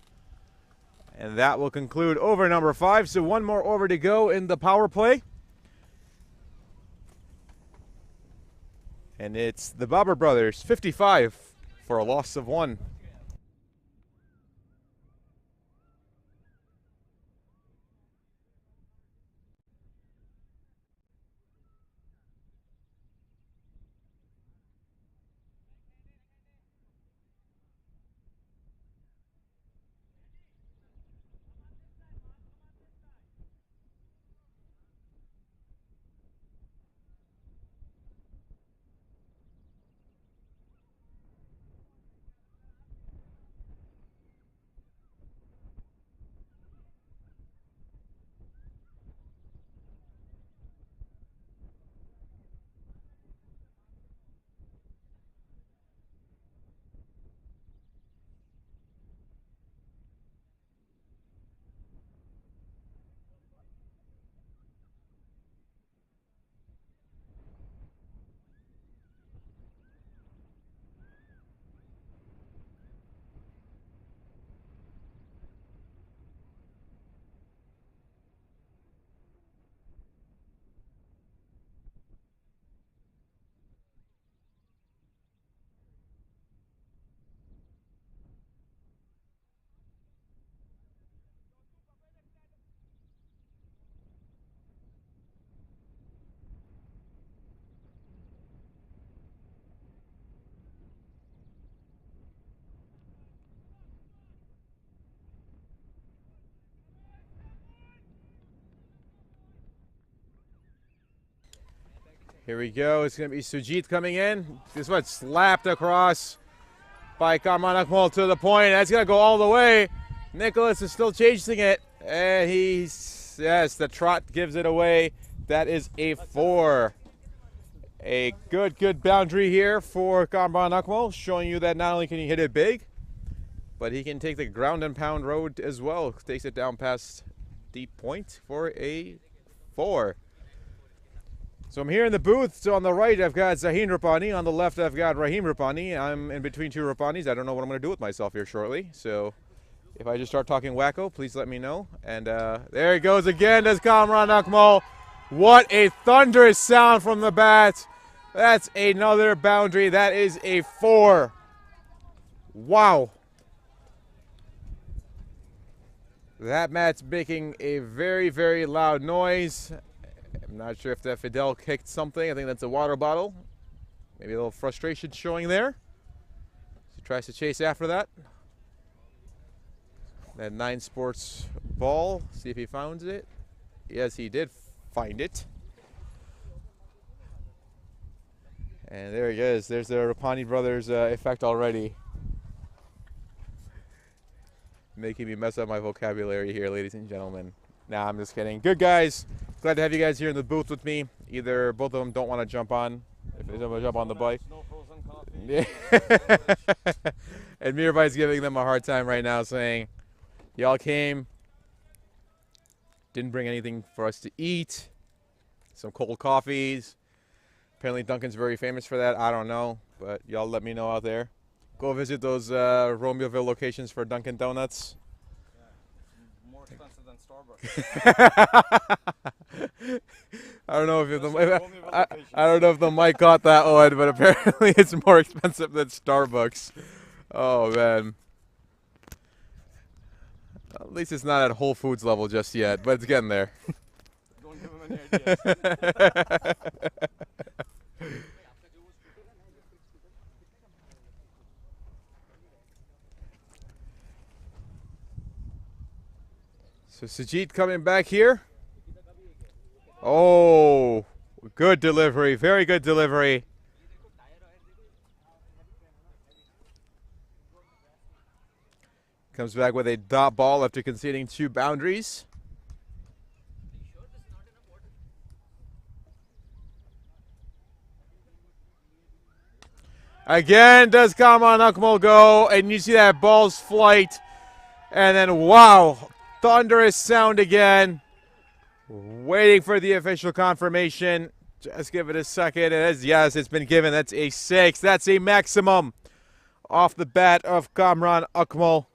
[SPEAKER 1] And that will conclude over number 5. So one more over to go in the power play. And it's the Barber Brothers 55 for a loss of 1. Here we go. It's going to be Sujit coming in. This one slapped across by Kamran Akmal to the point. That's going to go all the way. Nicholas is still chasing it. And yes, the trot gives it away. That is a 4. A good boundary here for Kamran Akmal, showing you that not only can he hit it big, but he can take the ground and pound road as well. Takes it down past deep point for a 4. So I'm here in the booth. So on the right, I've got Zahin Rapani. On the left, I've got Rahim Rapani. I'm in between two Rapanis. I don't know what I'm going to do with myself here shortly. So if I just start talking wacko, please let me know. And there he goes again. Does Kamran Akmal. What a thunderous sound from the bat. That's another boundary. That is a 4. Wow. That mat's making a very loud noise. I'm not sure if that Fidel kicked something. I think that's a water bottle. Maybe a little frustration showing there. So he tries to chase after that. That 9 Sports ball. See if he found it. Yes, he did find it. And there he is. There's the Rapani Brothers effect already. Making me mess up my vocabulary here, ladies and gentlemen. Nah, I'm just kidding. Good guys. Glad to have you guys here in the booth with me. Either both of them don't want to jump on. If they don't want to jump on the bike.
[SPEAKER 2] No frozen coffee.
[SPEAKER 1] Yeah. And Mirabai's giving them a hard time right now, saying, y'all came, didn't bring anything for us to eat. Some cold coffees. Apparently Duncan's very famous for that. I don't know, but y'all let me know out there. Go visit those Romeoville locations for Dunkin' Donuts.
[SPEAKER 2] More expensive than Starbucks.
[SPEAKER 1] I don't know if the mic caught that one, but apparently it's more expensive than Starbucks. Oh man. At least it's not at Whole Foods level just yet, but it's getting there.
[SPEAKER 2] Don't give him any ideas.
[SPEAKER 1] So Sujit coming back here. Oh, good delivery. Very good delivery. Comes back with a dot ball after conceding 2 boundaries. Again, does Kamran Akmal go, and you see that ball's flight. And then, wow, thunderous sound again. Waiting for the official confirmation. Just give it a second. It is, yes, it's been given. That's a 6. That's a maximum off the bat of Kamran Akmal.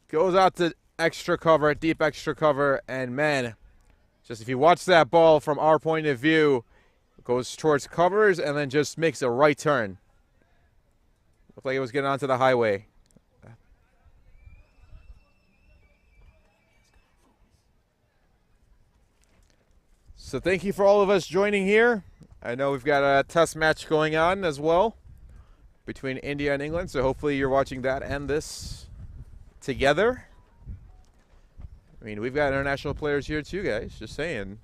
[SPEAKER 1] Goes out to extra cover, deep extra cover, and man, just if you watch that ball from our point of view, it goes towards covers and then just makes a right turn. Looked like it was getting onto the highway. So thank you for all of us joining here. I know we've got a test match going on as well between India and England, so hopefully you're watching that and this together. I mean, we've got international players here too, guys. Just saying.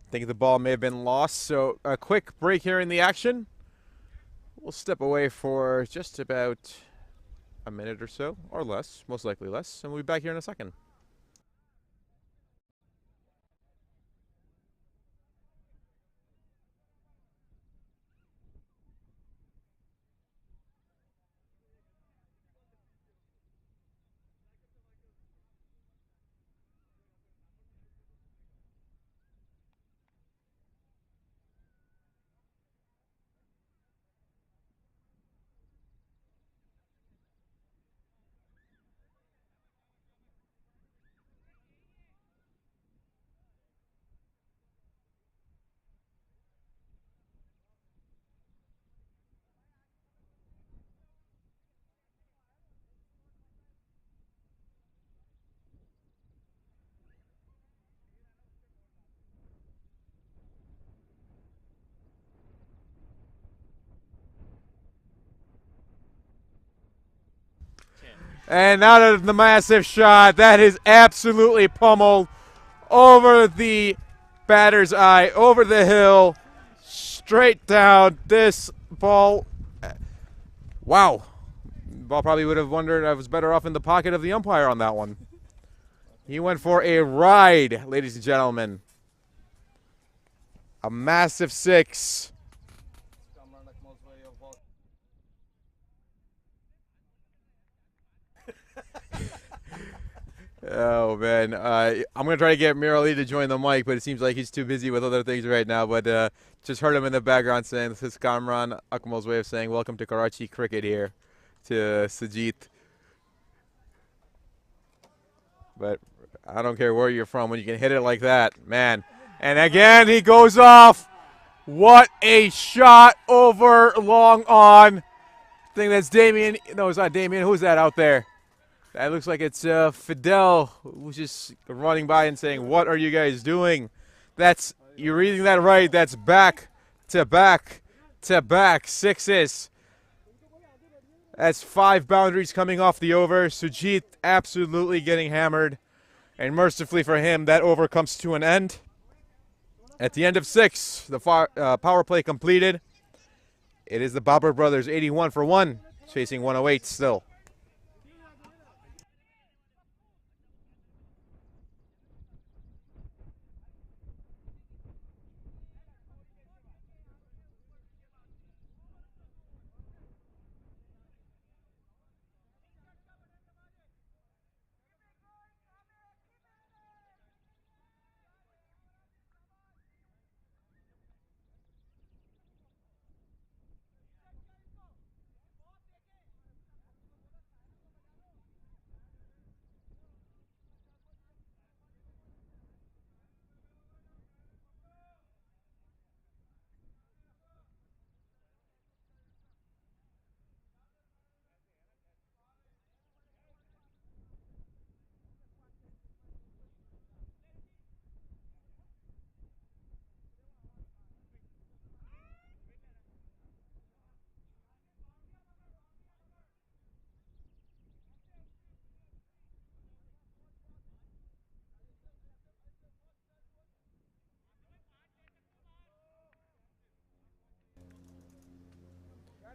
[SPEAKER 1] I think the ball may have been lost, so a quick break here in the action. We'll step away for just about a minute or so, or less, most likely less, and we'll be back here in a second. And out of the massive shot, that is absolutely pummeled over the batter's eye, over the hill, straight down. This ball, wow. Ball probably would have wondered I was better off in the pocket of the umpire on that one. He went for a ride, ladies and gentlemen. A massive 6. Oh, man. I'm going to try to get Mirali to join the mic, but it seems like he's too busy with other things right now. But just heard him in the background saying, this is Kamran, Akmal's way of saying, welcome to Karachi cricket here to Sajid. But I don't care where you're from when you can hit it like that, man. And again, he goes off. What a shot over long on. I think that's Damien. No, it's not Damien. Who's that out there? That looks like it's Fidel, who's just running by and saying, what are you guys doing? That's, you're reading that right. That's back to back to back 6s. That's 5 boundaries coming off the over. Sujit absolutely getting hammered. And mercifully for him, that over comes to an end. At the end of 6, the power play completed. It is the Barber Brothers 81 for 1, chasing 108 still.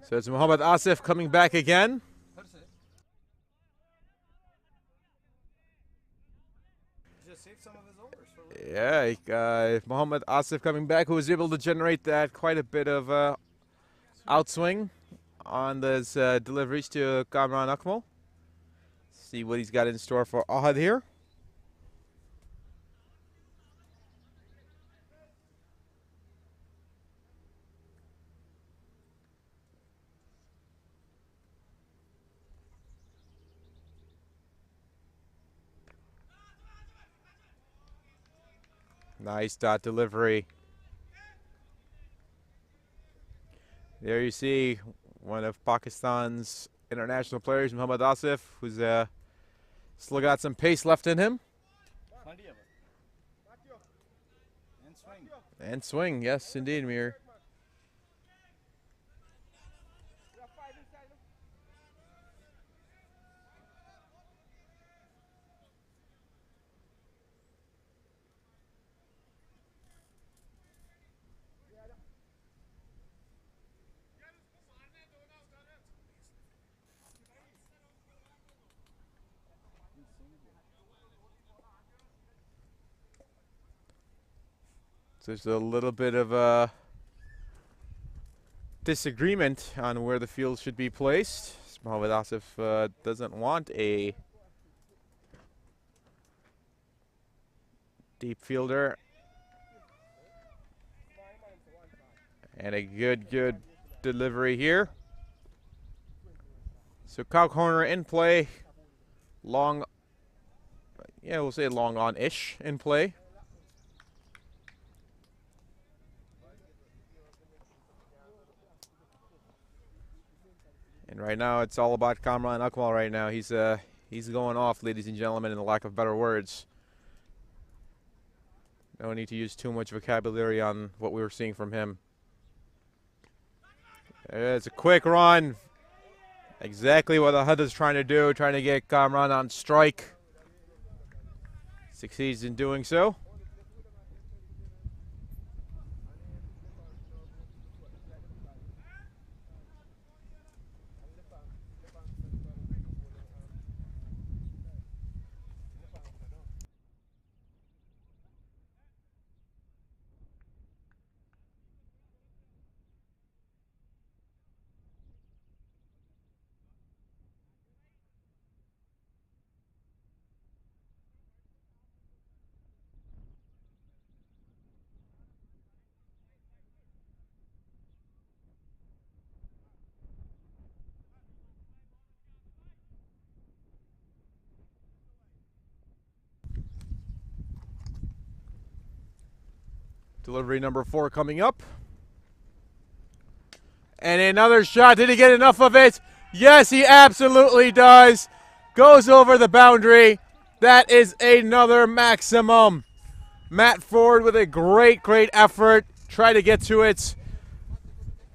[SPEAKER 1] So it's Muhammad Asif coming back again. Yeah, Muhammad Asif coming back, who was able to generate that quite a bit of outswing on those deliveries to Kamran Akmal. See what he's got in store for Ahad here. Nice dot delivery. There you see one of Pakistan's international players, Muhammad Asif, who's still got some pace left in him. And swing, yes, indeed, Mir. So there's a little bit of a disagreement on where the field should be placed. Muhammad Asif doesn't want a deep fielder. And a good delivery here. So cow corner in play. Long, yeah, we'll say long on-ish in play. And right now, it's all about Kamran Akmal right now. He's going off, ladies and gentlemen, in the lack of better words. No need to use too much vocabulary on what we were seeing from him. It's a quick run. Exactly what the HUD is trying to do, trying to get Kamran on strike. Succeeds in doing so. Delivery number 4 coming up. And another shot. Did he get enough of it? Yes, he absolutely does. Goes over the boundary. That is another maximum. Matt Ford with a great effort. Try to get to it.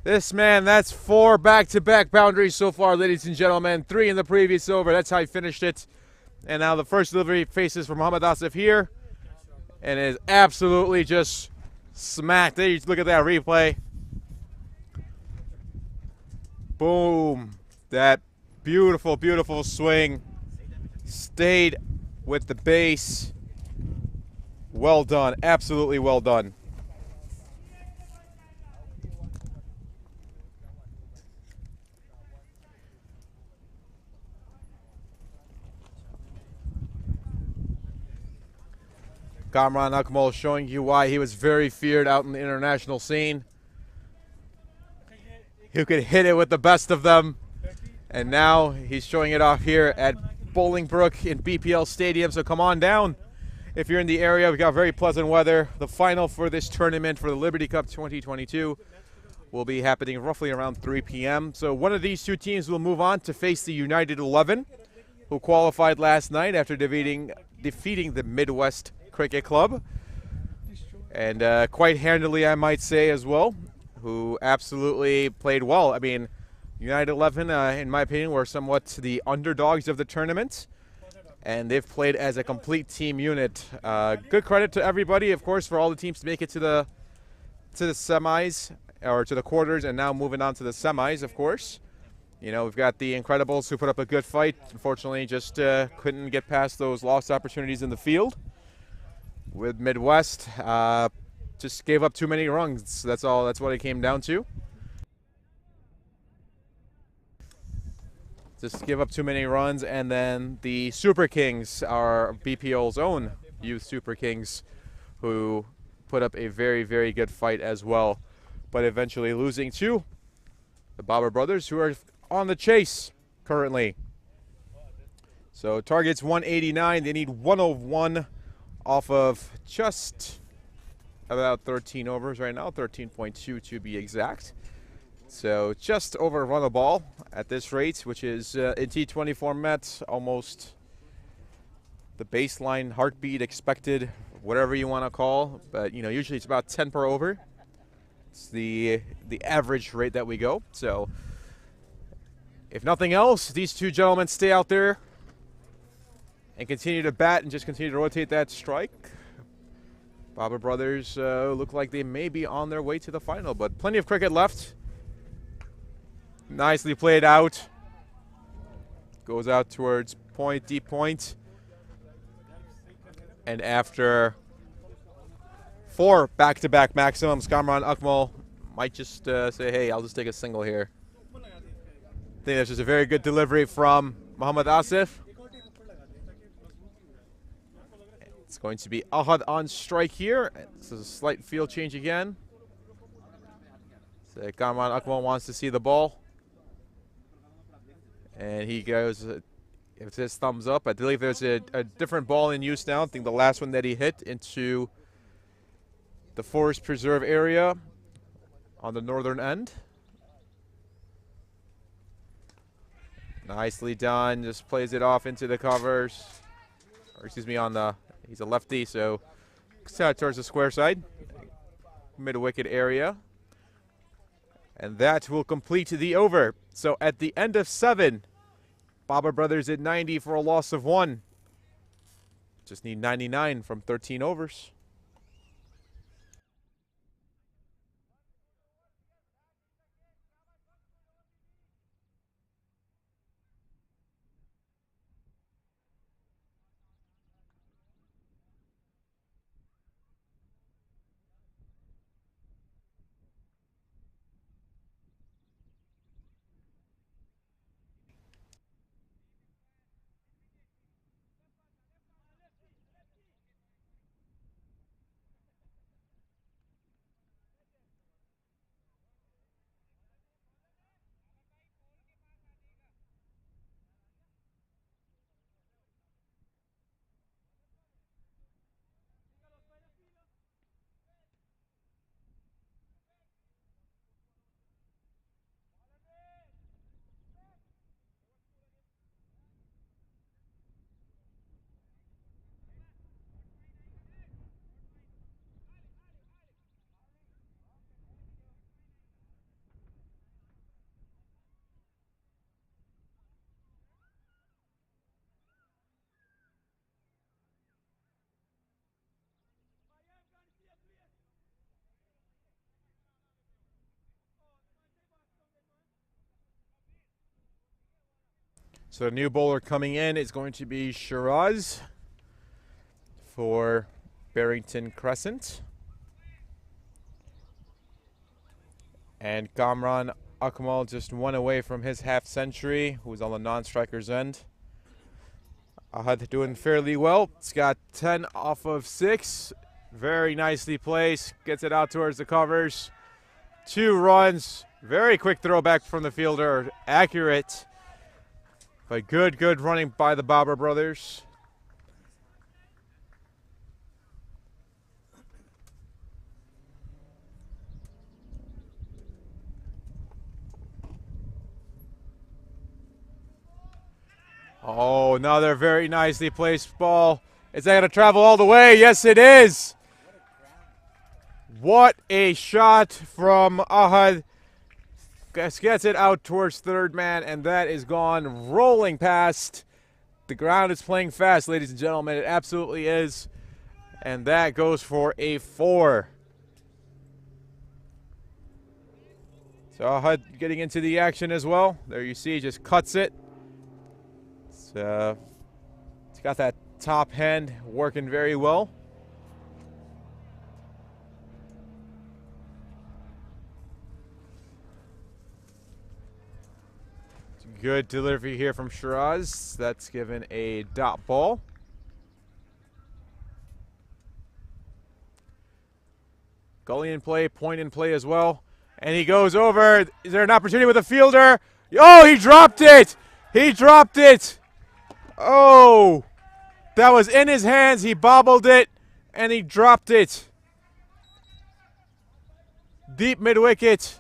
[SPEAKER 1] This man, that's 4 back-to-back boundaries so far, ladies and gentlemen. 3 in the previous over. That's how he finished it. And now the first delivery faces for Muhammad Asif here. And is absolutely just smacked. There you look at that replay. Boom. That beautiful swing. Stayed with the base. Well done. Absolutely well done. Kamran Akmal showing you why he was very feared out in the international scene. He could hit it with the best of them. And now he's showing it off here at Bolingbrook in BPL Stadium. So come on down. If you're in the area, we've got very pleasant weather. The final for this tournament for the Liberty Cup 2022 will be happening roughly around 3 p.m. So one of these two teams will move on to face the United 11, who qualified last night after defeating the Midwest Cricket Club. And quite handily, I might say, as well, who absolutely played well. I mean, United 11, in my opinion, were somewhat the underdogs of the tournament. And they've played as a complete team unit. Good credit to everybody, of course, for all the teams to make it to the semis, or to the quarters, and now moving on to the semis, of course. You know, we've got the Incredibles who put up a good fight. Unfortunately, just couldn't get past those lost opportunities in the field. With Midwest, just gave up too many runs. That's all. That's what it came down to. Just give up too many runs, and then the Super Kings are BPO's own youth Super Kings, who put up a very good fight as well, but eventually losing to the Barber Brothers, who are on the chase currently. So target's 189. They need 101 off of just about 13 overs right now, 13.2 to be exact. So just over run a ball at this rate, which is in T20 format almost the baseline heartbeat expected, whatever you want to call. But you know, usually it's about 10 per over. It's the average rate that we go. So if nothing else, these two gentlemen stay out there and continue to bat and just continue to rotate that strike. Barber Brothers look like they may be on their way to the final, but plenty of cricket left. Nicely played out. Goes out towards point, deep point. And after 4 back-to-back maximums, Kamran Akmal might just say, hey, I'll just take a single here. I think that's just a very good delivery from Muhammad Asif. It's going to be Ahad on strike here. This is a slight field change again. So Kamran Akmal wants to see the ball. And he goes, it's his thumbs up. I believe there's a different ball in use now. I think the last one that he hit into the Forest Preserve area on the northern end. Nicely done. Just plays it off into the covers. Or excuse me, on the, he's a lefty, so towards the square side. Mid-wicket area. And that will complete the over. So at the end of 7, Barber Brothers at 90 for a loss of 1. Just need 99 from 13 overs. So the new bowler coming in is going to be Shiraz for Barrington Crescent. And Kamran Akmal just 1 away from his half-century, who's on the non-striker's end. Ahad doing fairly well. It's got 10 off of 6. Very nicely placed. Gets it out towards the covers. 2 runs. Very quick throwback from the fielder. Accurate. But good running by the Barber Brothers. Oh, another very nicely placed ball. Is that going to travel all the way? Yes, it is. What a shot from Ahad. Gets it out towards third man, and that is gone rolling past. The ground is playing fast, ladies and gentlemen. It absolutely is. And that goes for a 4. So Ahad getting into the action as well. There you see, just cuts it. It's got that top hand working very well. Good delivery here from Shiraz. That's given a dot ball. Gully in play, point in play as well. And he goes over. Is there an opportunity with a fielder? Oh, he dropped it! He dropped it! Oh! That was in his hands. He bobbled it, and he dropped it. Deep mid-wicket.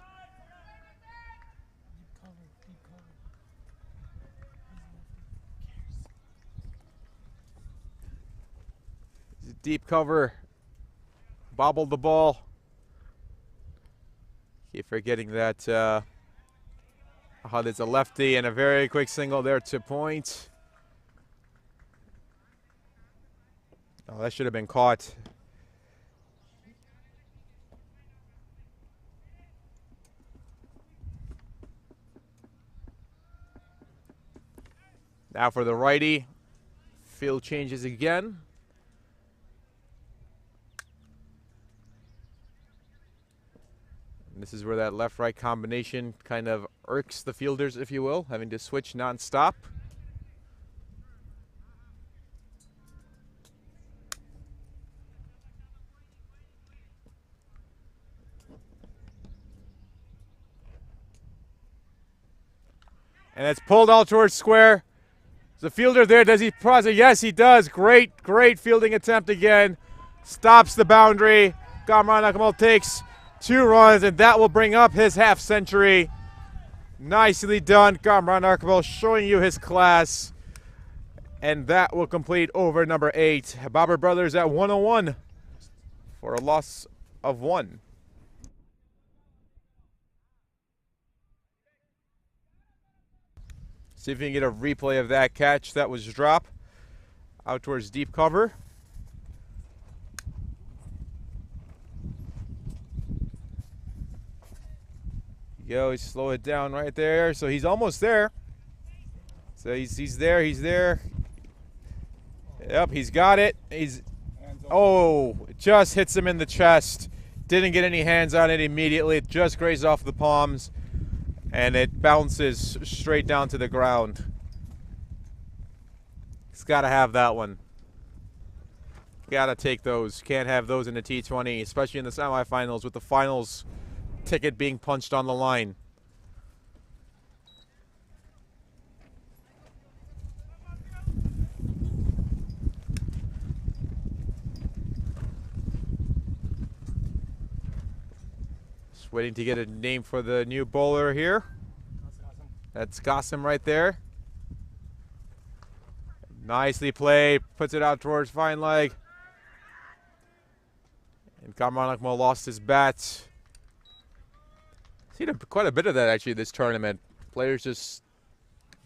[SPEAKER 1] Deep cover, bobbled the ball. Keep forgetting that Ahad is a lefty, and a very quick single there to point. Oh, that should have been caught. Now for the righty, field changes again. This is where that left-right combination kind of irks the fielders, if you will, having to switch non-stop. And it's pulled out towards square. The fielder there, does he process? Yes, he does. Great fielding attempt again. Stops the boundary. Kamran Akmal takes 2 runs, and that will bring up his half-century. Nicely done, Kamran Akmal, showing you his class. And that will complete over number 8. Barber Brothers at 101 for a loss of 1. See if you can get a replay of that catch. That was drop out towards deep cover. Yo, he slow it down right there. So he's almost there. So he's there. He's there. Yep, he's got it. Just hits him in the chest. Didn't get any hands on it immediately. It just grazed off the palms, and it bounces straight down to the ground. He's got to have that one. Got to take those. Can't have those in the T20, especially in the semifinals with the finals ticket being punched on the line. Just waiting to get a name for the new bowler here. That's Qasim right there. Nicely played. Puts it out towards fine leg. And Kamran Akmal lost his bat. Seen quite a bit of that actually this tournament. Players just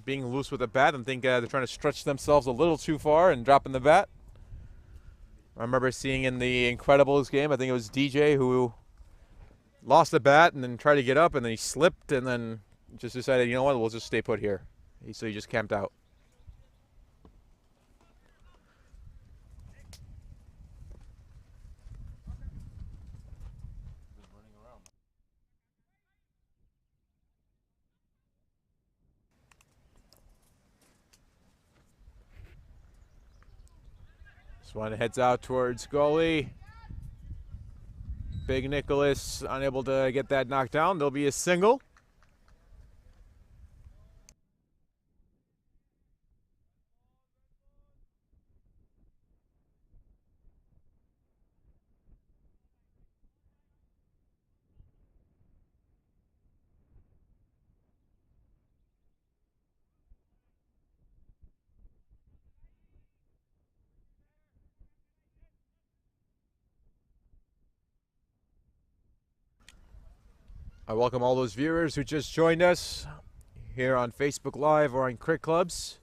[SPEAKER 1] being loose with the bat and think they're trying to stretch themselves a little too far and dropping the bat. I remember seeing in the Incredibles game, I think it was DJ who lost the bat and then tried to get up and then he slipped and then just decided, you know what, we'll just stay put here. So he just camped out. This one heads out towards goalie. Big Nicholas unable to get that knocked down. There'll be a single. I welcome all those viewers who just joined us here on Facebook Live or on Crick Clubs.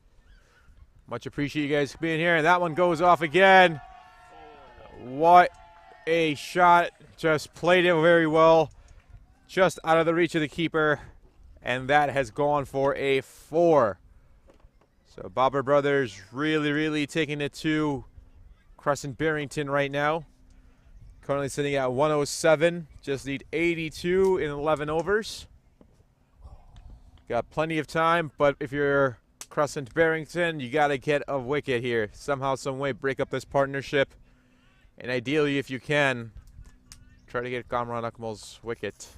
[SPEAKER 1] Much appreciate you guys being here. And that one goes off again. What a shot. Just played it very well. Just out of the reach of the keeper. And that has gone for a 4. So Barber Brothers really taking it to Crescent Barrington right now. Currently sitting at 107. Just need 82 in 11 overs. Got plenty of time, but if you're Crescent Barrington, you got to get a wicket here. Somehow, some way, break up this partnership. And ideally, if you can, try to get Kamran Akmal's wicket.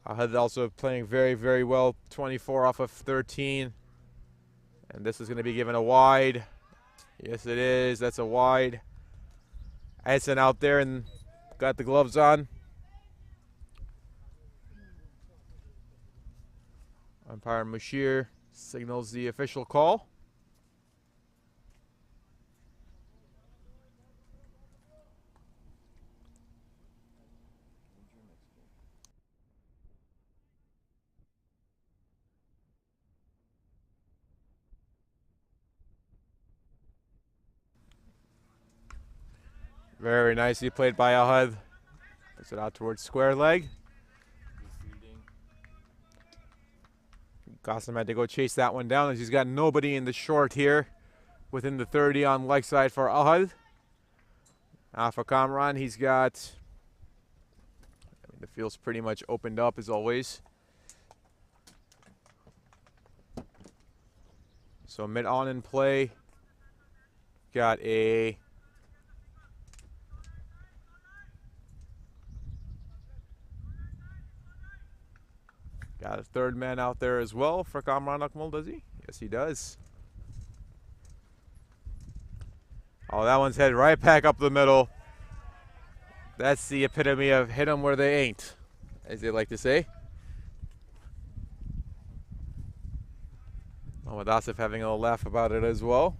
[SPEAKER 1] Ahad also playing very well. 24 off of 13. And this is going to be given a wide. Yes, it is. That's a wide. Edson out there and got the gloves on. Umpire Mushir signals the official call. Very nicely played by Ahad. Puts it out towards square leg. Qasim had to go chase that one down as he's got nobody in the short here within the 30 on leg side for Ahad. Now for Kamran, he's got, the field's pretty much opened up as always. So mid on in play. Got a got a third man out there as well for Kamran Akmal, does he? Yes, he does. Oh, that one's headed right back up the middle. That's the epitome of hit 'em where they ain't, as they like to say. Oh, with Asif having a little laugh about it as well.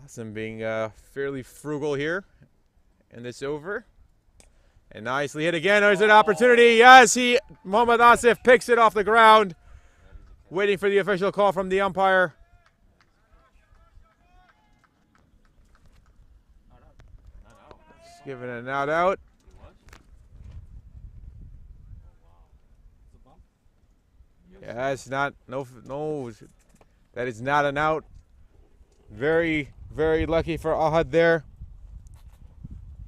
[SPEAKER 1] Hassan being fairly frugal here in this over. And nicely hit again. There's an opportunity. Yes, Mohammad Asif picks it off the ground. Waiting for the official call from the umpire. Just giving a not out. Yes, not, no, that is not an out. Very, very lucky for Ahad there.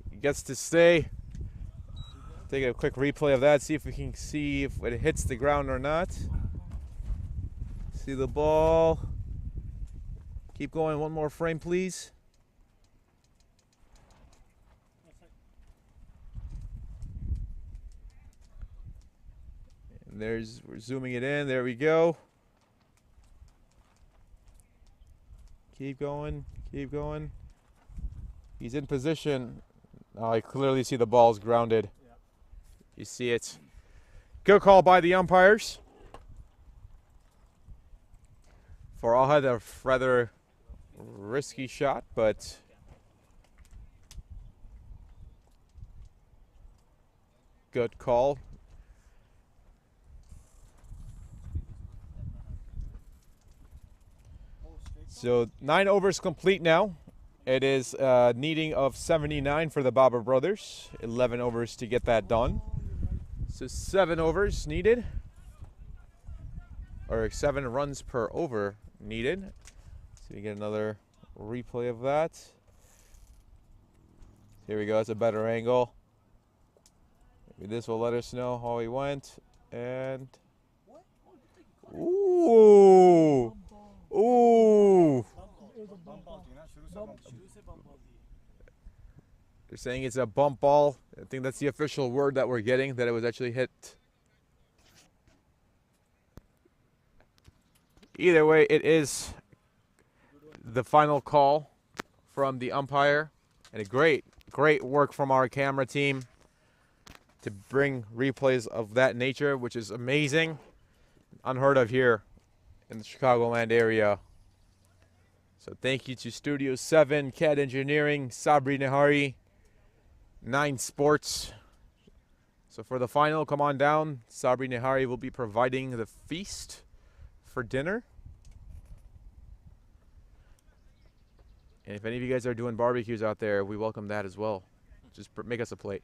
[SPEAKER 1] He gets to stay. Take a quick replay of that, see if we can see if it hits the ground or not. See the ball. Keep going, one more frame, please. And we're zooming it in, there we go. Keep going, keep going. He's in position. Now I clearly see the ball's grounded. Yep. You see it. Good call by the umpires. For Ahad, a rather risky shot, but good call. So 9 overs complete now. It is needing of 79 for the Barber Brothers. 11 overs to get that done. So 7 overs needed. Or 7 runs per over needed. So you get another replay of that. Here we go, that's a better angle. Maybe this will let us know how he went. And ooh! Ooh! They're saying it's a bump ball. I think that's the official word that we're getting, that it was actually hit. Either way, it is the final call from the umpire. And a great work from our camera team to bring replays of that nature, which is amazing. Unheard of here in the Chicagoland area. So thank you to Studio 7, CAD Engineering, Sabri Nehari, 9 Sports. So for the final, come on down. Sabri Nehari will be providing the feast for dinner. And if any of you guys are doing barbecues out there, we welcome that as well. Just make us a plate.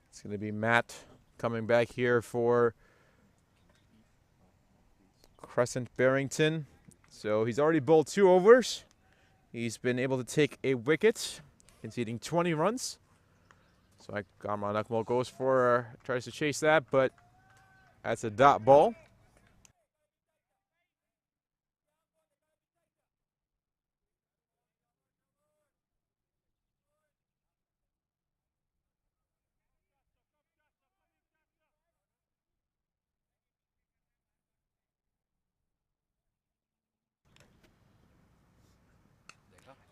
[SPEAKER 1] It's going to be Matt coming back here for Crescent Barrington. So he's already bowled 2 overs. He's been able to take a wicket, conceding 20 runs. So Akmal goes for, tries to chase that, but that's a dot ball.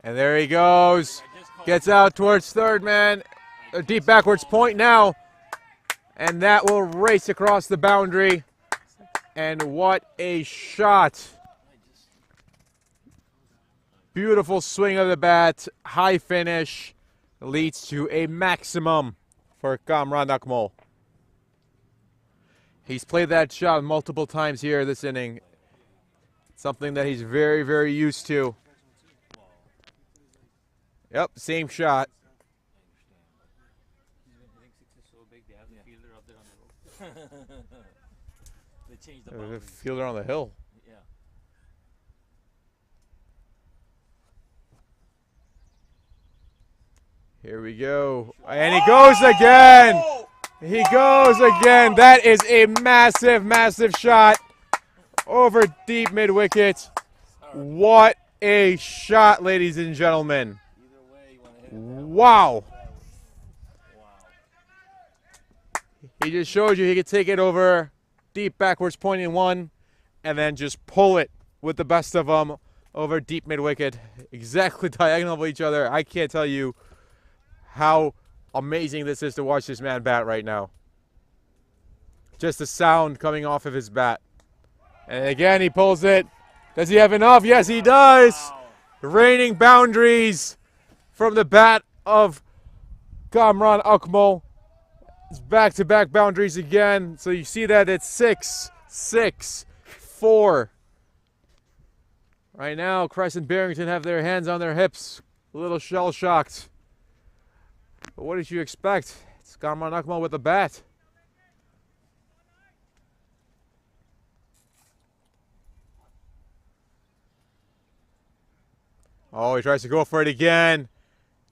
[SPEAKER 1] And there he goes. Gets out towards third, man. A deep backwards point now. And that will race across the boundary. And what a shot. Beautiful swing of the bat. High finish. Leads to a maximum for Kamran Akmal. He's played that shot multiple times here this inning. Something that he's very, very used to. Yep, same shot. The fielder on the hill.
[SPEAKER 3] Yeah.
[SPEAKER 1] Here we go. And he goes again. He goes again. That is a massive, massive shot over deep mid-wicket. What a shot, ladies and gentlemen. Wow. He just showed you he could take it over deep backwards point in 1 and then just pull it with the best of them over deep mid-wicket, exactly diagonal of each other. I can't tell you how amazing this is to watch this man bat right now. Just the sound coming off of his bat. And again, he pulls it. Does he have enough? Yes, he does. Raining boundaries from the bat of Kamran Akmal. It's back-to-back boundaries again. So you see that it's 6-6-4. Right now, Crescent Barrington have their hands on their hips. A little shell-shocked. But what did you expect? It's Kamran Akmal with the bat. Oh, he tries to go for it again.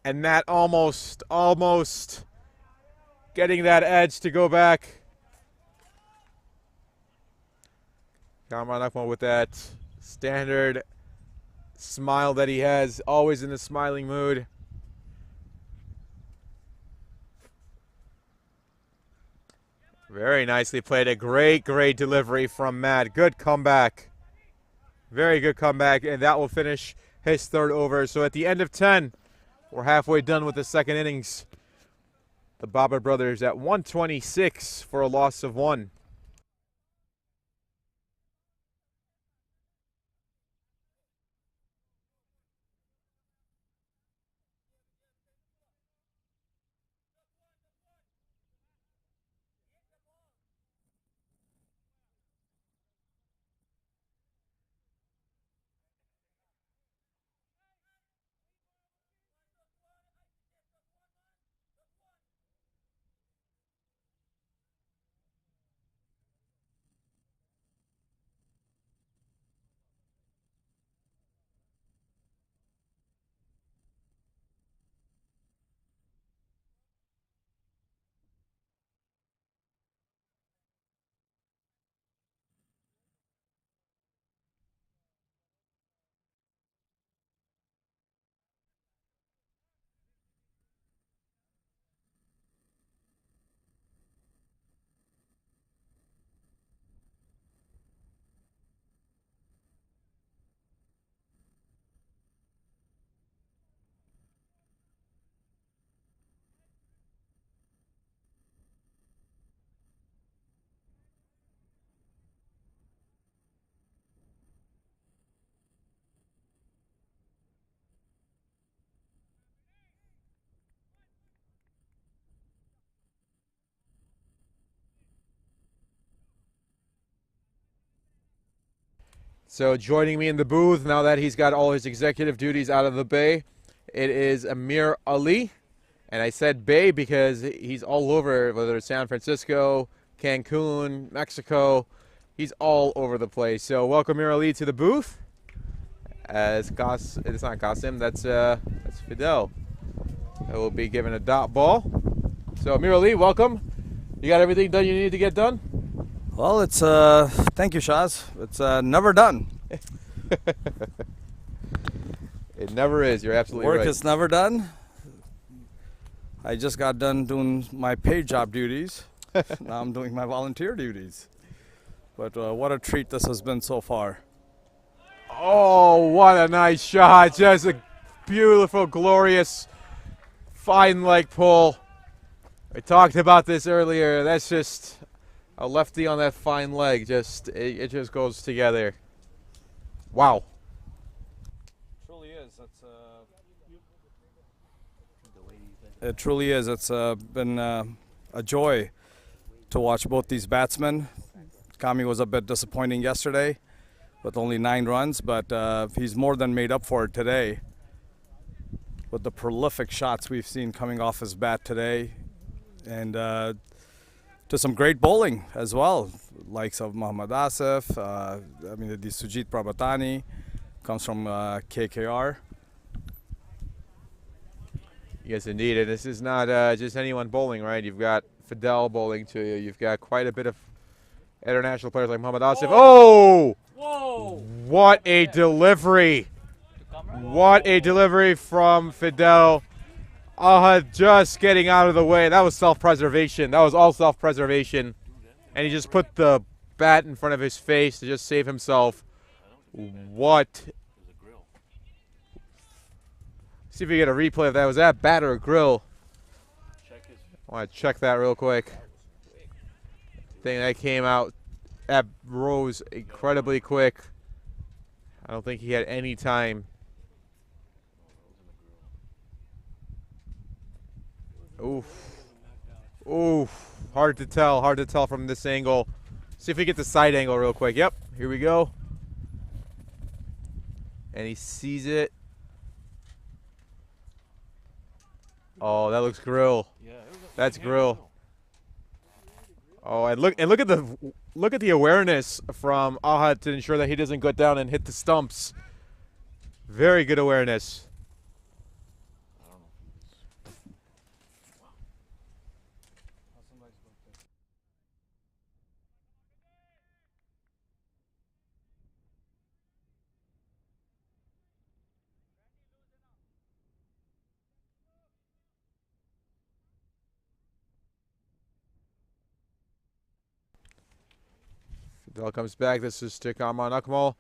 [SPEAKER 1] And that almost getting that edge to go back. Kamran Akmal with that standard smile that he has, always in the smiling mood. Very nicely played. A great delivery from Matt. Good comeback. Very good comeback, and that will finish his third over. So at the end of 10, we're halfway done with the second innings. The Barber Brothers at 126 for a loss of 1. So joining me in the booth, now that he's got all his executive duties out of the bay, it is Amir Ali. And I said bay because he's all over, whether it's San Francisco, Cancun, Mexico. He's all over the place. So welcome Amir Ali to the booth. It's not Qasim, that's Fidel. I will be given a dot ball. So Amir Ali, welcome. You got everything done you need to get done?
[SPEAKER 2] Well, it's thank you, Shaz. It's never done.
[SPEAKER 1] It never is. You're absolutely right.
[SPEAKER 2] Work is never done. I just got done doing my paid job duties. Now I'm doing my volunteer duties. But what a treat this has been so far.
[SPEAKER 1] Oh, what a nice shot. Just a beautiful, glorious, fine leg pull. We talked about this earlier. That's just a lefty on that fine leg. It just goes together. Wow.
[SPEAKER 2] Truly is. It truly is. It's been a joy to watch both these batsmen. Kami was a bit disappointing yesterday with only 9 runs, but he's more than made up for it today with the prolific shots we've seen coming off his bat today, and to some great bowling as well, likes of Mohammad Asif. The Sujit Prabhatani comes from KKR.
[SPEAKER 1] Yes, indeed. And this is not just anyone bowling, right? You've got Fidel bowling to you. You've got quite a bit of international players like Mohammad Asif. Oh!
[SPEAKER 3] Whoa!
[SPEAKER 1] What a delivery! What a delivery from Fidel. Just getting out of the way. That was self-preservation. That was all self-preservation. And he just put the bat in front of his face to just save himself. What? See if we get a replay of that. Was that bat or a grill? I want to check that real quick. Thing that came out, that rose incredibly quick. I don't think he had any time. Oof. Oof. Hard to tell from this angle. See if we get the side angle real quick. Yep, here we go. And he sees it. Oh, that looks grill. That's grill. Oh, and look at the awareness from Ahad to ensure that he doesn't go down and hit the stumps. Very good awareness. Fidel comes back. This is to Akmal.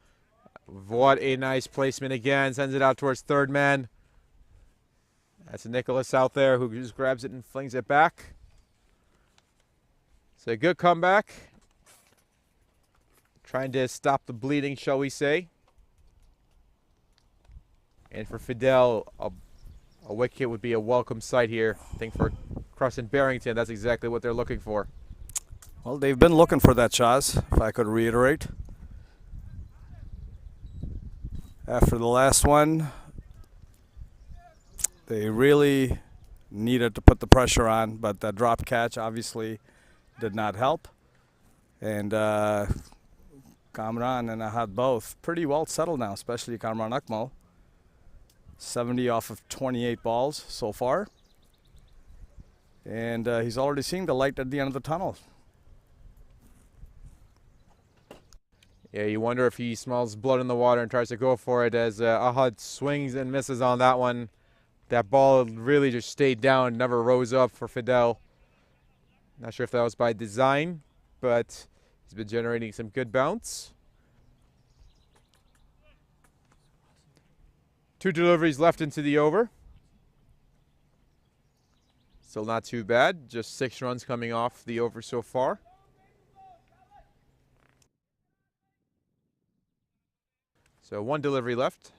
[SPEAKER 1] What a nice placement again. Sends it out towards third man. That's Nicholas out there who just grabs it and flings it back. It's a good comeback. Trying to stop the bleeding, shall we say. And for Fidel, a wicket would be a welcome sight here. I think for Crescent Barrington, that's exactly what they're looking for.
[SPEAKER 2] Well, they've been looking for that, Chaz, if I could reiterate. After the last one, they really needed to put the pressure on, but that drop catch obviously did not help. And Kamran and Ahad both pretty well settled now, especially Kamran Akmal. 70 off of 28 balls so far. And he's already seeing the light at the end of the tunnel.
[SPEAKER 1] Yeah, you wonder if he smells blood in the water and tries to go for it as Ahad swings and misses on that one. That ball really just stayed down, never rose up for Fidel. Not sure if that was by design, but he's been generating some good bounce. 2 deliveries left into the over. Still not too bad. Just 6 runs coming off the over so far. So 1 delivery left.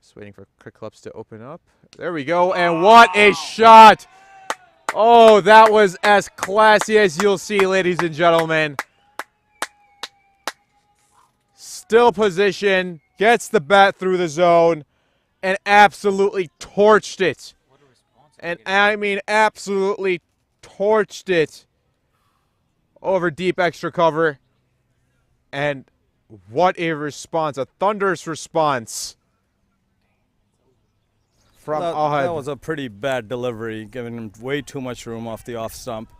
[SPEAKER 1] Just waiting for Crick Clubs to open up. There we go. And what a shot! Oh, that was as classy as you'll see, ladies and gentlemen. Still position, gets the bat through the zone, and absolutely torched it. And I mean absolutely torched it over deep extra cover. And what a response, a thunderous response from Ahad.
[SPEAKER 2] That was a pretty bad delivery, giving him way too much room off the off stump.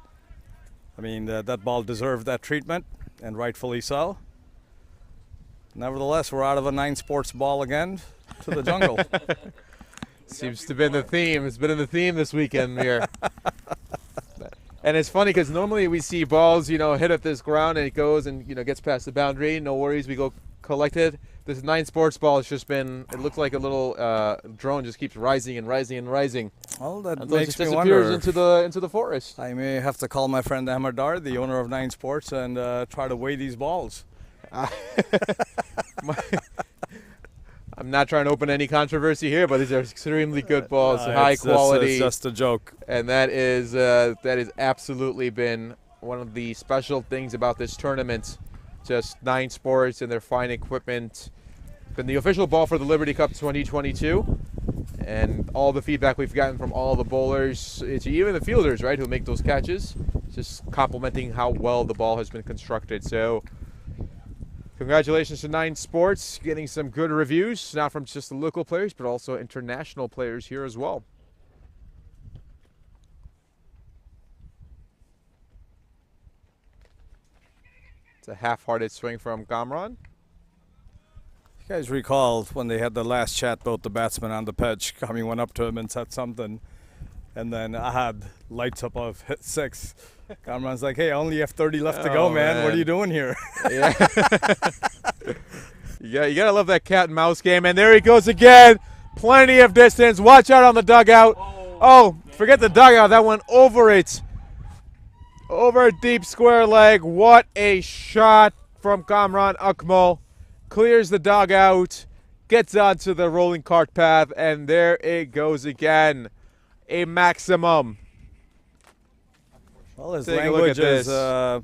[SPEAKER 2] I mean, that ball deserved that treatment, and rightfully so. Nevertheless, we're out of a 9 sports ball again to the jungle.
[SPEAKER 1] Seems to have been the theme. It's been in the theme this weekend here. And it's funny because normally we see balls, hit at this ground and it goes and, gets past the boundary. No worries, we go collect it. This 9 sports ball has just been, it looks like a little drone just keeps rising and rising and rising.
[SPEAKER 2] Well, that
[SPEAKER 1] until
[SPEAKER 2] makes
[SPEAKER 1] it just
[SPEAKER 2] me
[SPEAKER 1] disappears
[SPEAKER 2] wonder.
[SPEAKER 1] into the forest.
[SPEAKER 2] I may have to call my friend Ahmadar, the owner of 9 Sports, and try to weigh these balls.
[SPEAKER 1] I'm not trying to open any controversy here, but these are extremely good balls, high quality.
[SPEAKER 2] It's just a joke.
[SPEAKER 1] And that is absolutely been one of the special things about this tournament. Just 9 Sports and their fine equipment. Been the official ball for the Liberty Cup 2022. And all the feedback we've gotten from all the bowlers, it's even the fielders, right, who make those catches, just complimenting how well the ball has been constructed. So congratulations to 9 Sports, getting some good reviews, not from just the local players, but also international players here as well. It's a half-hearted swing from Kamran.
[SPEAKER 2] You guys recall when they had the last chat, both the batsmen on the pitch, Kami went up to him and said something. And then Ahad lights up of hit 6. Kamran's like, hey, I only have 30 left to go, man. What are you doing here?
[SPEAKER 1] Yeah. You gotta love that cat and mouse game. And there he goes again. Plenty of distance. Watch out on the dugout. Oh, forget the dugout. That went over it. Over a deep square leg. What a shot from Kamran Akmal. Clears the dugout. Gets onto the rolling cart path. And there it goes again. A maximum.
[SPEAKER 2] Well, his
[SPEAKER 1] Take a
[SPEAKER 2] language
[SPEAKER 1] look at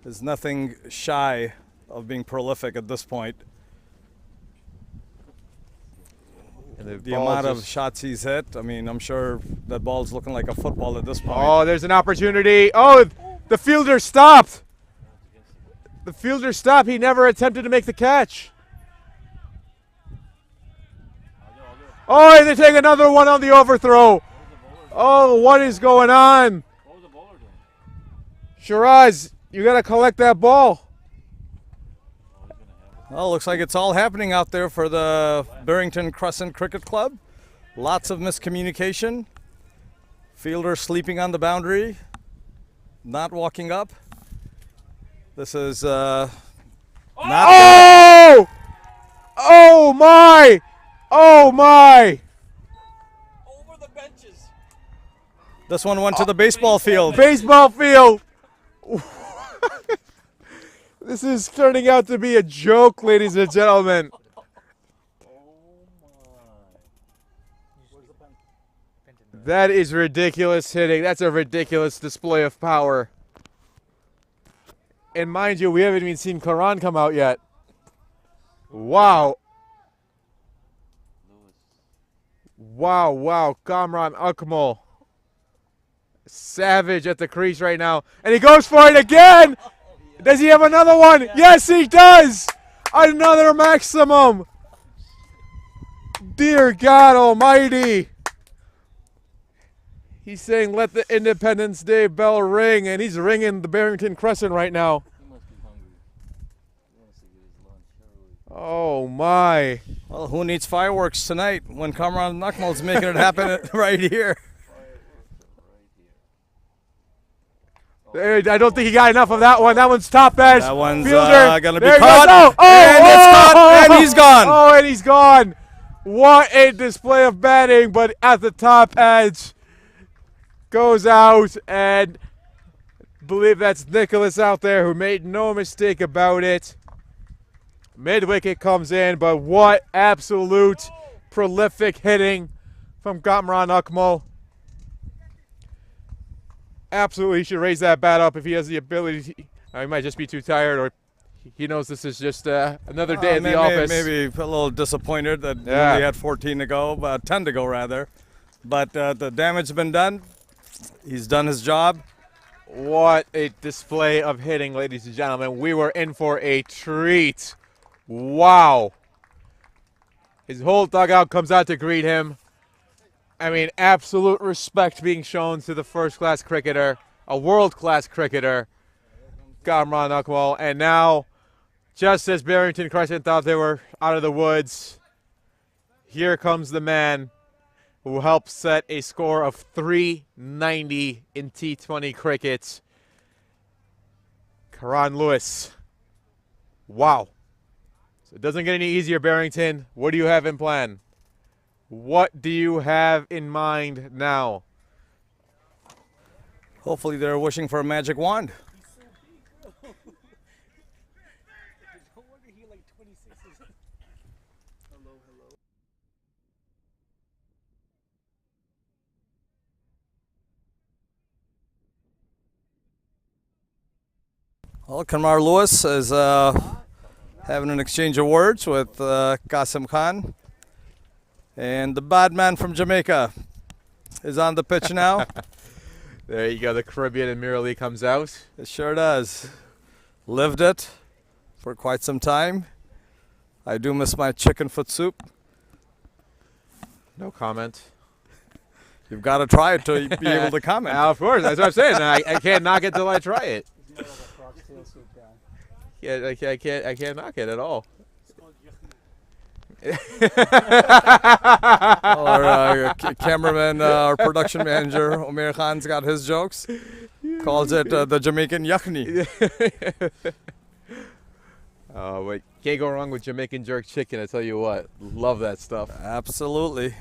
[SPEAKER 2] is nothing shy of being prolific at this point.
[SPEAKER 1] And
[SPEAKER 2] The amount of shots he's hit, I mean, I'm sure that ball's looking like a football at this point.
[SPEAKER 1] Oh, there's an opportunity. Oh, the fielder stopped. The fielder stopped. He never attempted to make the catch. Oh, and they take another one on the overthrow. Oh, what is going on? Shiraz, you got to collect that ball.
[SPEAKER 2] Well, looks like it's all happening out there for the Barrington Crescent Cricket Club. Lots of miscommunication. Fielder sleeping on the boundary, not walking up. This is not.
[SPEAKER 1] Oh! Oh my! Oh my!
[SPEAKER 3] Over the benches.
[SPEAKER 2] This one went to the baseball field.
[SPEAKER 1] Baseball field. This is turning out to be a joke, ladies and gentlemen. That is ridiculous hitting. That's a ridiculous display of power. And mind you, we haven't even seen Karan come out yet. Wow. Wow, wow. Kamran Akmal. Savage at the crease right now. And he goes for it again. Does he have another one? Yes, he does. Another maximum. Dear God Almighty. He's saying, let the Independence Day bell ring, and he's ringing the Barrington Crescent right now.
[SPEAKER 3] He must be hungry. He wants to get his lunch.
[SPEAKER 1] Oh, my.
[SPEAKER 2] Well, who needs fireworks tonight when Kamran Akmal's making it happen right here?
[SPEAKER 1] I don't think he got enough of that one. That one's top edge.
[SPEAKER 2] That one's
[SPEAKER 1] Fielder.
[SPEAKER 2] going to be
[SPEAKER 1] There he
[SPEAKER 2] caught.
[SPEAKER 1] goes.
[SPEAKER 2] And it's caught, and he's gone.
[SPEAKER 1] Oh, and he's gone. What a display of batting, but at the top edge. Goes out, and I believe that's Nicholas out there who made no mistake about it. Mid-wicket comes in, but what absolute prolific hitting from Kamran Akmal. Absolutely should raise that bat up if he has the ability. He might just be too tired, or he knows this is just another day at the office.
[SPEAKER 2] Maybe a little disappointed that he only had 14 to go, 10 to go rather. But the damage has been done. He's done his job.
[SPEAKER 1] What a display of hitting, ladies and gentlemen. We were in for a treat. Wow. His whole dugout comes out to greet him. I mean, absolute respect being shown to the first-class cricketer, a world-class cricketer, Kamran Akmal. And now, just as Barrington Crescent thought they were out of the woods, here comes the man who helped set a score of 390 in T20 cricket. Karan Lewis. Wow. So it doesn't get any easier, Barrington. What do you have in plan? What do you have in mind now?
[SPEAKER 2] Hopefully they're wishing for a magic wand.
[SPEAKER 3] No wonder he like 26 is. Hello.
[SPEAKER 2] Well, Kamran Lewis is having an exchange of words with Qasim Khan. And the bad man from Jamaica is on the pitch now.
[SPEAKER 1] There you go. The Caribbean and Mirror League comes out.
[SPEAKER 2] It sure does. Lived it for quite some time. I do miss my chicken foot soup.
[SPEAKER 1] No comment.
[SPEAKER 2] You've got to try it to be able to comment.
[SPEAKER 1] Of course. That's what I'm saying. I can't knock it till I try it.
[SPEAKER 3] He's more of a foxtail soup guy.
[SPEAKER 1] Yeah, I can't knock it at all.
[SPEAKER 3] It's called yakni.
[SPEAKER 2] Our cameraman, our production manager, Omer Khan's got his jokes. Calls it the Jamaican yakhni.
[SPEAKER 1] But can't go wrong with Jamaican jerk chicken, I tell you what. Love that stuff.
[SPEAKER 2] Absolutely.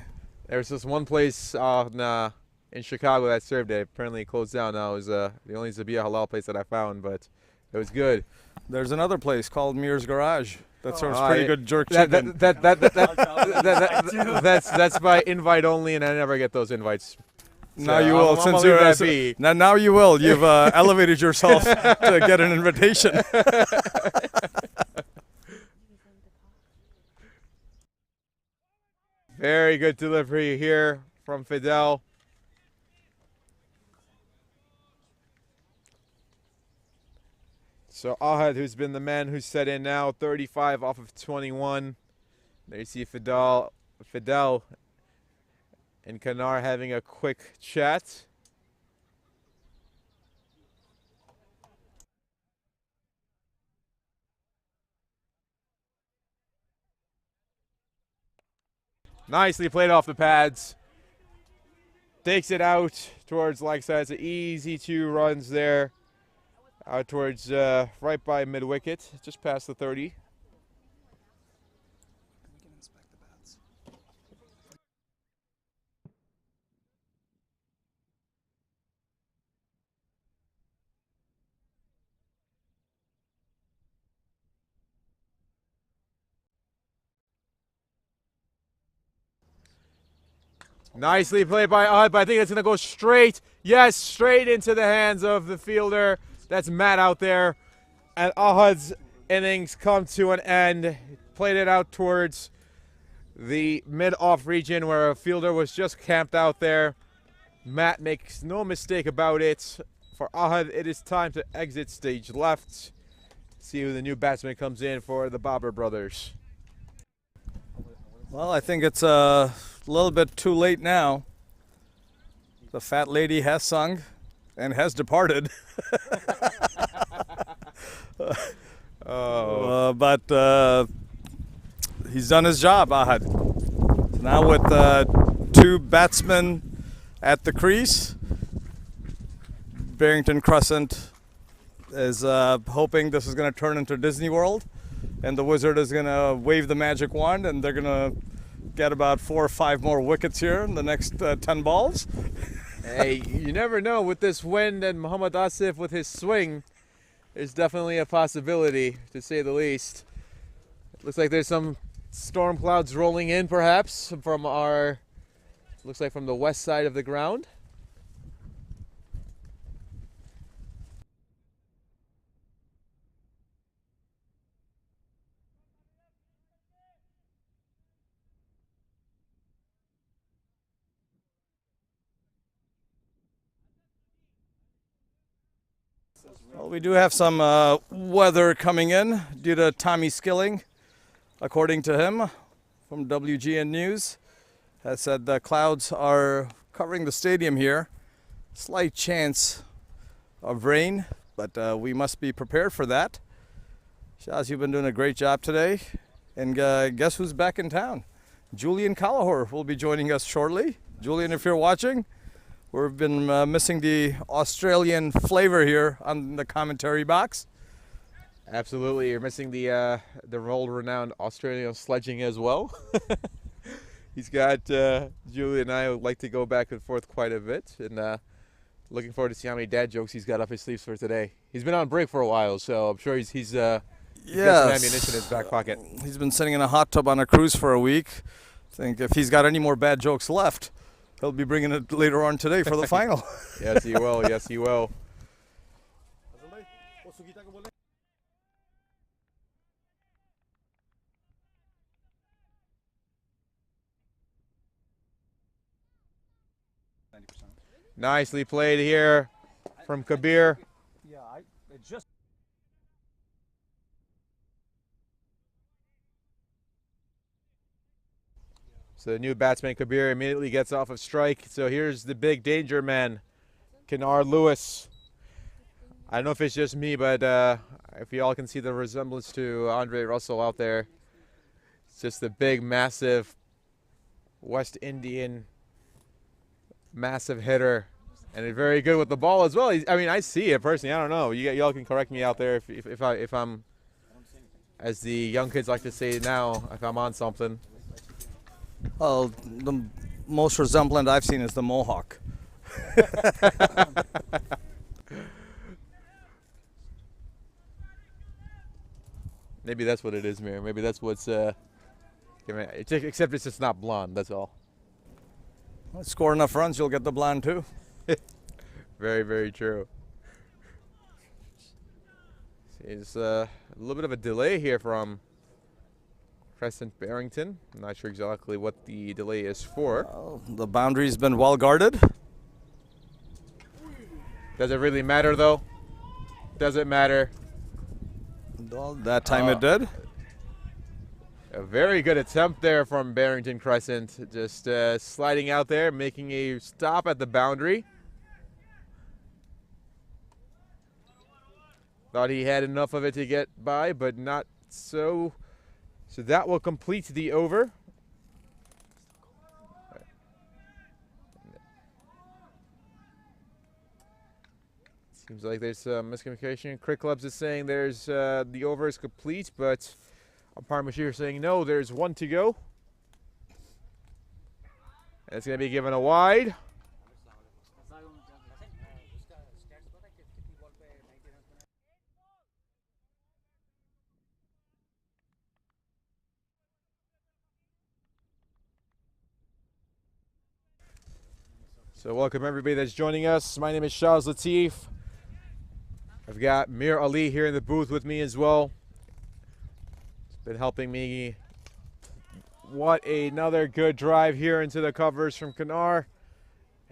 [SPEAKER 1] There's this one place in Chicago that served it. Apparently it closed down now. It was the only Zabia halal place that I found, but it was good.
[SPEAKER 2] There's another place called Mir's Garage that serves pretty good jerk chicken.
[SPEAKER 1] That's by invite only, and I never get those invites.
[SPEAKER 2] Now you will, since you're now you will. You've elevated yourself to get an invitation.
[SPEAKER 1] Very good delivery here from Fidel. So Ahad, who's been the man who's set in now, 35 off of 21. There you see Fidel and Kanar having a quick chat. Nicely played off the pads. Takes it out towards leg side. It's an easy 2 runs there. Out towards right by mid wicket, just past the 30. Nicely played by Ahad, but I think it's going to go straight. Yes, straight into the hands of the fielder. That's Matt out there. And Ahad's innings come to an end. Played it out towards the mid-off region where a fielder was just camped out there. Matt makes no mistake about it. For Ahad, it is time to exit stage left. See who the new batsman comes in for the Barber Brothers.
[SPEAKER 2] Well, I think it's a little bit too late now. The fat lady has sung and has departed. But he's done his job, Ahad. Now with 2 batsmen at the crease, Barrington Crescent is hoping this is going to turn into Disney World, and the wizard is going to wave the magic wand, and they're going to get about 4 or 5 more wickets here in the next 10 balls.
[SPEAKER 1] Hey, you never know with this wind and Muhammad Asif with his swing. There's definitely a possibility, to say the least. It looks like there's some storm clouds rolling in, perhaps, from looks like from the west side of the ground.
[SPEAKER 2] Well, we do have some weather coming in due to Tommy Skilling, according to him, from WGN News. Has said the clouds are covering the stadium here. Slight chance of rain, but we must be prepared for that. Shaz, you've been doing a great job today. And guess who's back in town? Julian Callahor will be joining us shortly. Julian, if you're watching, we've been missing the Australian flavor here on the commentary box.
[SPEAKER 1] Absolutely, you're missing the world-renowned Australian sledging as well. He's got Julie and I would like to go back and forth quite a bit, and looking forward to see how many dad jokes he's got up his sleeves for today. He's been on break for a while, so I'm sure he's got some ammunition in his back pocket.
[SPEAKER 2] He's been sitting in a hot tub on a cruise for a week. I think if he's got any more bad jokes left, he'll be bringing it later on today for the final.
[SPEAKER 1] Yes, he will. Yes, he will. Nicely played here from Kabir.
[SPEAKER 3] Yeah, it just.
[SPEAKER 1] So the new batsman Kabir immediately gets off of strike. So here's the big danger man, Kenar Lewis. I don't know if it's just me, but if you all can see the resemblance to Andre Russell out there. It's just the big, massive West Indian, massive hitter. And he's very good with the ball as well. I mean, I see it personally. I don't know. Y'all can correct me out there if I'm, as the young kids like to say now, if I'm on something.
[SPEAKER 2] Well, the most resemblance I've seen is the Mohawk.
[SPEAKER 1] Maybe that's what it is, Mir. Maybe that's what's. Except it's just not blonde. That's all.
[SPEAKER 2] Well, score enough runs, you'll get the blonde too.
[SPEAKER 1] Very, very true. It's a little bit of a delay here from Crescent Barrington. I'm not sure exactly what the delay is for.
[SPEAKER 2] Well, the boundary's been well guarded.
[SPEAKER 1] Does it really matter, though? Does it matter?
[SPEAKER 2] Well, that time it did.
[SPEAKER 1] A very good attempt there from Barrington Crescent. Just sliding out there, making a stop at the boundary. Thought he had enough of it to get by, but not so. So that will complete the over. Seems like there's some miscommunication. Crick Clubs is saying there's the over is complete, but umpire Mashir is saying no, there's one to go. And it's going to be given a wide. So welcome everybody that's joining us. My name is Shaz Latif. I've got Mir Ali here in the booth with me as well. He's been helping me. What another good drive here into the covers from Kanar.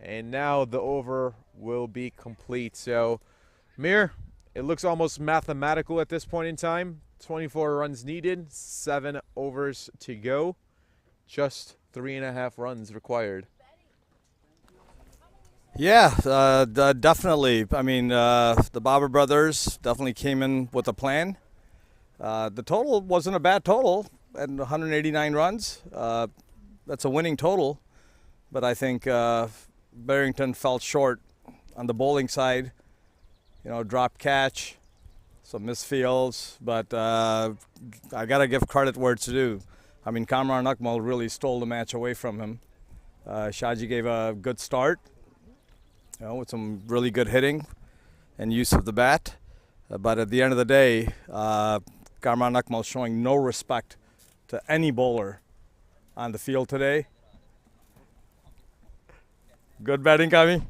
[SPEAKER 1] And now the over will be complete. So Mir, it looks almost mathematical at this point in time. 24 runs needed, 7 overs to go. Just 3.5 runs required.
[SPEAKER 2] Yeah, definitely. I mean, the Barber Brothers definitely came in with a plan. The total wasn't a bad total at 189 runs. That's a winning total. But I think Barrington fell short on the bowling side. You know, dropped catch, some misfields. But I got to give credit where it's due. I mean, Kamran Akmal really stole the match away from him. Shaji gave a good start. You know, with some really good hitting and use of the bat. But at the end of the day, Kamran Akmal showing no respect to any bowler on the field today. Good batting, Kami.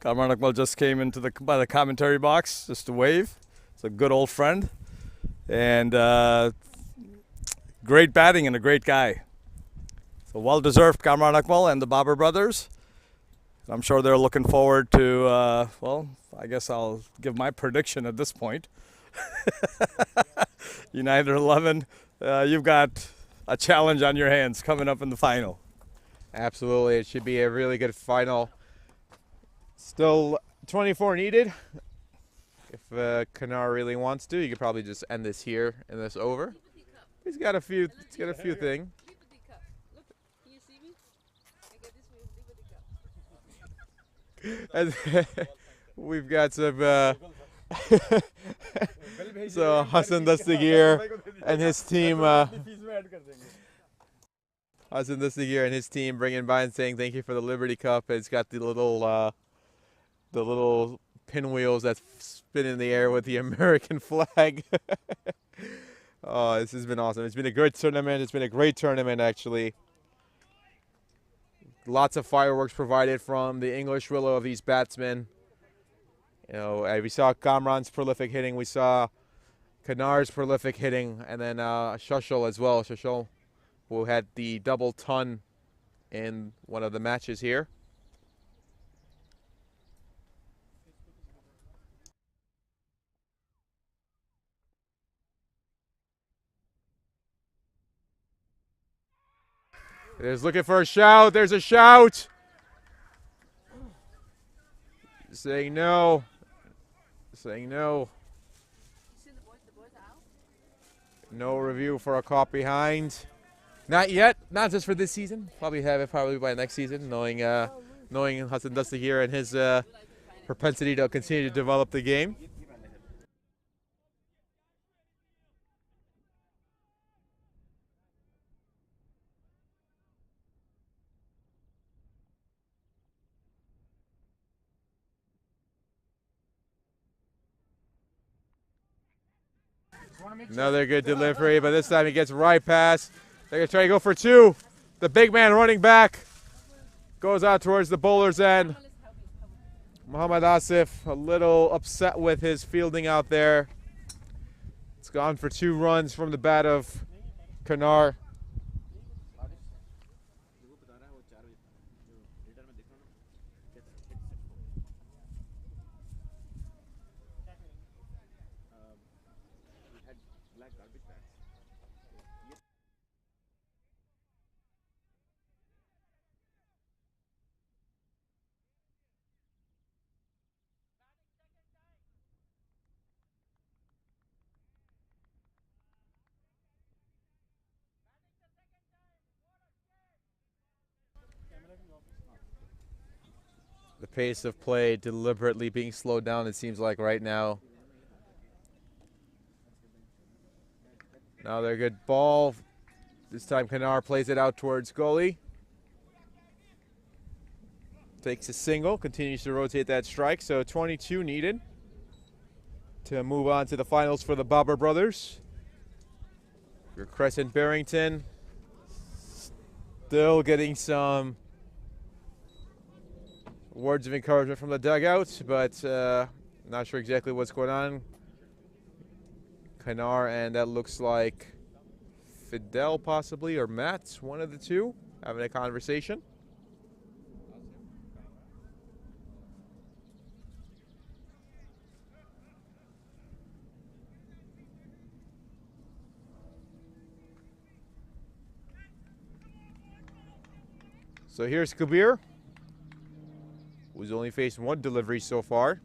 [SPEAKER 2] Kamran Akmal just came into by the commentary box just to wave. It's a good old friend. And great batting and a great guy. So well-deserved, Kamran Akmal and the Barber Brothers. I'm sure they're looking forward to, well, I guess I'll give my prediction at this point. United 11, you've got a challenge on your hands coming up in the final.
[SPEAKER 1] Absolutely. It should be a really good final. Still 24 needed. If Kanar really wants to, you could probably just end this here and this over. He's got a few things. We've got some so Hassan Dastagir and his team bringing by and saying thank you for the Liberty Cup. It's got the little pinwheels that spin in the air with the American flag. Oh, this has been awesome. It's been a great tournament. It's been a great tournament, actually. Lots of fireworks provided from the English willow of these batsmen. You know, we saw Kamran's prolific hitting. We saw Kanar's prolific hitting. And then Shashal as well. Shashal, who had the double ton in one of the matches here. There's looking for a shout. There's a shout. Saying no. Saying no. No review for a caught behind. Not yet. Not just for this season. Probably have it probably by next season, knowing Hassan Dastagir and his propensity to continue to develop the game. Another good delivery, but this time he gets right past. They're going to try to go for two. The big man running back goes out towards the bowler's end. Muhammad Asif a little upset with his fielding out there. It's gone for 2 runs from the bat of Kanar. The pace of play deliberately being slowed down, it seems like right now. Now they're good ball. This time Kanar plays it out towards goalie. Takes a single, continues to rotate that strike. So 22 needed to move on to the finals for the Barber Brothers. Your Crescent Barrington still getting some words of encouragement from the dugout, but not sure exactly what's going on. Kanar and that looks like Fidel possibly, or Matt, one of the two, having a conversation. So here's Kabir, who's only faced 1 delivery so far.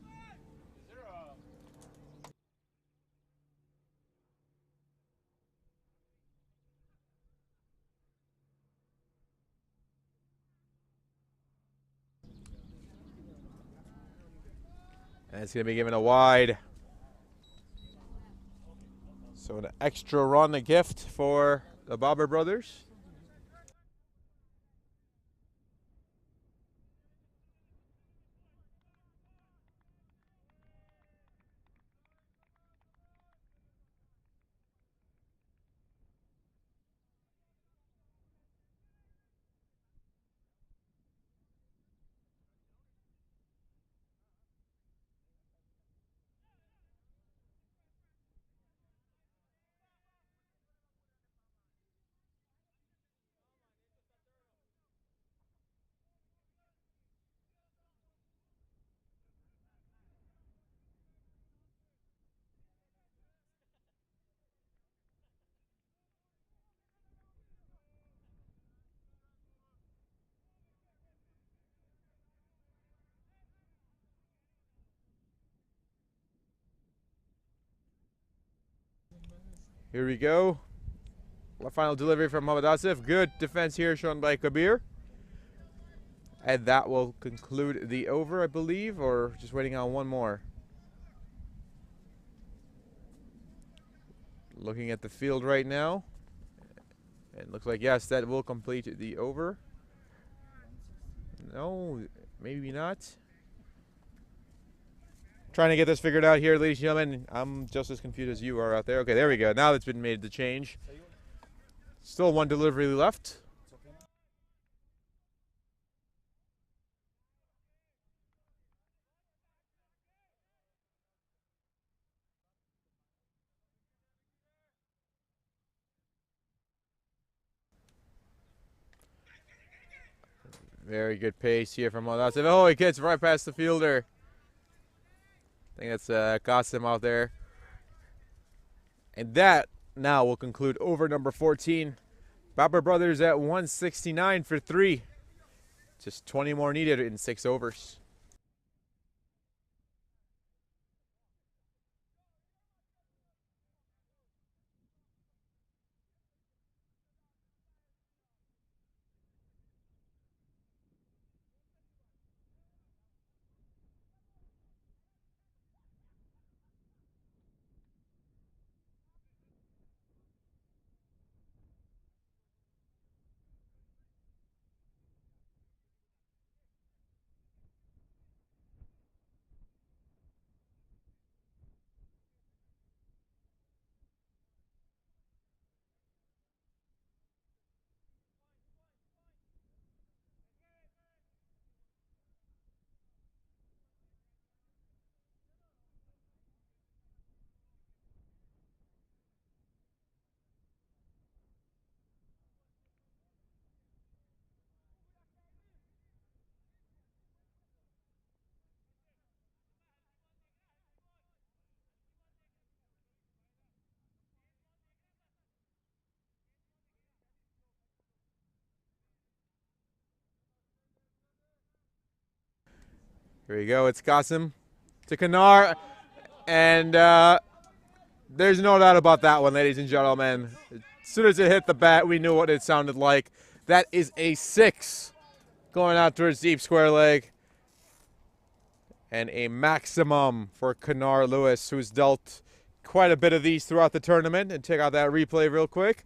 [SPEAKER 1] And it's going to be given a wide. So an extra run, a gift for the Barber Brothers. Here we go. Final delivery from Mohammad Asif. Good defense here shown by Kabir. And that will conclude the over, I believe, or just waiting on one more. Looking at the field right now. And looks like, yes, that will complete the over. No, maybe not. Trying to get this figured out here, ladies and gentlemen. I'm just as confused as you are out there. Okay, there we go. Now it's been made the change. Still 1 delivery left. Very good pace here from Mohammad Asif. Oh, he gets right past the fielder. I think that's Qasim out there. And that now will conclude over number 14. Barber Brothers at 169 for 3. Just 20 more needed in 6 overs. Here we go. It's Qasim to Kanar. And there's no doubt about that one, ladies and gentlemen. As soon as it hit the bat, we knew what it sounded like. That is a 6 going out towards deep square leg. And a maximum for Kanar Lewis, who's dealt quite a bit of these throughout the tournament. And check out that replay real quick.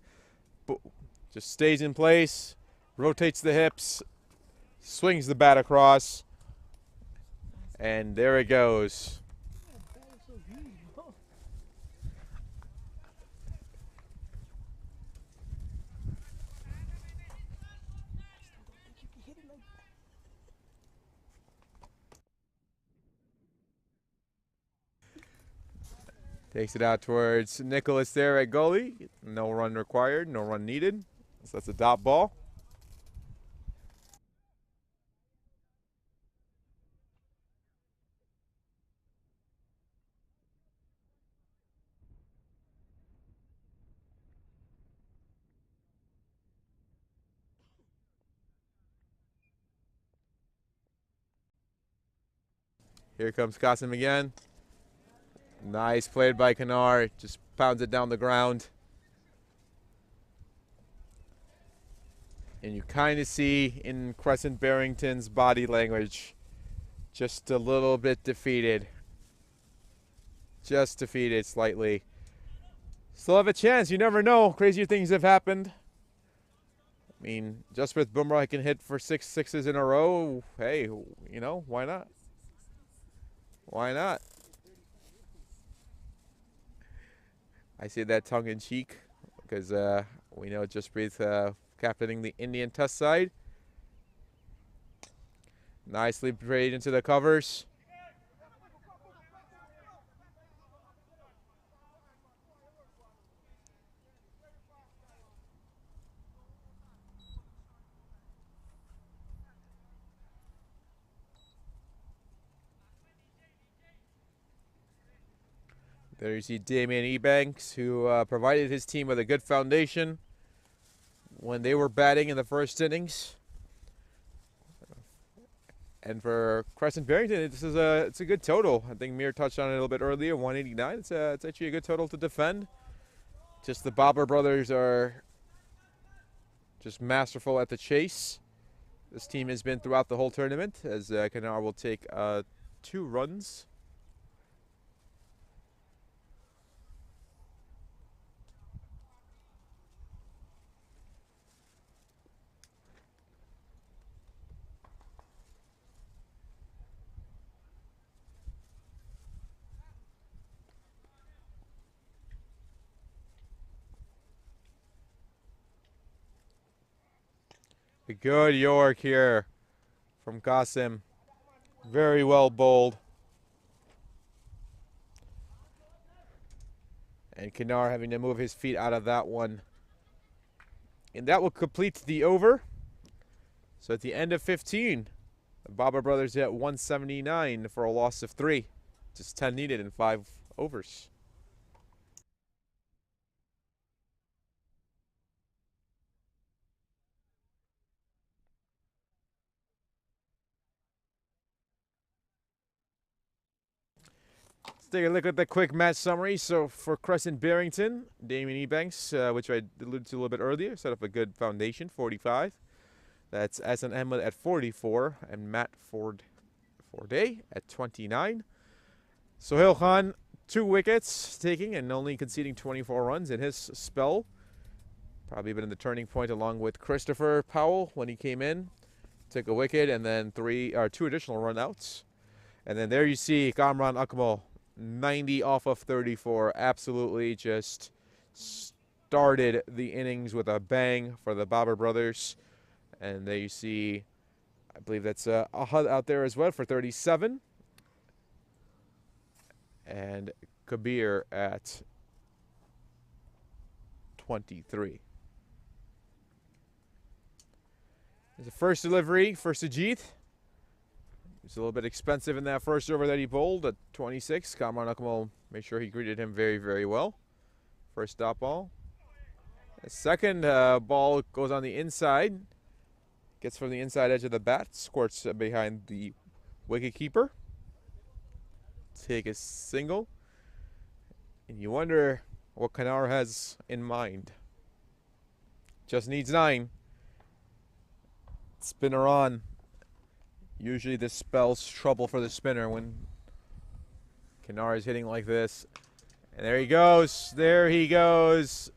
[SPEAKER 1] Just stays in place, rotates the hips, swings the bat across, and there it goes. Takes it out towards Nicholas there at goalie. No run required, no run needed. So that's a dot ball. Here comes Qasim again. Nice played by Kanar. Just pounds it down the ground. And you kind of see in Crescent Barrington's body language just a little bit defeated. Just defeated slightly. Still have a chance. You never know. Crazier things have happened. I mean, just with Bumrah, he can hit for 6 sixes in a row. Hey, you know, why not? Why not? I say that tongue-in-cheek because we know Jasprit captaining the Indian Test side. Nicely played into the covers. There you see Damien Ebanks, who provided his team with a good foundation when they were batting in the first innings. And for Crescent Barrington, it's a good total. I think Mir touched on it a little bit earlier, 189. It's actually a good total to defend. Just the Barber Brothers are just masterful at the chase. This team has been throughout the whole tournament, as Kanar will take 2 runs. A good York here from Qasim. Very well bowled. And Kanar having to move his feet out of that one. And that will complete the over. So at the end of 15, the Barber Brothers at 179 for a loss of 3. Just 10 needed in 5 overs. Let's take a look at the quick match summary. So for Crescent Barrington, Damien Ebanks, which I alluded to a little bit earlier, set up a good foundation, 45. That's Asan Ahmed at 44 and Matt Forday at 29. Sohail Khan, 2 wickets taking and only conceding 24 runs in his spell. Probably been in the turning point along with Christopher Powell when he came in. Took a wicket and then 2 additional run outs. And then there you see Kamran Akmal, 90 off of 34. Absolutely just started the innings with a bang for the Barber Brothers. And there you see, I believe that's Ahad out there as well for 37. And Kabir at 23. There's a first delivery for Sajid. It's a little bit expensive in that first over that he bowled at 26. Kamran Akmal made sure he greeted him very, very well. First stop ball. The second ball goes on the inside. Gets from the inside edge of the bat. Squirts behind the wicket keeper. Take a single. And you wonder what Khan has in mind. Just needs 9. Spinner on. Usually this spells trouble for the spinner when Khan is hitting like this. And there he goes. There he goes.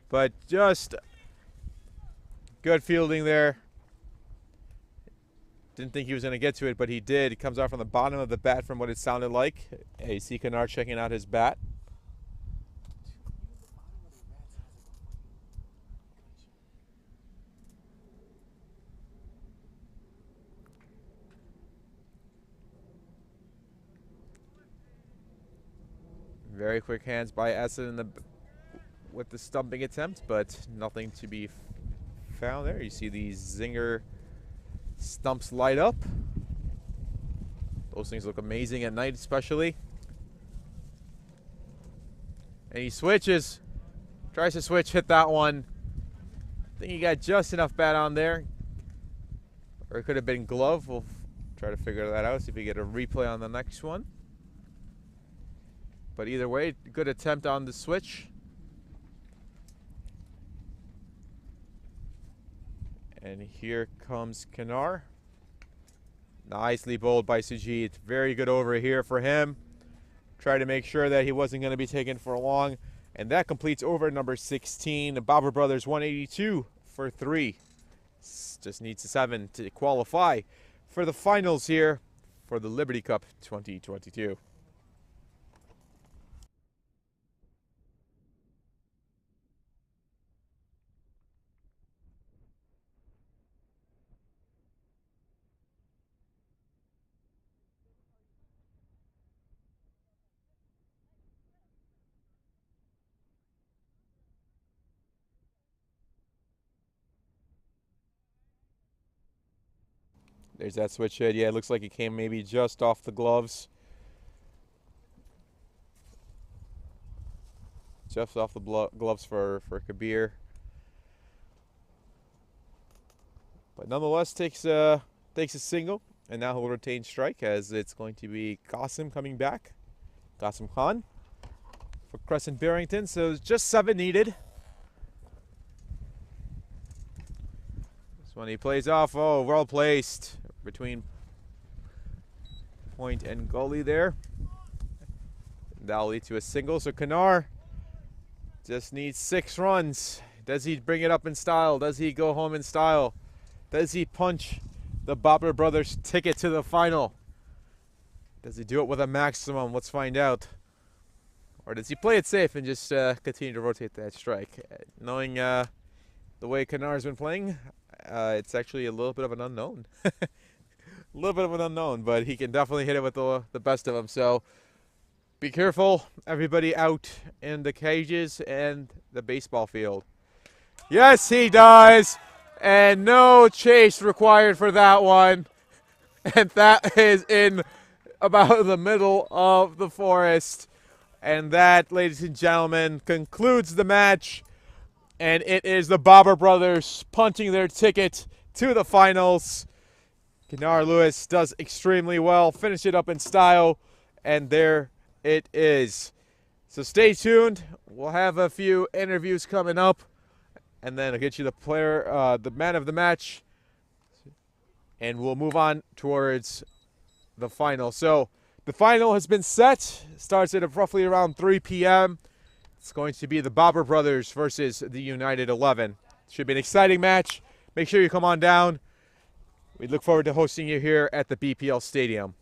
[SPEAKER 1] But just good fielding there. Didn't think he was going to get to it, but he did. He comes out from the bottom of the bat from what it sounded like. You see Khan checking out his bat. Very quick hands by Essen with the stumping attempt, but nothing to be found there. You see these zinger stumps light up. Those things look amazing at night, especially. And he switches. Tries to switch, hit that one. I think he got just enough bat on there. Or it could have been glove. We'll try to figure that out, see if we get a replay on the next one. But either way, good attempt on the switch. And here comes Khan. Nicely bowled by Sujit. Very good over here for him. Tried to make sure that he wasn't going to be taken for long. And that completes over number 16. The Barber Brothers 182 for 3. Just needs a 7 to qualify for the finals here for the Liberty Cup 2022. There's that switch hit. Yeah, it looks like it came maybe just off the gloves. Just off the gloves for Kabir. But nonetheless, takes a single. And now he'll retain strike as it's going to be Qasim coming back. Qasim Khan for Crescent Barrington. So it's just 7 needed. This one he plays off. Oh, well placed between point and gully there. That'll lead to a single. So Khan just needs 6 runs. Does he bring it up in style? Does he go home in style? Does he punch the Barber Brothers ticket to the final? Does he do it with a maximum? Let's find out. Or does he play it safe and just continue to rotate that strike? Knowing the way Khan's been playing, it's actually a little bit of an unknown. A little bit of an unknown, but he can definitely hit it with the best of them. So be careful, everybody out in the cages and the baseball field. Yes, he does. And no chase required for that one. And that is in about the middle of the forest. And that, ladies and gentlemen, concludes the match. And it is the Barber Brothers punching their ticket to the finals. Khan Lewis does extremely well. Finish it up in style. And there it is. So stay tuned. We'll have a few interviews coming up. And then I'll get you the player, the man of the match. And we'll move on towards the final. So the final has been set. Starts at roughly around 3 p.m. It's going to be the Barber Brothers versus the United 11. Should be an exciting match. Make sure you come on down. We look forward to hosting you here at the BPL Stadium.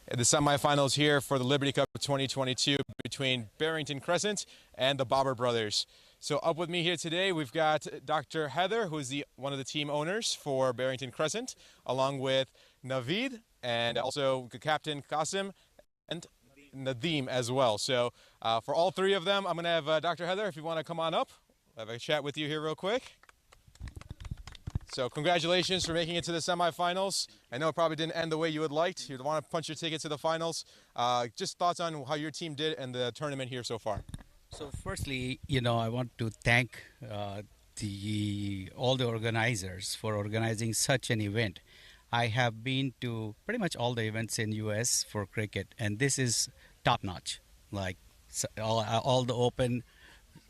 [SPEAKER 1] The semifinals here for the Liberty Cup 2022 between Barrington Crescent and the Barber Brothers. So up with me here today, we've got Dr. Heather, who's one of the team owners for Barrington Crescent, along with Naveed and also Captain Qasim and Nadeem as well. So for all three of them, I'm going to have Dr. Heather, if you want to come on up, I'll have a chat with you here real quick. So congratulations for making it to the semifinals. I know it probably didn't end the way you would like. You'd want to punch your ticket to the finals. Just thoughts on how your team did and the tournament here so far.
[SPEAKER 4] So firstly, I want to thank all the organizers for organizing such an event. I have been to pretty much all the events in US for cricket, and this is top notch. Like all the open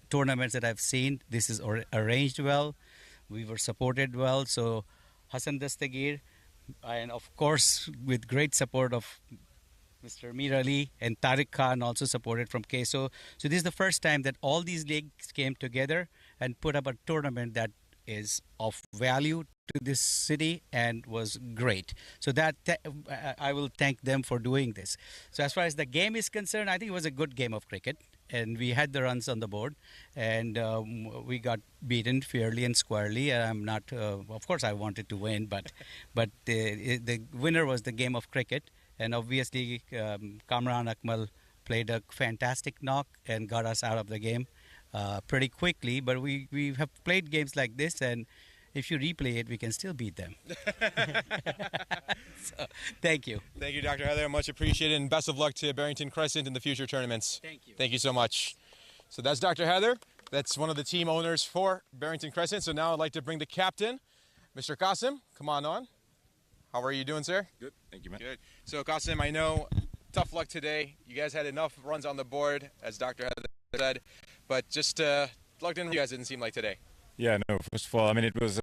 [SPEAKER 4] tournaments that I've seen, this is arranged well. We were supported well. So Hassan Dastagir, and of course with great support of Mr. Mir Ali and Tariq Khan, also supported from KSO. So this is the first time that all these leagues came together and put up a tournament that is of value to this city and was great. So I will thank them for doing this. So as far as the game is concerned, I think it was a good game of cricket, and we had the runs on the board, and we got beaten fairly and squarely. I'm not, of course, I wanted to win, but the winner was the game of cricket, and obviously Kamran Akmal played a fantastic knock and got us out of the game pretty quickly. But we have played games like this, and if you replay it, we can still beat them. So, thank you.
[SPEAKER 1] Thank you, Dr. Heather. Much appreciated, and best of luck to Barrington Crescent in the future tournaments.
[SPEAKER 4] Thank you.
[SPEAKER 1] Thank you so much. So that's Dr. Heather. That's one of the team owners for Barrington Crescent. So now I'd like to bring the captain, Mr. Qasim. Come on. How are you doing, sir?
[SPEAKER 5] Good. Thank you, man.
[SPEAKER 1] Good. So, Qasim, I know tough luck today. You guys had enough runs on the board, as Dr. Heather said, but just luck in you guys didn't seem like today.
[SPEAKER 5] Yeah, no, first of all, I mean, it was,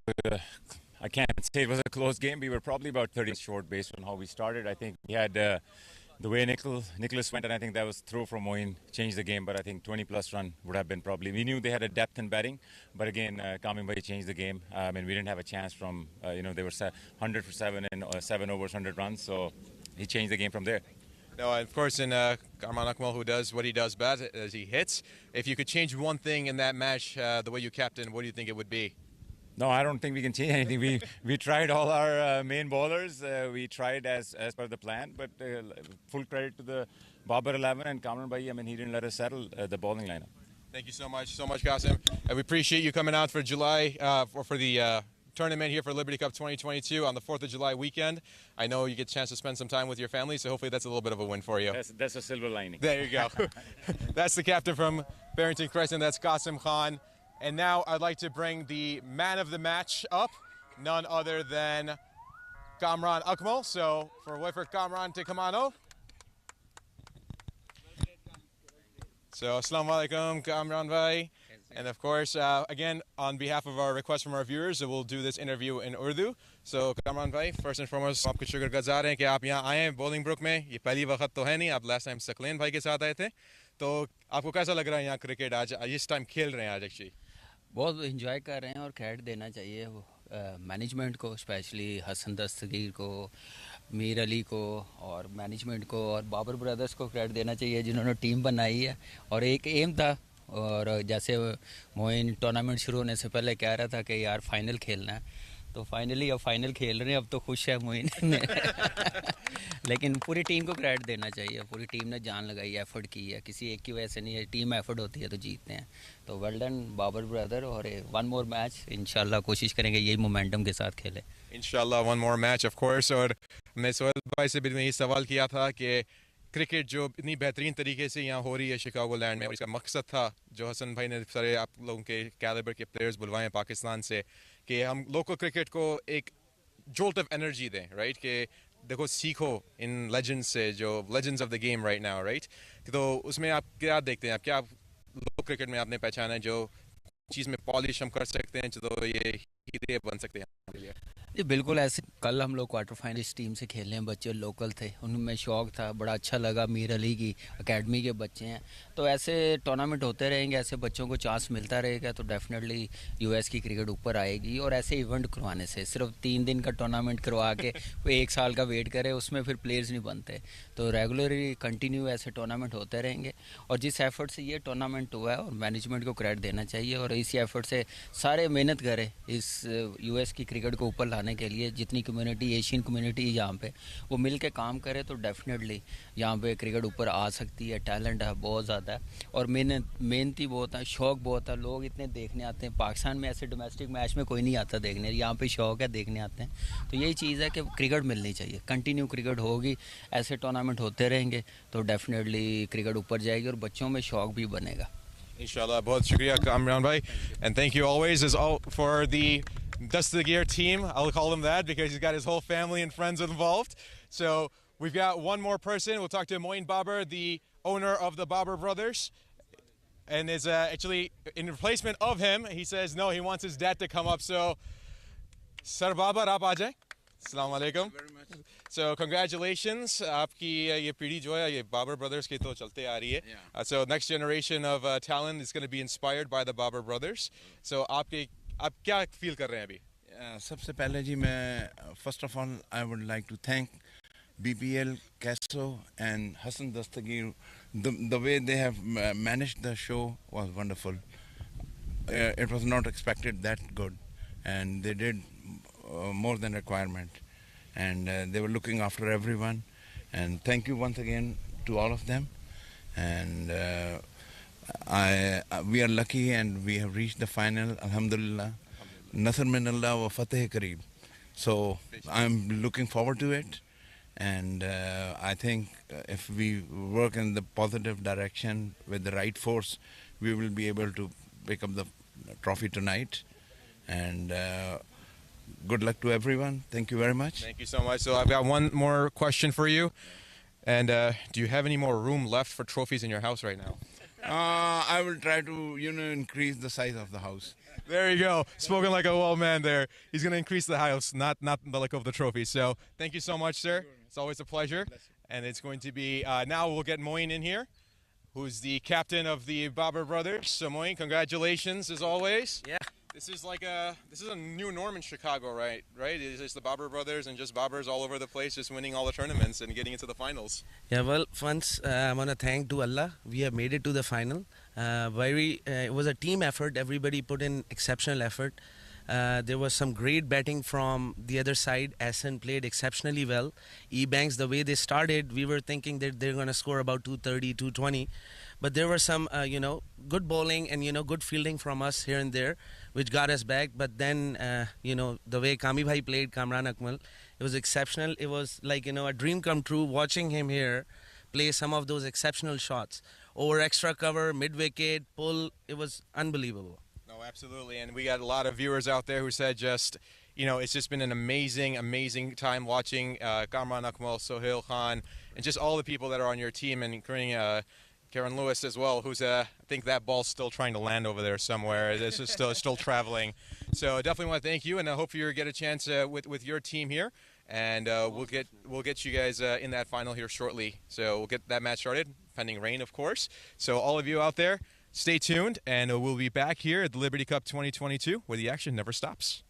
[SPEAKER 5] I can't say it was a close game. We were probably about 30 short based on how we started. I think we had the way Nicholas went, and I think that was throw from Moeen, changed the game, but I think 20-plus run would have been probably. We knew they had a depth in batting, but again, Kamim Bhai changed the game. I mean, we didn't have a chance from, they were 100 for 7 and 7 overs, 100 runs, so he changed the game from there.
[SPEAKER 1] No, and of course, in Kamran Akmal, who does what he does best, as he hits. If you could change one thing in that match, the way you captain, what do you think it would be?
[SPEAKER 5] No, I don't think we can change anything. We tried all our main bowlers. We tried as per the plan, but full credit to the Babar 11 and Kamran Bhai. I mean, he didn't let us settle the bowling lineup.
[SPEAKER 1] Thank you so much, Qasim. And we appreciate you coming out for July for the tournament here for Liberty Cup 2022 on the 4th of July weekend. I know you get a chance to spend some time with your family, so hopefully that's a little bit of a win for you.
[SPEAKER 5] That's a silver lining.
[SPEAKER 1] There you go. That's the captain from Barrington Crescent. That's Qasim Khan. And now I'd like to bring the man of the match up, none other than Kamran Akmal. So wait for Kamran to come on up. So assalamu alaikum, Kamran bhai. And of course, again, on behalf of our request from our viewers, we'll do this interview in Urdu. So Kamran bhai, first and foremost, आपको शुक्रगुजार हैं कि आप यहाँ आए हैं बोलिंगब्रुक में. ये पहली वक्त तो है नहीं, आप लास्ट टाइम सकलेन भाई के साथ आए थे. तो आपको कैसा लग रहा है यहाँ क्रिकेट आज इस टाइम खेल रहे हैं आज एक्चुअली?
[SPEAKER 6] बहुत इंजॉय कर रहे हैं और क्रेडिट देना चाहिए वो मैनेजमेंट को, स्पेशली हसन दस्तगीर को, मीर अली को और मैनेजमेंट को और बाबर ब्रदर्स को क्रेडिट देना चाहिए जिन्होंने टीम बनाई है. और एक एम था, और जैसे मोइन टूर्नामेंट शुरू होने से पहले कह रहा था कि यार फाइनल खेलना है, तो फाइनली अब फाइनल खेल रहे हैं. अब तो खुश है मोइन लेकिन पूरी टीम को क्रेडिट देना चाहिए. पूरी टीम ने जान लगाई, एफर्ट की है, किसी एक की वजह से नहीं है. टीम एफर्ट होती है तो जीतते हैं. तो वेल डन बाबर ब्रदर. और वन मोर मैच इंशाल्लाह कोशिश करेंगे यही मोमेंटम के साथ खेले.
[SPEAKER 1] इंशाल्लाह one more match of course. और मैं सोहेल भाई से भी ये सवाल किया था कि क्रिकेट जो इतनी बेहतरीन तरीके से यहाँ हो रही है शिकागो लैंड में, और इसका मकसद था जो हसन भाई ने सारे आप लोगों के कैलिबर के प्लेयर्स बुलवाए पाकिस्तान से, कि हम लोकल क्रिकेट को एक जोल्ट ऑफ एनर्जी दें, राइट? कि देखो सीखो इन लेजेंड्स से, जो legends of the game right now, right? तो उसमें आप क्या देखते हैं, आप क्या लोकल क्रिकेट में आपने पहचाना है जो चीज़ में पॉलिश हम कर सकते हैं तो ये हीरे बन सकते हैं?
[SPEAKER 6] जी बिल्कुल ऐसे कल हम लोग क्वार्टर फाइनलिस्ट टीम से खेले हैं, बच्चे लोकल थे, उनमें शौक़ था, बड़ा अच्छा लगा। मीर अली की एकेडमी के बच्चे हैं, तो ऐसे टूर्नामेंट होते रहेंगे, ऐसे बच्चों को चांस मिलता रहेगा तो डेफिनेटली यूएस की क्रिकेट ऊपर आएगी। और ऐसे इवेंट करवाने से, सिर्फ 3 दिन का टूर्नामेंट करवा के वो 1 साल का वेट करे, उसमें फिर प्लेयर्स नहीं बनते। तो रेगुलरली कंटिन्यू ऐसे टूर्नामेंट होते रहेंगे। और जिस एफर्ट से ये टूर्नामेंट हुआ है, और मैनेजमेंट को क्रेडिट देना चाहिए, और इसी एफर्ट से सारे मेहनत करें इस यूएस की क्रिकेट को ऊपर लाने के लिए। जितनी कम्युनिटी, एशियन कम्युनिटी यहाँ पे, वो मिल के काम करे तो डेफिनेटली यहाँ पे क्रिकेट ऊपर आ सकती है। टैलेंट है बहुत ज़्यादा है, और मेहनती बहुत है, शौक़ बहुत है। लोग इतने देखने आते हैं, पाकिस्तान में ऐसे डोमेस्टिक मैच में कोई नहीं आता देखने, यहाँ पे शौक़ है, देखने आते हैं। तो यही चीज़ है कि क्रिकेट मिलनी चाहिए, कंटिन्यू क्रिकेट होगी, ऐसे टूर्नामेंट होते रहेंगे तो डेफिनेटली क्रिकेट ऊपर जाएगी और बच्चों में शौक़ भी बनेगा।
[SPEAKER 1] Inshallah, बहुत शुक्रिया Kamran bhai, and thank you always as all for the Dastagir team. I'll call him that because he's got his whole family and friends involved. So we've got one more person. We'll talk to Moin Babar, the owner of the Barber Brothers, and is actually in replacement of him. He says no, he wants his dad to come up. So, Sir Babar, aap aa jaye. Assalamu alaikum. So congratulations, आपकी ये पीढ़ी जो है ये Barber Brothers की तो चलते आ रही है. So next generation of talent is going to be inspired by the Barber Brothers. So आप क्या feel कर रहे हैं अभी?
[SPEAKER 7] सबसे पहले जी मैं first of all I would like to thank BPL, Casso and Hassan Dastagir. The way they have managed the show was wonderful. It was not expected that good, and they did more than requirement, and they were looking after everyone. And thank you once again to all of them. And we are lucky, and we have reached the final. Alhamdulillah, Nasr min Allah wa Fateh Kareeb. So I'm looking forward to it, and I think if we work in the positive direction with the right force, we will be able to pick up the trophy tonight. And good luck to everyone. Thank you very much.
[SPEAKER 1] Thank you so much. So I've got one more question for you. And do you have any more room left for trophies in your house right now?
[SPEAKER 7] I will try to, increase the size of the house.
[SPEAKER 1] There you go. Spoken like a well man there. He's going to increase the house, not the like of the trophy. So thank you so much, sir. It's always a pleasure. And it's going to be, now we'll get Moin in here, who's the captain of the Barber Brothers. So Moin, congratulations as always.
[SPEAKER 8] Yeah.
[SPEAKER 1] This is a new norm in Chicago, right? It's just the Barber Brothers and just Barbers all over the place, just winning all the tournaments and getting into the finals.
[SPEAKER 8] Yeah, well, once I want to thank to Allah, we have made it to the final. It was a team effort. Everybody put in exceptional effort. There was some great batting from the other side. Asen played exceptionally well. Ebanks, the way they started, we were thinking that they're going to score about 230, 220. But there were some, good bowling and, good fielding from us here and there, which got us back. But then, the way Kami Bhai played, Kamran Akmal, it was exceptional. It was like, a dream come true watching him here play some of those exceptional shots. Over extra cover, mid-wicket, pull, it was unbelievable.
[SPEAKER 1] No, absolutely. And we got a lot of viewers out there who said just, it's just been an amazing, amazing time watching Kamran Akmal, Sohail Khan, and just all the people that are on your team, and including Karen Lewis as well, who's I think that ball's still trying to land over there somewhere. It's just still traveling. So definitely want to thank you, and I hope you get a chance with your team here, and we'll get you guys in that final here shortly. So we'll get that match started, pending rain, of course. So all of you out there, stay tuned, and we'll be back here at the Liberty Cup 2022, where the action never stops.